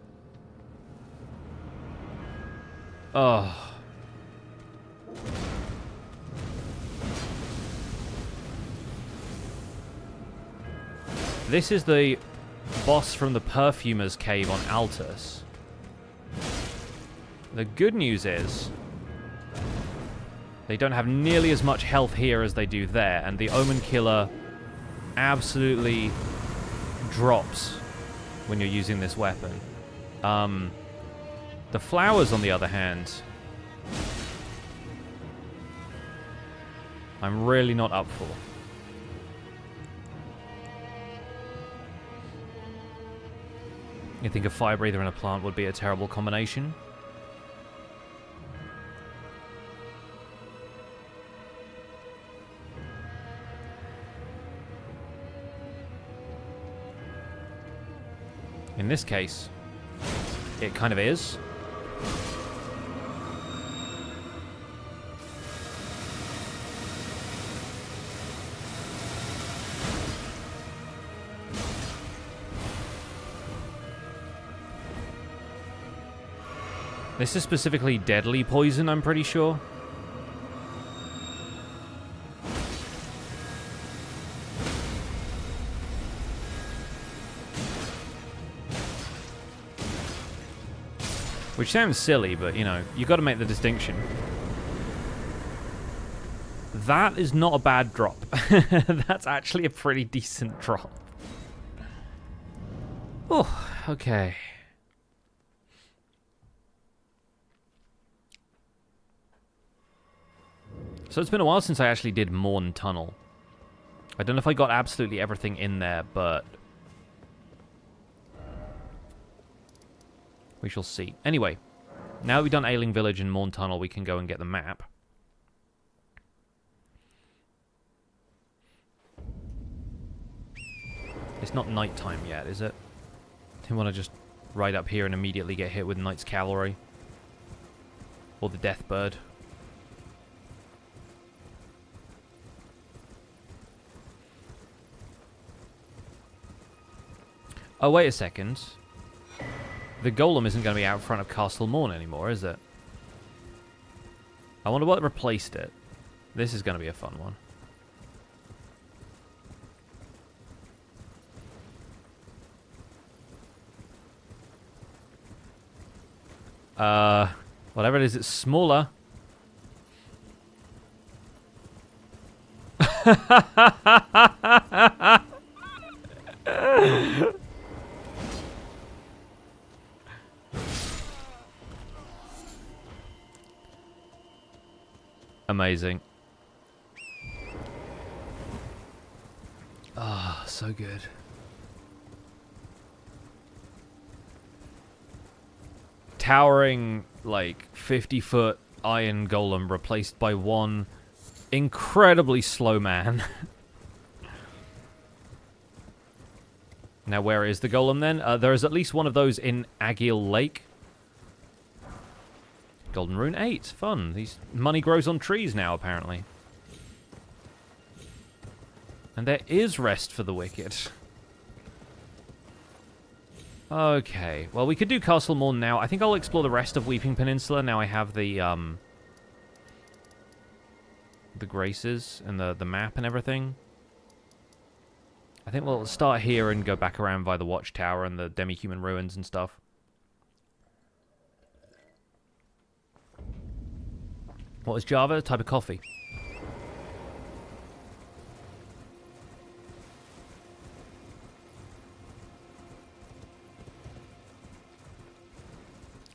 Oh. This is the boss from the Perfumer's Cave on Altus. The good news is they don't have nearly as much health here as they do there, and the Omen Killer absolutely drops when you're using this weapon. The flowers, on the other hand, I'm really not up for. You think a fire breather and a plant would be a terrible combination? In this case, it kind of is. This is specifically deadly poison, I'm pretty sure. Which sounds silly, but, you know, you got to make the distinction. That is not a bad drop. That's actually a pretty decent drop. Oh, okay. So it's been a while since I actually did Morn Tunnel. I don't know if I got absolutely everything in there, but we shall see. Anyway, now that we've done Ailing Village and Morn Tunnel, we can go and get the map. It's not nighttime yet, is it? Didn't want to just ride up here and immediately get hit with Knight's Cavalry. Or the Death Bird. Oh, wait a second. The Golem isn't going to be out front of Castle Morn anymore, is it? I wonder what replaced it. This is going to be a fun one. Whatever it is, it's smaller. Amazing. Ah, oh, so good. Towering, like, 50-foot iron golem replaced by one incredibly slow man. Now, where is the golem then? There is at least one of those in Agil Lake. Golden Rune 8. Fun. These money grows on trees now, apparently. And there is rest for the wicked. Okay. Well, we could do Castle Morn now. I think I'll explore the rest of Weeping Peninsula. Now I have the graces and the map and everything. I think we'll start here and go back around by the Watchtower and the Demi-human ruins and stuff. What is Java? A type of coffee.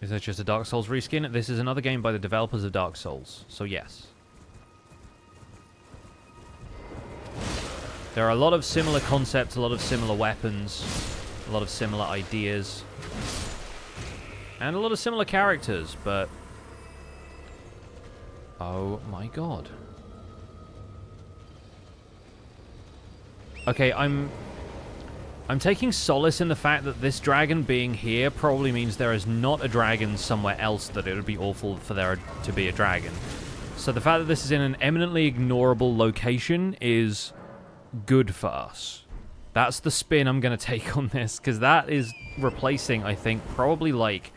Is that just a Dark Souls reskin? This is another game by the developers of Dark Souls, so yes. There are a lot of similar concepts, a lot of similar weapons, a lot of similar ideas, and a lot of similar characters, but... oh my god. Okay, I'm taking solace in the fact that this dragon being here probably means there is not a dragon somewhere else that it would be awful for there to be a dragon. So the fact that this is in an eminently ignorable location is good for us. That's the spin I'm going to take on this, because that is replacing, I think, probably like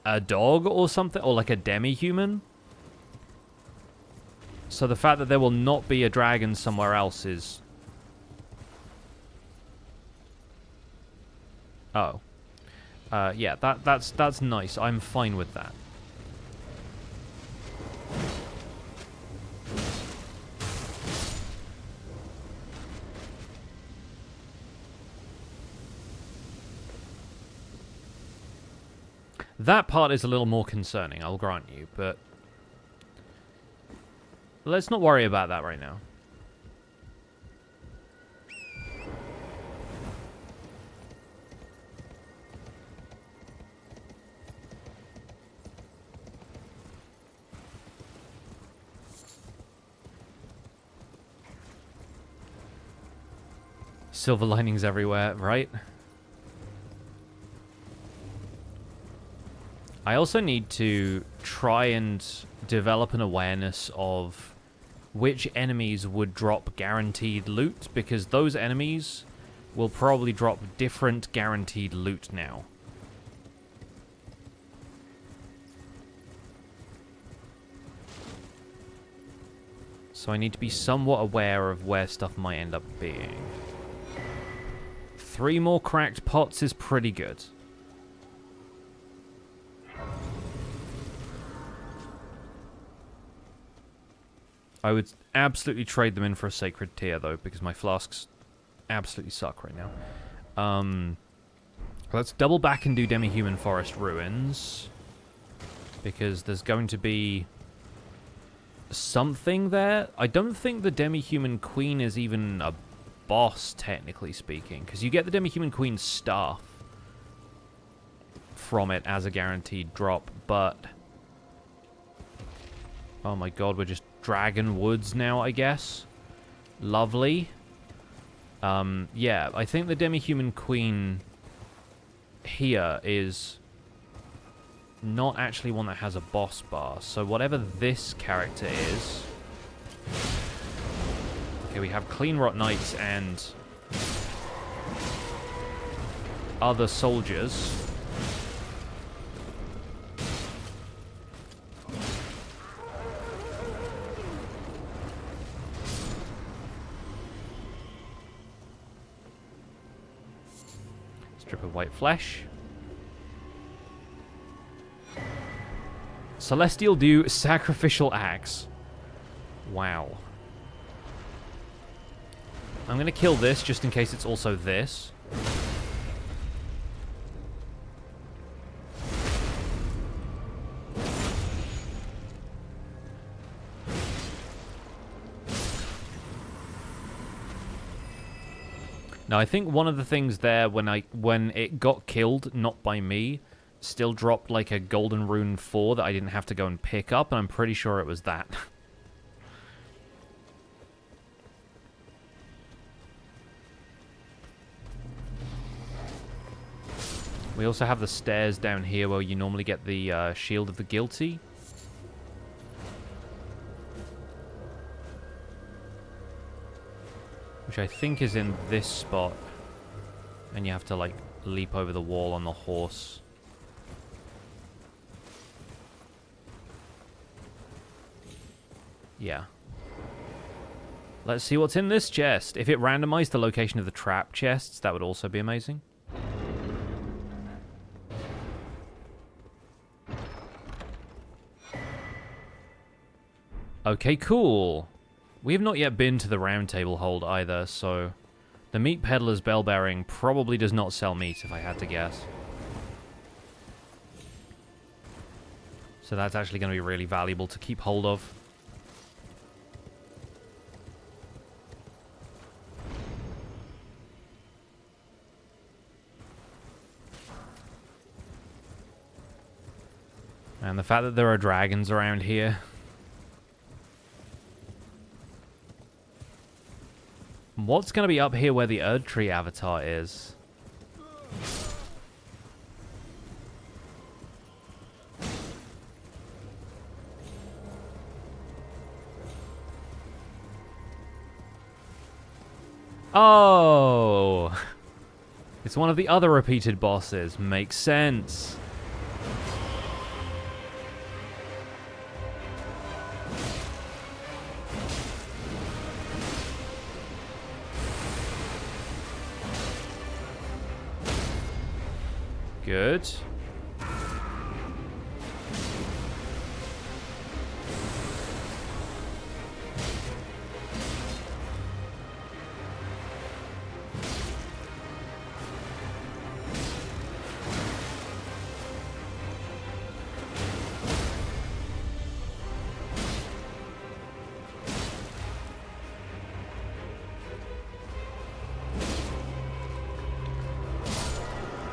a dog or something, or like a demi-human. So the fact that there will not be a dragon somewhere else is... oh. Yeah, that's nice. I'm fine with that. That part is a little more concerning, I'll grant you, but let's not worry about that right now. Silver linings everywhere, right? I also need to try and develop an awareness of which enemies would drop guaranteed loot, because those enemies will probably drop different guaranteed loot now. So I need to be somewhat aware of where stuff might end up being. 3 more cracked pots is pretty good. I would absolutely trade them in for a sacred tier, though, because my flasks absolutely suck right now. Let's double back and do Demi-human Forest Ruins, because there's going to be something there. I don't think the Demi-human Queen is even a boss, technically speaking, because you get the Demi-human Queen staff from it as a guaranteed drop, but... oh my god, we're just Dragon Woods now, I guess. Lovely. Yeah, I think the Demi-human Queen here is not actually one that has a boss bar. So whatever this character is... okay, we have Clean Rot Knights and other soldiers. Strip of white flesh. Celestial Dew Sacrificial Axe. Wow. I'm going to kill this just in case it's also this. Now, I think one of the things there when it got killed, not by me, still dropped like a golden rune 4 that I didn't have to go and pick up, and I'm pretty sure it was that. We also have the stairs down here where you normally get the Shield of the Guilty. Which I think is in this spot. And you have to, like, leap over the wall on the horse. Yeah. Let's see what's in this chest. If it randomized the location of the trap chests, that would also be amazing. Okay, cool. We have not yet been to the Roundtable hold either, so... The Meat Peddler's bell bearing probably does not sell meat, if I had to guess. So that's actually going to be really valuable to keep hold of. And the fact that there are dragons around here. What's going to be up here where the Erdtree Avatar is? Oh! It's one of the other repeated bosses. Makes sense. Good.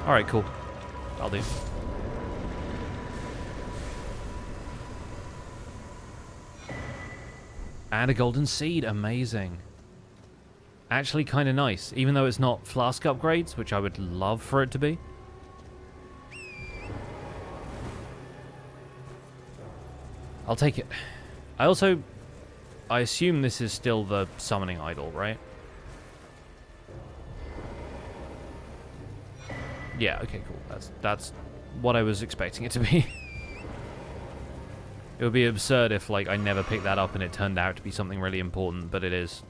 All right, cool. I'll do. And a golden seed. Amazing. Actually kind of nice, even though it's not flask upgrades, which I would love for it to be. I'll take it. I assume this is still the summoning idol, right? Yeah, okay, cool. That's what I was expecting it to be. It would be absurd if, like, I never picked that up and it turned out to be something really important, but it is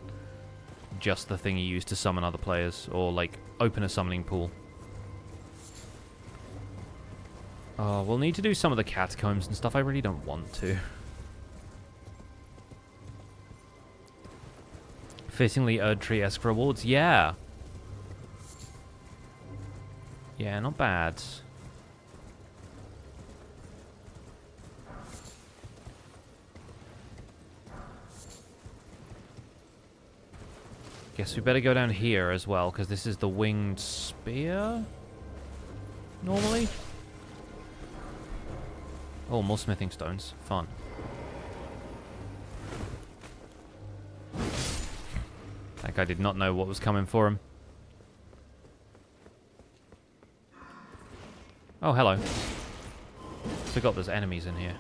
just the thing you use to summon other players, or, like, open a summoning pool. Oh, we'll need to do some of the catacombs and stuff. I really don't want to. Fittingly Erdtree-esque rewards. Yeah. Yeah, not bad. Guess we better go down here as well, because this is the winged spear? Normally? Oh, more smithing stones. Fun. That guy did not know what was coming for him. Oh, hello. Forgot there's enemies in here.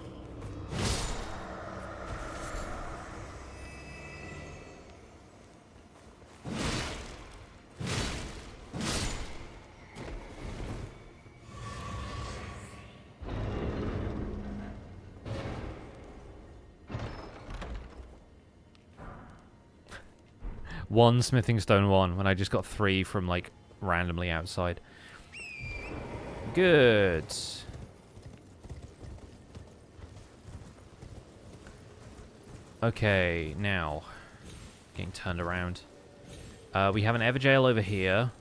One smithing stone one, when I just got 3 from, like, randomly outside. Good. Okay, now getting turned around. We have an Everjail over here,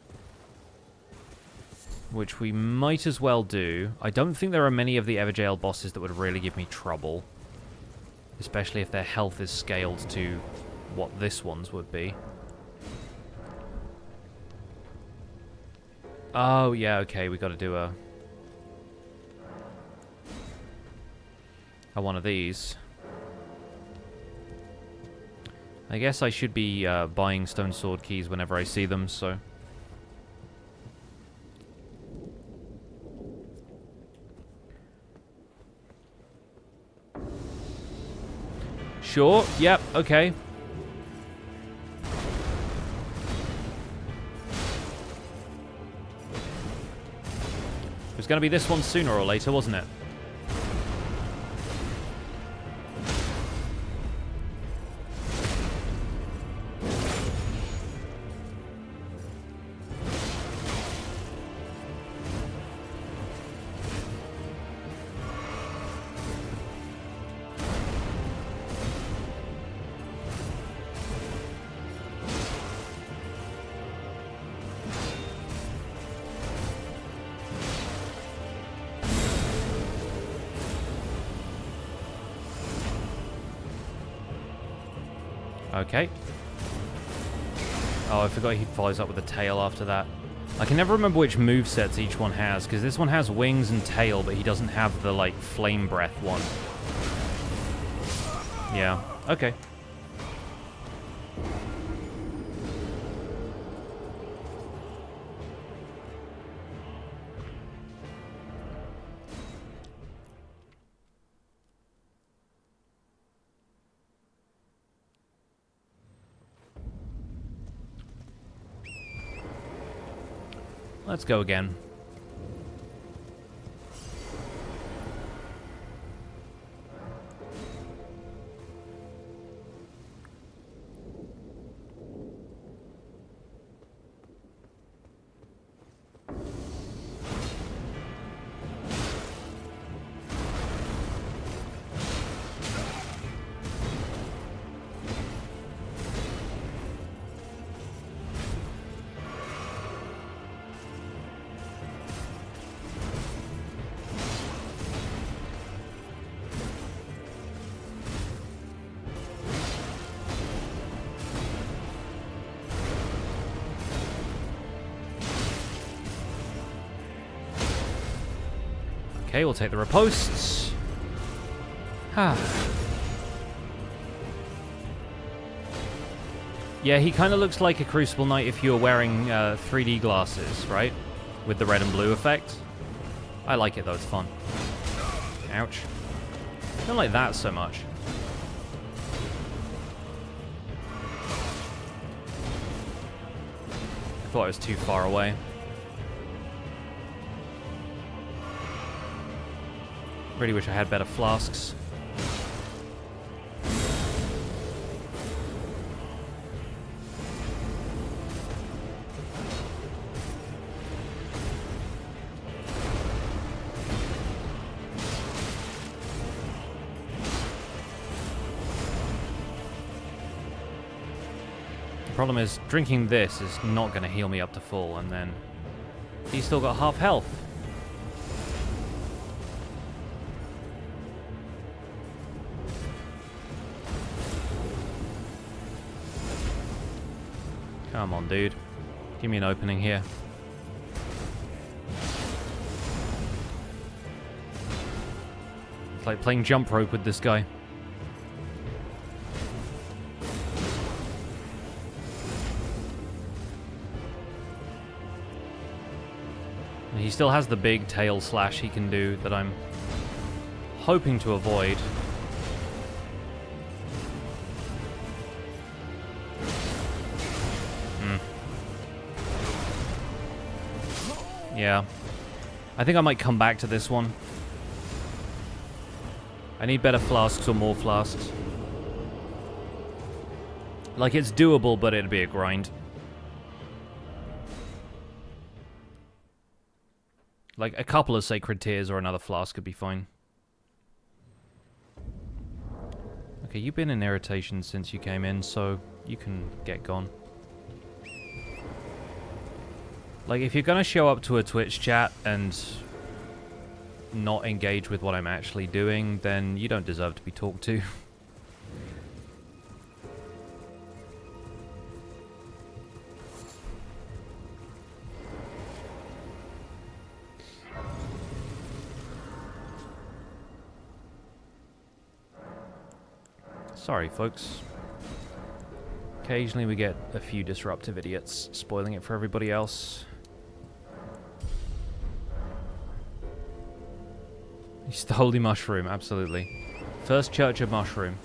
which we might as well do. I don't think there are many of the Everjail bosses that would really give me trouble, especially if their health is scaled to what this one's would be. Oh, yeah, okay, we gotta do a one of these. I guess I should be buying stone sword keys whenever I see them, so... Sure, yep, okay. It was going to be this one sooner or later, wasn't it? Okay. Oh, I forgot he follows up with a tail after that. I can never remember which movesets each one has, because this one has wings and tail, but he doesn't have the, like, flame breath one. Yeah. Okay. Let's go again. Okay, we'll take the riposts. Yeah, he kind of looks like a Crucible Knight if you're wearing 3D glasses, right? With the red and blue effect. I like it though, it's fun. Ouch. Don't like that so much. I thought I was too far away. Really wish I had better flasks. The problem is, drinking this is not going to heal me up to full, and then he's still got half health. Come on, dude. Give me an opening here. It's like playing jump rope with this guy. And he still has the big tail slash he can do that I'm hoping to avoid. Yeah. I think I might come back to this one. I need better flasks or more flasks. Like, it's doable, but it'd be a grind. Like, a couple of Sacred Tears or another flask could be fine. Okay, you've been in irritation since you came in, so you can get gone. Like, if you're gonna show up to a Twitch chat and not engage with what I'm actually doing, then you don't deserve to be talked to. Sorry, folks. Occasionally we get a few disruptive idiots spoiling it for everybody else. It's the Holy Mushroom, absolutely. First Church of Mushroom.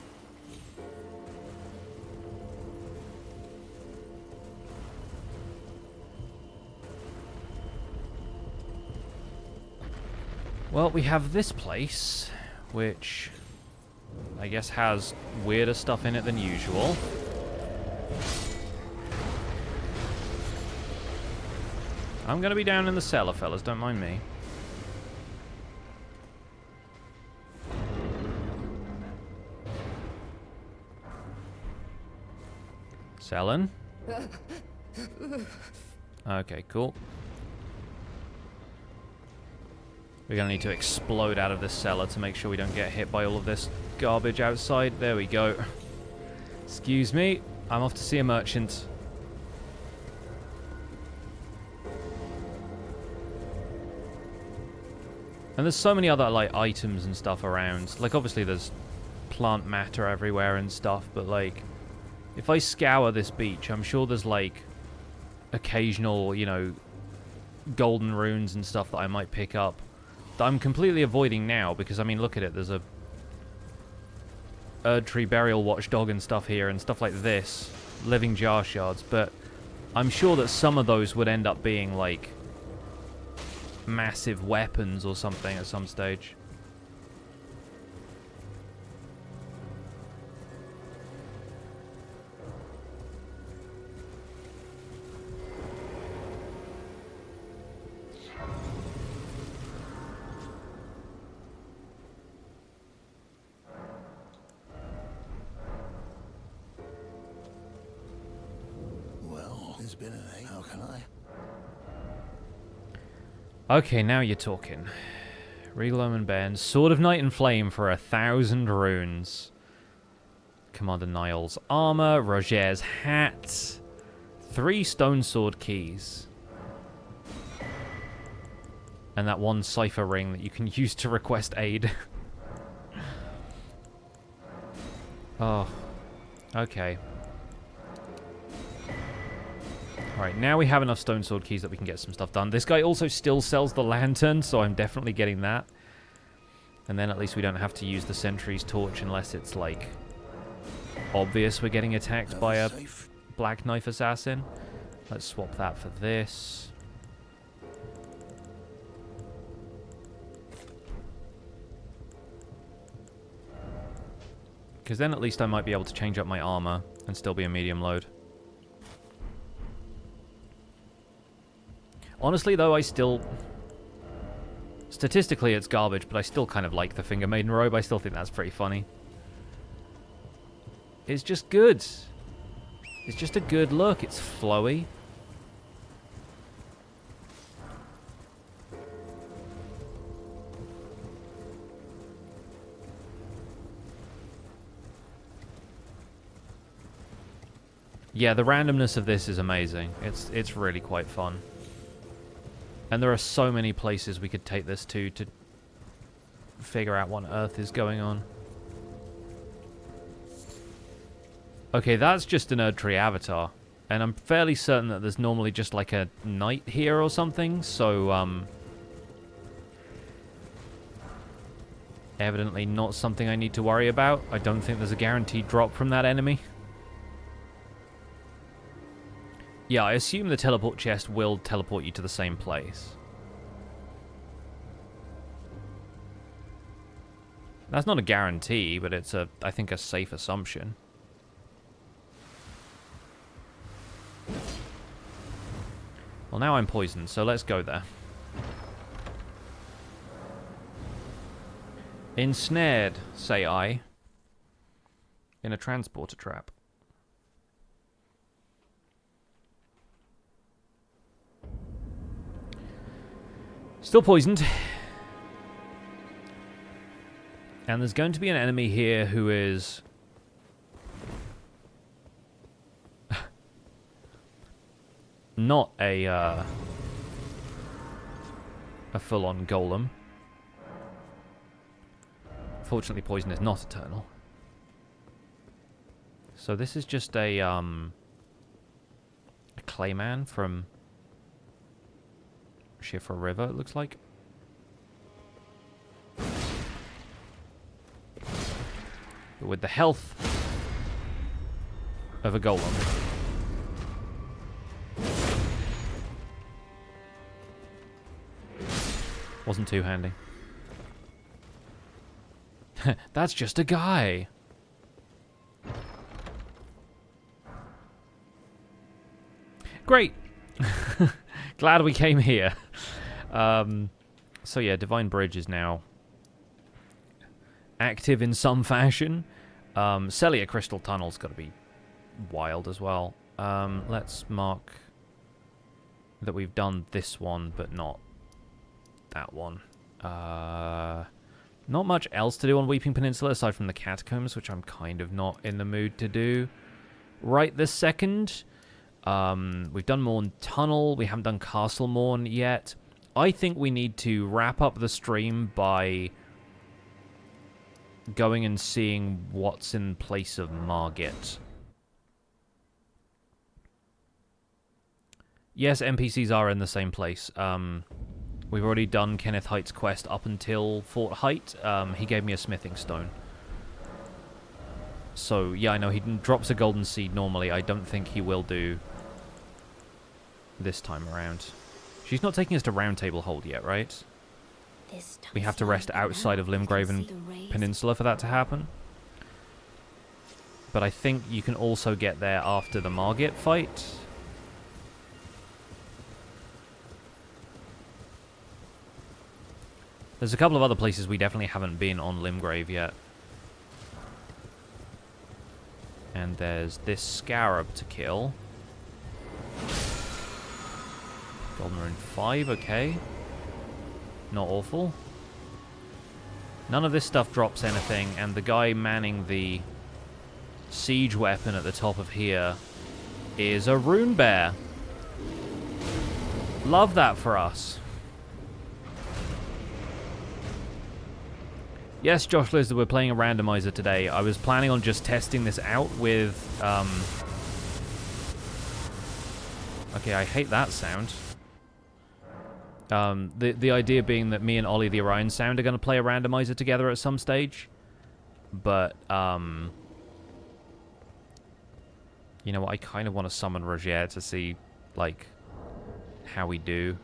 Well, we have this place, which I guess has weirder stuff in it than usual. I'm gonna be down in the cellar, fellas, don't mind me. Sellen? Okay, cool. We're going to need to explode out of this cellar to make sure we don't get hit by all of this garbage outside. There we go. Excuse me. I'm off to see a merchant. And there's so many other, like, items and stuff around. Like, obviously there's plant matter everywhere and stuff, but, like, if I scour this beach, I'm sure there's, like, occasional, you know, golden runes and stuff that I might pick up that I'm completely avoiding now because, I mean, look at it. There's a Erdtree burial watchdog and stuff here and stuff like this. Living jar shards. But I'm sure that some of those would end up being, like, massive weapons or something at some stage. How can I? Okay, now you're talking. Regal Omen Bairn. Sword of Night and Flame for 1,000 runes. Commander Niall's armor. Roger's hat. 3 stone sword keys. And that 1 cipher ring that you can use to request aid. Oh. Okay. Alright, now we have enough stone sword keys that we can get some stuff done. This guy also still sells the lantern, so I'm definitely getting that. And then at least we don't have to use the sentry's torch unless it's, like, obvious we're getting attacked by a black knife assassin. Let's swap that for this. Because then at least I might be able to change up my armor and still be a medium load. Honestly, though, I still... Statistically, it's garbage, but I still kind of like the Finger Maiden robe. I still think that's pretty funny. It's just good. It's just a good look. It's flowy. Yeah, the randomness of this is amazing. It's really quite fun. And there are so many places we could take this to figure out what on earth is going on. Okay, that's just an Erdtree Avatar. And I'm fairly certain that there's normally just like a knight here or something, so, evidently not something I need to worry about. I don't think there's a guaranteed drop from that enemy. Yeah, I assume the teleport chest will teleport you to the same place. That's not a guarantee, but it's a, I think, a safe assumption. Well, now I'm poisoned, so let's go there. Ensnared, say I, in a transporter trap. Still poisoned. And there's going to be an enemy here who is... not a full-on golem. Fortunately, poison is not eternal. So this is just a clayman from Shifra River, it looks like. But with the health of a golem. Wasn't too handy. That's just a guy. Great. Glad we came here. So yeah, Divine Bridge is now active in some fashion. Celia Crystal Tunnel's got to be wild as well. Let's mark that we've done this one, but not that one. Not much else to do on Weeping Peninsula aside from the catacombs, which I'm kind of not in the mood to do right this second. We've done Morn Tunnel. We haven't done Castle Morn yet. I think we need to wrap up the stream by going and seeing what's in place of Margit. Yes, NPCs are in the same place. We've already done Kenneth Haight's quest up until Fort Haight. He gave me a smithing stone. So, yeah, I know he drops a golden seed normally. I don't think he will do this time around. She's not taking us to Roundtable Hold yet, right? We have to rest outside of Limgrave Peninsula for that to happen. But I think you can also get there after the Margit fight. There's a couple of other places we definitely haven't been on Limgrave yet. And there's this scarab to kill. Golden Rune 5, okay. Not awful. None of this stuff drops anything, and the guy manning the siege weapon at the top of here is a rune bear. Love that for us. Yes, Josh Lizard, we're playing a randomizer today. I was planning on just testing this out with... Okay, I hate that sound. The idea being that me and Ollie the Orion Sound are going to play a randomizer together at some stage. But, you know what, I kind of want to summon Roger to see, like, how we do.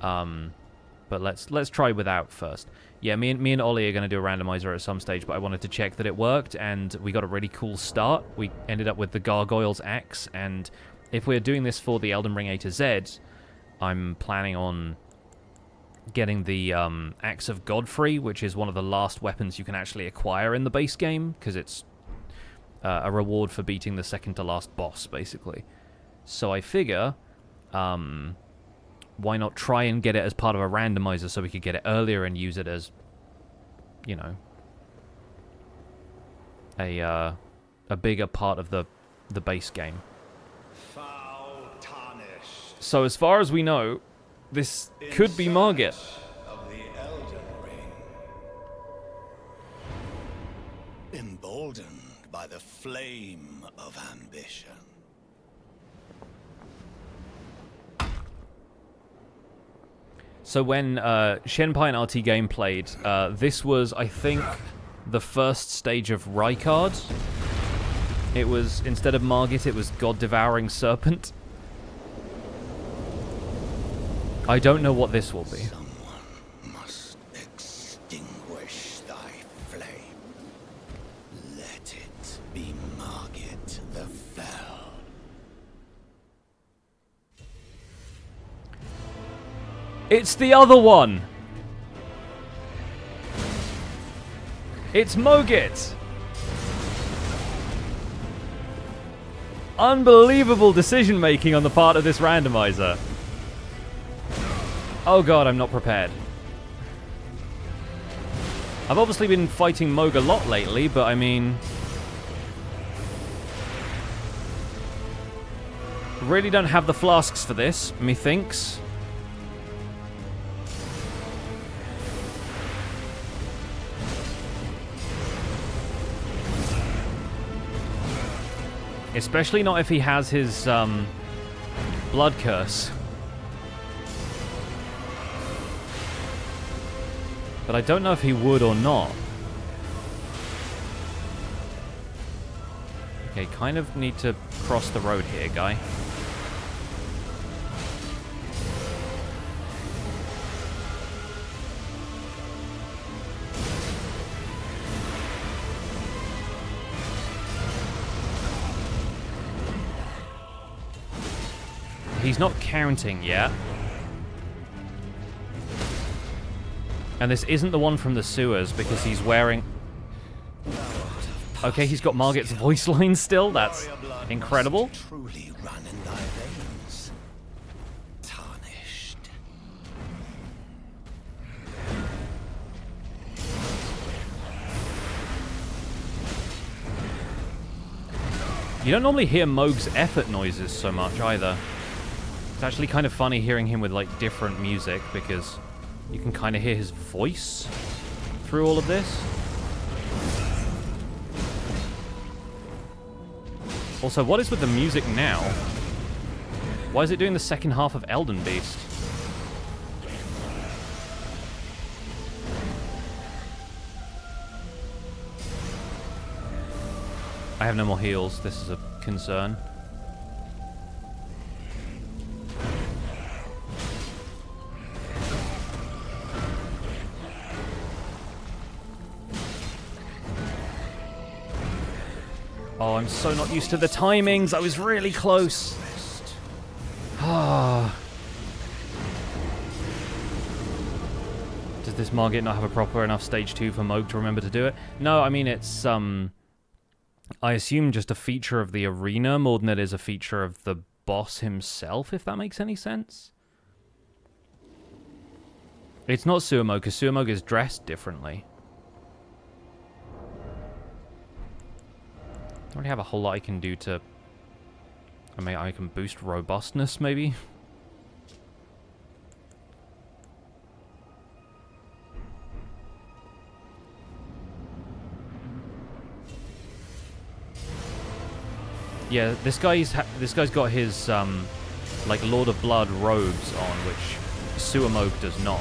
But let's try without first. Yeah, me and Ollie are going to do a randomizer at some stage, but I wanted to check that it worked, and we got a really cool start. We ended up with the Gargoyle's Axe, and if we're doing this for the Elden Ring A-Z, I'm planning on getting the Axe of Godfrey, which is one of the last weapons you can actually acquire in the base game, because it's a reward for beating the second to last boss, basically. So I figure, why not try and get it as part of a randomizer so we could get it earlier and use it as, you know, a bigger part of the base game. So as far as we know, this could be Margit. Of the Elden Ring. Emboldened by the flame of ambition. So when Shenpai and RT Game played, this was, I think, the first stage of Rykard. It was, instead of Margit, it was God-Devouring Serpent. I don't know what this will be. Someone must extinguish thy flame. Let it be Margit the Fell. It's the other one! It's Mogit! Unbelievable decision-making on the part of this randomizer. Oh god, I'm not prepared. I've obviously been fighting Moog a lot lately, but I mean... really don't have the flasks for this, methinks. Especially not if he has his, blood curse. But I don't know if he would or not. Okay, kind of need to cross the road here, guy. He's not counting yet. And this isn't the one from the sewers because he's wearing... Okay, he's got Margit's voice line still. That's incredible. Truly run in thy veins. Tarnished. You don't normally hear Mohg's effort noises so much either. It's actually kind of funny hearing him with like different music because you can kind of hear his voice through all of this. Also, what is with the music now? Why is it doing the second half of Elden Beast? I have no more heals. This is a concern. Oh, I'm so not used to the timings. I was really close. Ah. Does this Margit not have a proper enough stage 2 for Mohg to remember to do it? No, I mean, it's, I assume just a feature of the arena more than it is a feature of the boss himself, if that makes any sense. It's not Sewer Mohg, because Sewer Mohg is dressed differently. I don't really have a whole lot I can do to... I mean, I can boost robustness, maybe? Yeah, this guy's got his like Lord of Blood robes on, which Sewer Mohg does not.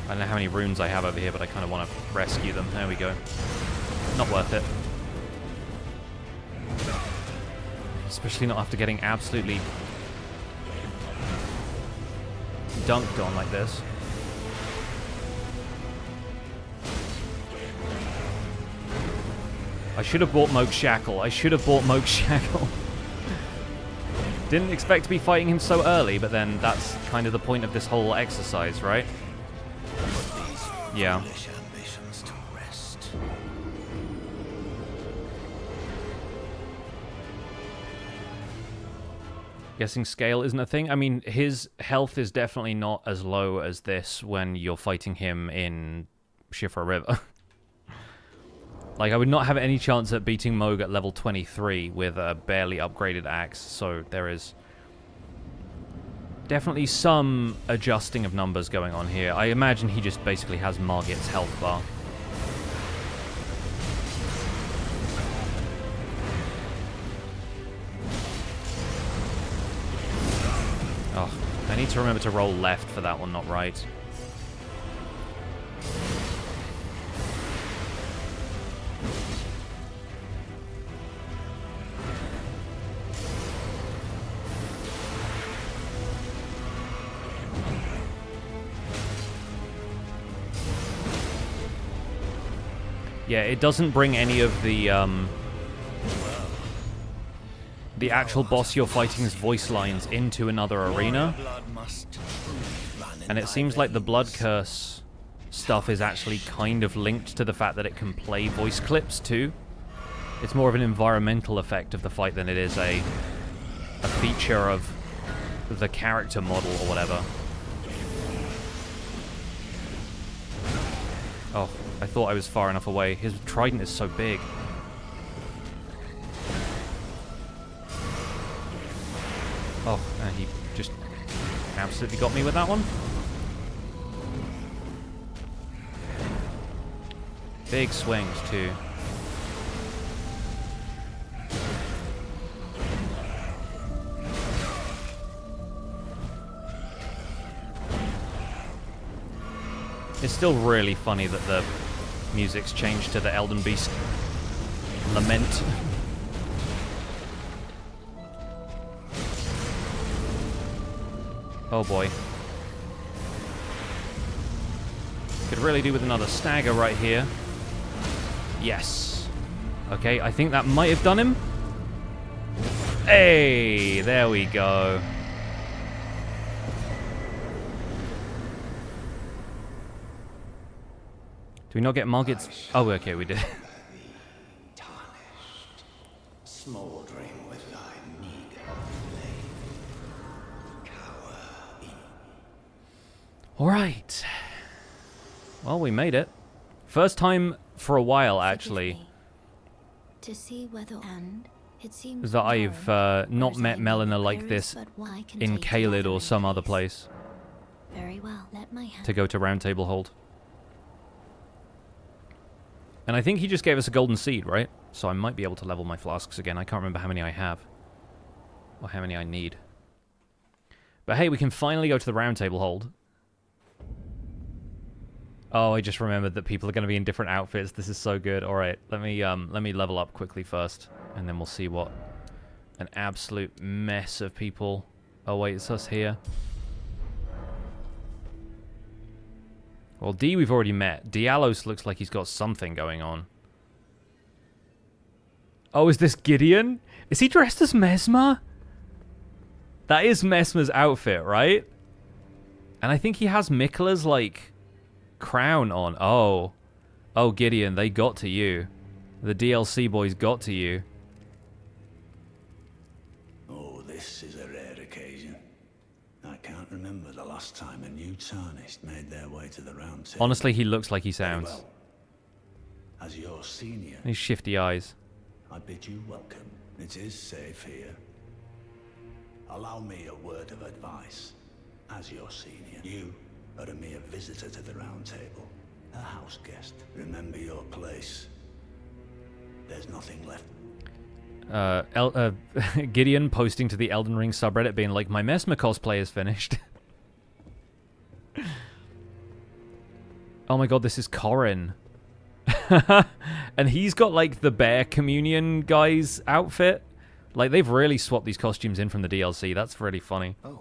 I don't know how many runes I have over here, but I kind of want to rescue them. There we go. Not worth it. Especially not after getting absolutely dunked on like this. I should have bought Mohg's Shackle. I should have bought Mohg's Shackle. Didn't expect to be fighting him so early, but then that's kind of the point of this whole exercise, right? Yeah. Guessing scale isn't a thing. I mean, his health is definitely not as low as this when you're fighting him in Shifra River. Like, I would not have any chance at beating Mohg at level 23 with a barely upgraded axe, so there is definitely some adjusting of numbers going on here. I imagine he just basically has Margit's health bar. Oh, I need to remember to roll left for that one, not right. Yeah, it doesn't bring any of the actual boss you're fighting's voice lines into another arena. And it seems like the blood curse stuff is actually kind of linked to the fact that it can play voice clips too. It's more of an environmental effect of the fight than it is a feature of the character model or whatever. Oh, I thought I was far enough away. His trident is so big. Oh, and he just absolutely got me with that one. Big swings, too. It's still really funny that the music's changed to the Elden Beast lament. Oh boy. Could really do with another stagger right here. Yes. Okay, I think that might have done him. Hey, there we go. Do we not get Margit's? Oh, okay, we did. Smoldering with thy meager flame. Cower in. All right. Well, we made it. First time for a while, actually. To see whether and it seems that I've not met Melina like this in Caelid or some other place. Very well. Let my hand to go to Roundtable hold. And I think he just gave us a golden seed, right? So I might be able to level my flasks again. I can't remember how many I have. Or how many I need. But hey, we can finally go to the Roundtable hold. Oh, I just remembered that people are going to be in different outfits. This is so good. All right, let me level up quickly first, and then we'll see what an absolute mess of people awaits us here. Well, D we've already met. Dialos looks like he's got something going on. Oh, is this Gideon? Is he dressed as Mesmer? That is Mesmer's outfit, right? And I think he has Mikla's, like, crown on. Oh. Oh, Gideon, they got to you. The DLC boys got to you. Oh, this is a rare occasion. I can't remember the last time a new tarnished made their way to the round table. Honestly, he looks like he sounds. Well, as your senior, These shifty eyes. I bid you welcome. It is safe here. Allow me a word of advice. As your senior, you are a mere visitor to the round table. A house guest. Remember your place. There's nothing left. Gideon posting to the Elden Ring subreddit being like, my Mesmer cosplay is finished. Oh my god, this is Corrin. And he's got, like, the Bear Communion guy's outfit. Like, they've really swapped these costumes in from the DLC. That's really funny. Oh,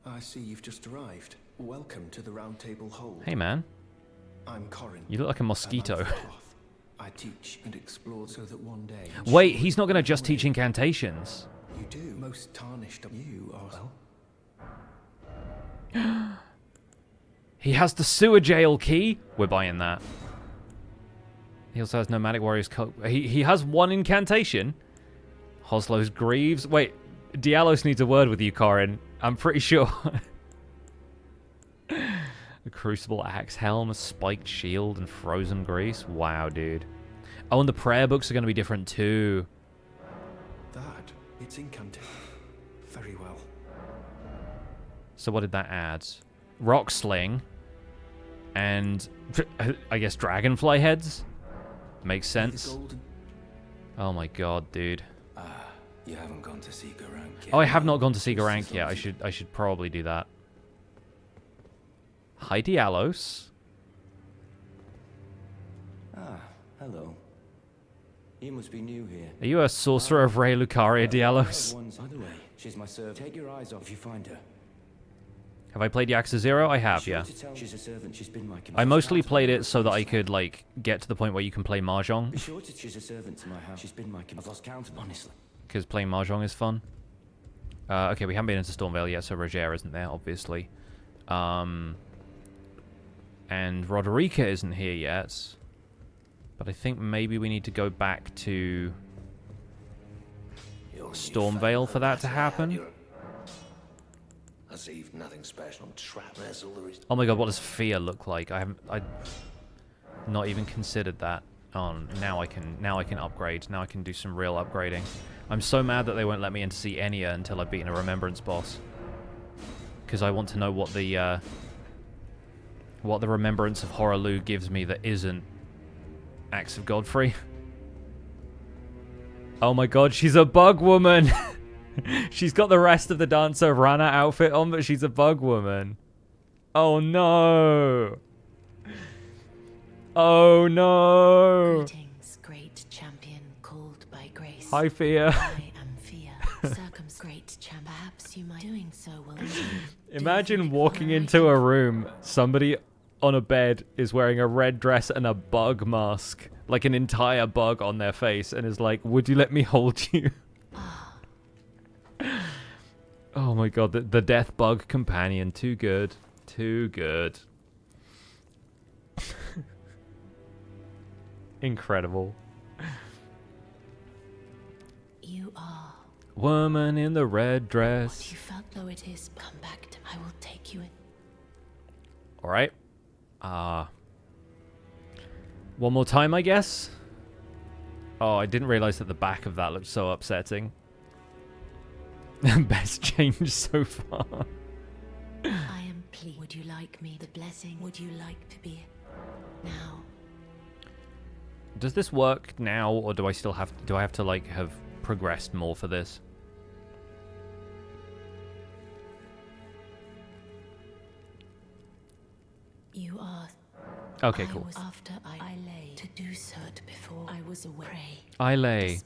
I see you've just arrived. Welcome to the Roundtable hold. Hey, man. I'm Corrin. You look like a mosquito. I teach and explore so that one day... Wait, he's not going to just teach incantations. You do. Most tarnished of you are... Well... He has the sewer jail key. We're buying that. He also has Nomadic Warriors... He has one incantation. Hoslo's Greaves. Wait, Dialos needs a word with you, Corrin. I'm pretty sure. A Crucible Axe Helm, a Spiked Shield, and Frozen Grease. Wow, dude. Oh, and the prayer books are going to be different too. That, it's incantation. Very well. So what did that add? Rock Sling. And, I guess, Dragonfly Heads? Makes sense. Oh my god, dude. You haven't gone to see Garank yet. Oh, I have not gone to see Garank yet. I should probably do that. Hi, Dialos. Ah, hello. You must be new here. Are you a sorcerer of Rey Lucaria, Dialos? By the way, she's my servant. Take your eyes off if you find her. Have I played Yakuza 0? I have, yeah. She's a servant. She's been my I mostly played it so that I could, like, get to the point where you can play Mahjong. Be sure she's a servant to my house. She's been my I've lost count, honestly. Because playing Mahjong is fun. Okay, we haven't been into Stormvale yet, so Roger isn't there, obviously. And Roderika isn't here yet. But I think maybe we need to go back to Stormvale for that to happen. Nothing special. Oh my god, what does fear look like? I not even considered that. Oh, now I can upgrade. Now I can do some real upgrading. I'm so mad that they won't let me in to see Enya until I've beaten a Remembrance boss. Because I want to know what the Remembrance of Horaloo gives me that isn't Axe of Godfrey. Oh my god, she's a bug woman! She's got the rest of the Dancer Rana outfit on, but she's a bug woman. Oh no! Oh no! Greetings, great champion called by grace. Hi, Fear. I am Fear. Great champ. Perhaps you might doing so will. Imagine walking into a room, somebody on a bed is wearing a red dress and a bug mask, like an entire bug on their face, and is like, "Would you let me hold you?" Oh my god, the death bug companion. Too good. Too good. Incredible. You are. Woman in the red dress. What you felt though it is, come back to I will take you in. Alright. One more time, I guess? Oh, I didn't realize that the back of that looked so upsetting. Best change so far. I am pleased. Would you like me the blessing? Would you like to be now? Does this work now, or do I still have to like have progressed more for this? You are. Okay, cool. After I lay to do so before I was away. I lay.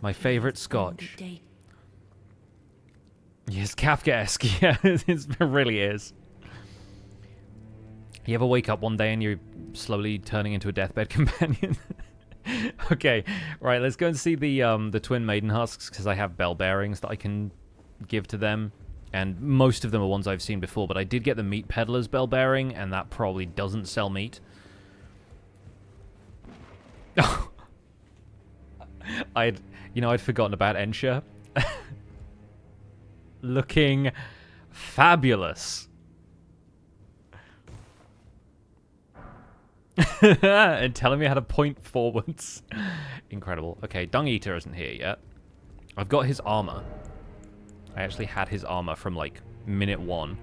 My favorite scotch. Yes, Kafkaesque. Yeah, it really is. You ever wake up one day and you're slowly turning into a deathbed companion? Okay, right. Let's go and see the twin maiden husks because I have bell bearings that I can give to them, and most of them are ones I've seen before. But I did get the meat peddler's bell bearing, and that probably doesn't sell meat. I'd forgotten about Ensha. Looking fabulous. And telling me how to point forwards. Incredible. Okay, Dung Eater isn't here yet. I've got his armor. I actually had his armor from like minute 1.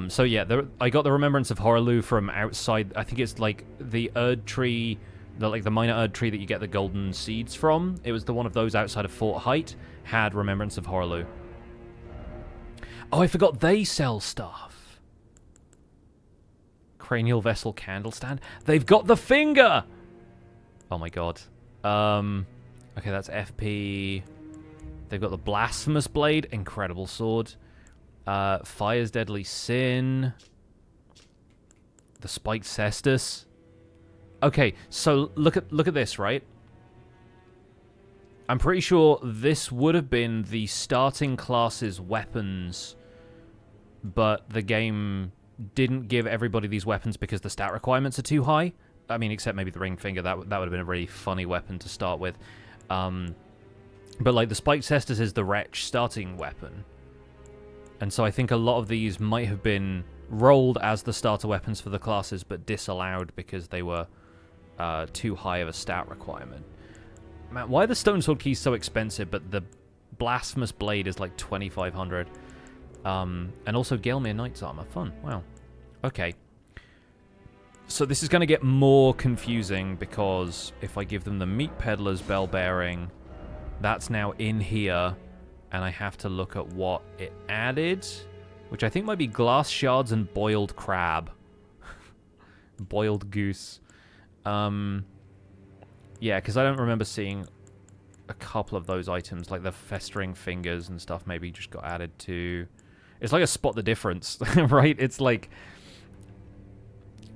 So yeah, I got the Remembrance of Horaloo from outside. I think it's like the Erdtree, the minor Erdtree that you get the golden seeds from. It was the one of those outside of Fort Haight had Remembrance of Horaloo. Oh, I forgot they sell stuff. Cranial Vessel Candle Stand. They've got the finger! Oh my god. Okay, that's FP. They've got the Blasphemous Blade. Incredible sword. Fire's Deadly Sin. The Spiked Cestus. Okay, so look at this, right? I'm pretty sure this would have been the starting class's weapons, but the game didn't give everybody these weapons because the stat requirements are too high. I mean, except maybe the ring finger. That would have been a really funny weapon to start with. But like the Spiked Cestus is the Wretch starting weapon. And so I think a lot of these might have been rolled as the starter weapons for the classes, but disallowed because they were too high of a stat requirement. Man, why are the Stone Sword keys so expensive, but the Blasphemous Blade is like 2,500? And also Gelmir Knight's Armor. Fun. Wow. Okay. So this is going to get more confusing because if I give them the Meat Peddler's Bell Bearing, that's now in here, and I have to look at what it added, which I think might be glass shards and boiled crab. Boiled goose. Yeah, because I don't remember seeing a couple of those items, like the festering fingers and stuff maybe just got added to. It's like a spot the difference, right? It's like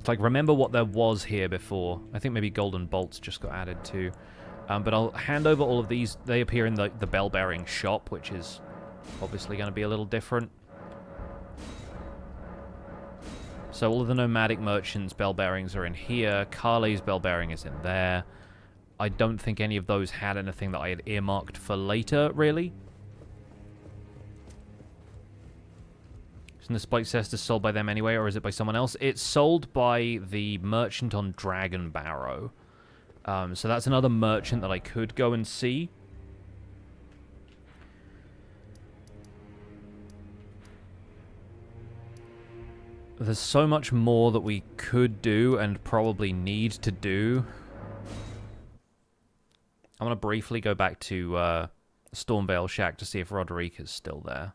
remember what there was here before. I think maybe golden bolts just got added to. But I'll hand over all of these. They appear in the bell bearing shop, which is obviously going to be a little different. So all of the nomadic merchants' bell bearings are in here. Kale's bell bearing is in there. I don't think any of those had anything that I had earmarked for later, really. Isn't the Spiked Cestus sold by them anyway, or is it by someone else? It's sold by the merchant on Dragon Barrow. So that's another merchant that I could go and see. There's so much more that we could do and probably need to do. I'm going to briefly go back to Stormveil Shack to see if Roderika's still there.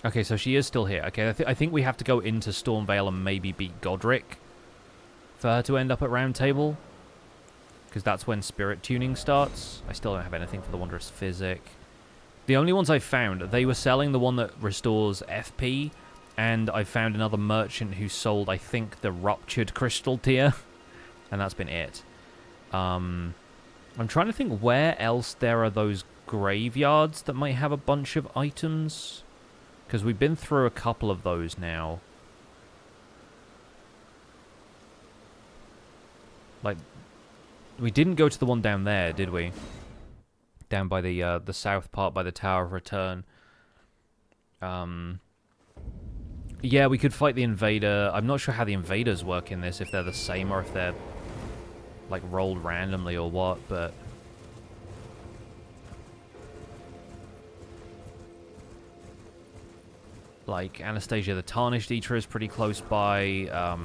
Okay, so she is still here. Okay, I think we have to go into Stormveil and maybe beat Godrick for her to end up at Roundtable, because that's when Spirit Tuning starts. I still don't have anything for the Wondrous Physic. The only ones I found, they were selling the one that restores FP, and I found another merchant who sold, I think, the Ruptured Crystal tier, and that's been it. I'm trying to think where else there are those graveyards that might have a bunch of items. Because we've been through a couple of those now. Like, we didn't go to the one down there, did we? Down by the south part, by the Tower of Return. Yeah, we could fight the Invader. I'm not sure how the Invaders work in this, if they're the same or if they're, like, rolled randomly or what, but... Like, Anastasia the Tarnished Eater is pretty close by.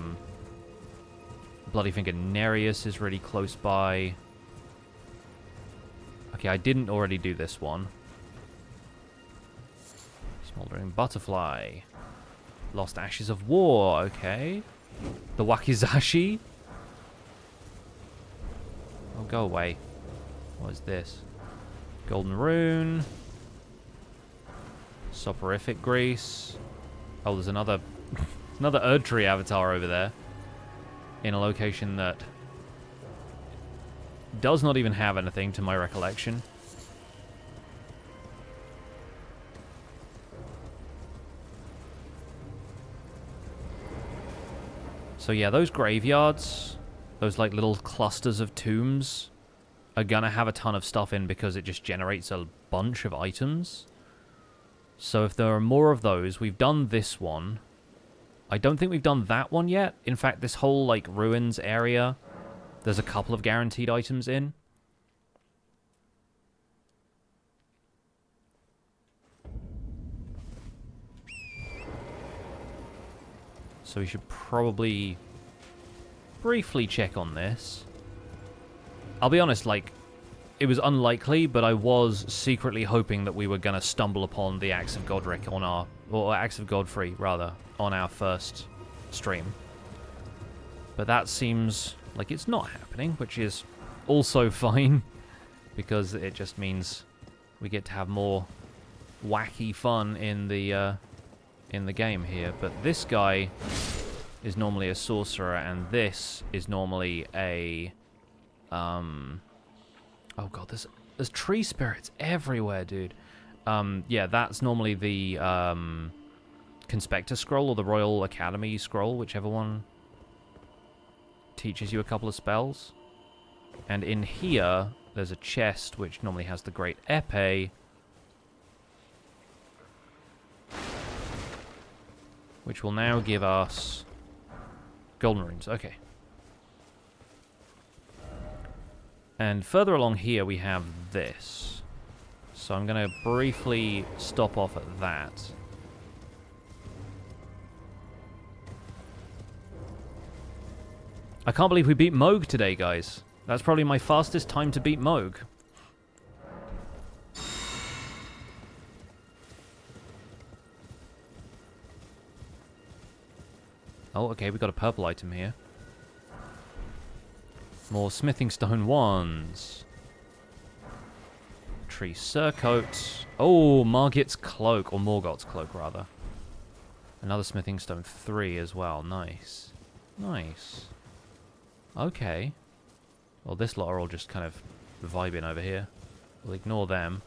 Bloody Finger Nereus is really close by. Okay, I didn't already do this one. Smoldering Butterfly. Lost Ashes of War, okay. The Wakizashi. Oh, go away. What is this? Golden Rune. Soporific Grease. Oh, there's another another Erdtree Avatar over there. In a location that does not even have anything to my recollection. So yeah, those graveyards, those like little clusters of tombs, are gonna have a ton of stuff in because it just generates a bunch of items. So if there are more of those, we've done this one. I don't think we've done that one yet. In fact, this whole like ruins area, there's a couple of guaranteed items in. So we should probably briefly check on this. I'll be honest, like, it was unlikely, but I was secretly hoping that we were going to stumble upon the Axe of Godrick on our... or Axe of Godfrey, rather, on our first stream. But that seems like it's not happening, which is also fine, because it just means we get to have more wacky fun in the game here. But this guy is normally a sorcerer, and this is normally a... Oh god, there's tree spirits everywhere, dude. Yeah, that's normally the Conspector Scroll or the Royal Academy Scroll, whichever one teaches you a couple of spells. And in here, there's a chest which normally has the Great Epee, which will now give us golden runes. Okay. And further along here, we have this. So I'm going to briefly stop off at that. I can't believe we beat Moog today, guys. That's probably my fastest time to beat Moog. Oh, okay, we got a purple item here. More smithing stone wands. Tree surcoat. Oh, Margit's cloak, or Morgoth's cloak, rather. Another smithing stone 3 as well. Nice. Nice. Okay. Well, this lot are all just kind of vibing over here. We'll ignore them.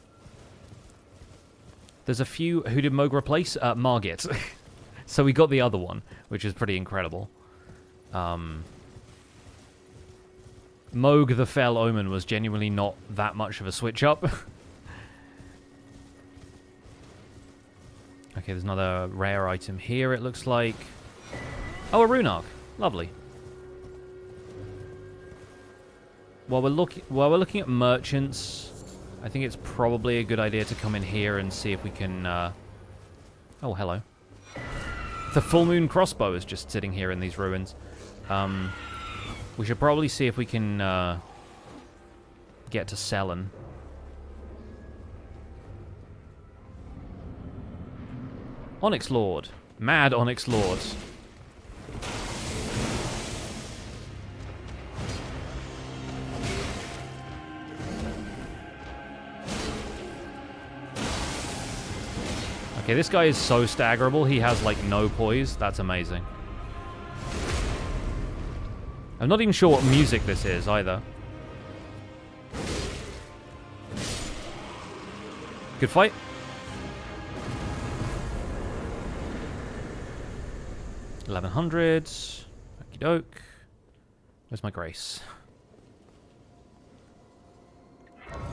There's a few... Who did Moog replace? Margit. So we got the other one, which is pretty incredible. Moog the Fell Omen was genuinely not that much of a switch up. Okay, there's another rare item here, it looks like. Oh, a rune arc. Lovely. While we're looking at merchants, I think it's probably a good idea to come in here and see if we can... Oh, hello. The full moon crossbow is just sitting here in these ruins. We should probably see if we can get to Sellen. Onyx Lord. Mad Onyx Lord. Okay, this guy is so staggerable. He has, like, no poise. That's amazing. I'm not even sure what music this is, either. Good fight. $1100. Okie doke. Where's my grace?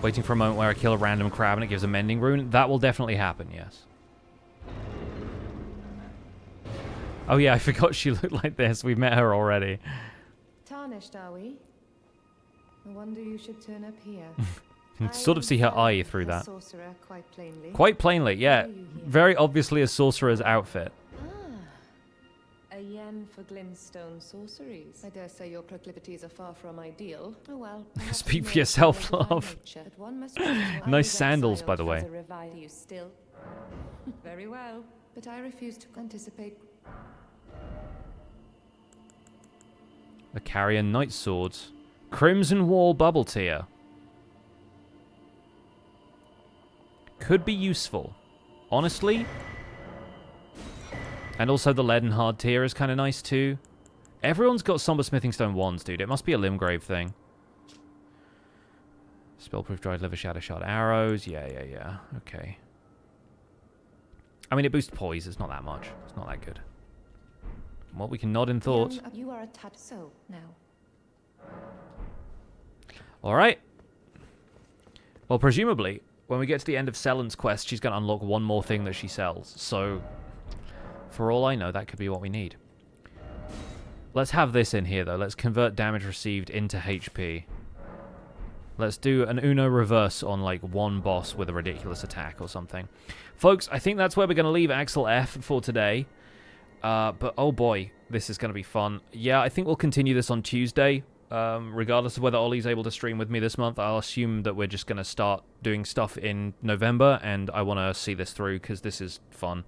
Waiting for a moment where I kill a random crab and it gives a mending rune. That will definitely happen, yes. Oh yeah, I forgot she looked like this. We've met her already. Tarnished, are we? No wonder you should turn up here. You can sort of see her eye through that. Sorcerer, quite plainly. Quite plainly, yeah. Very obviously a sorcerer's outfit. A yen for glintstone sorceries. I dare say your proclivities are far from ideal. Oh well. Speak for yourself, love. Nice sandals, by the way. You still? Very well, but I refuse to anticipate. The Carrion Knight Swords. Crimson Wall Bubble Tier. Could be useful. Honestly. And also the Leaden Hard tier is kind of nice too. Everyone's got Somber Smithing Stone wands, dude. It must be a Limgrave thing. Spellproof Dried Liver Shadow Shard arrows. Yeah. Okay. I mean, it boosts poise. It's not that much. It's not that good. Well, we can nod in thought. You are a tad so now. Alright. Well, presumably, when we get to the end of Sellen's quest, she's going to unlock one more thing that she sells. So, for all I know, that could be what we need. Let's have this in here, though. Let's convert damage received into HP. Let's do an Uno reverse on, like, one boss with a ridiculous attack or something. Folks, I think that's where we're going to leave Axel F for today. But, oh boy, this is going to be fun. Yeah, I think we'll continue this on Tuesday. Regardless of whether Ollie's able to stream with me this month, I'll assume that we're just going to start doing stuff in November, and I want to see this through because this is fun.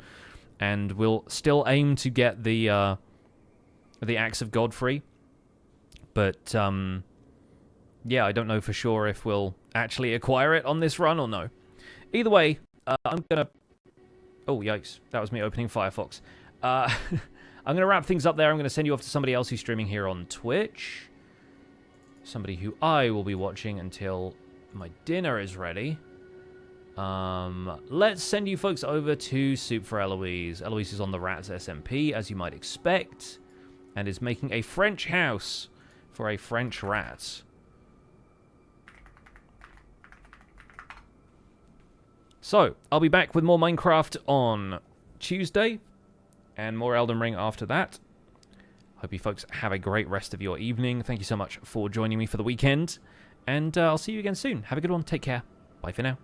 And we'll still aim to get the Axe of Godfrey. But, yeah, I don't know for sure if we'll actually acquire it on this run or no. Either way, I'm going to... Oh, yikes. That was me opening Firefox. I'm going to wrap things up there. I'm going to send you off to somebody else who's streaming here on Twitch. Somebody who I will be watching until my dinner is ready. Let's send you folks over to Soup for Eloise. Eloise is on the Rats SMP, as you might expect, and is making a French house for a French rat. So, I'll be back with more Minecraft on Tuesday, and more Elden Ring after that. Hope you folks have a great rest of your evening. Thank you so much for joining me for the weekend. And I'll see you again soon. Have a good one. Take care. Bye for now.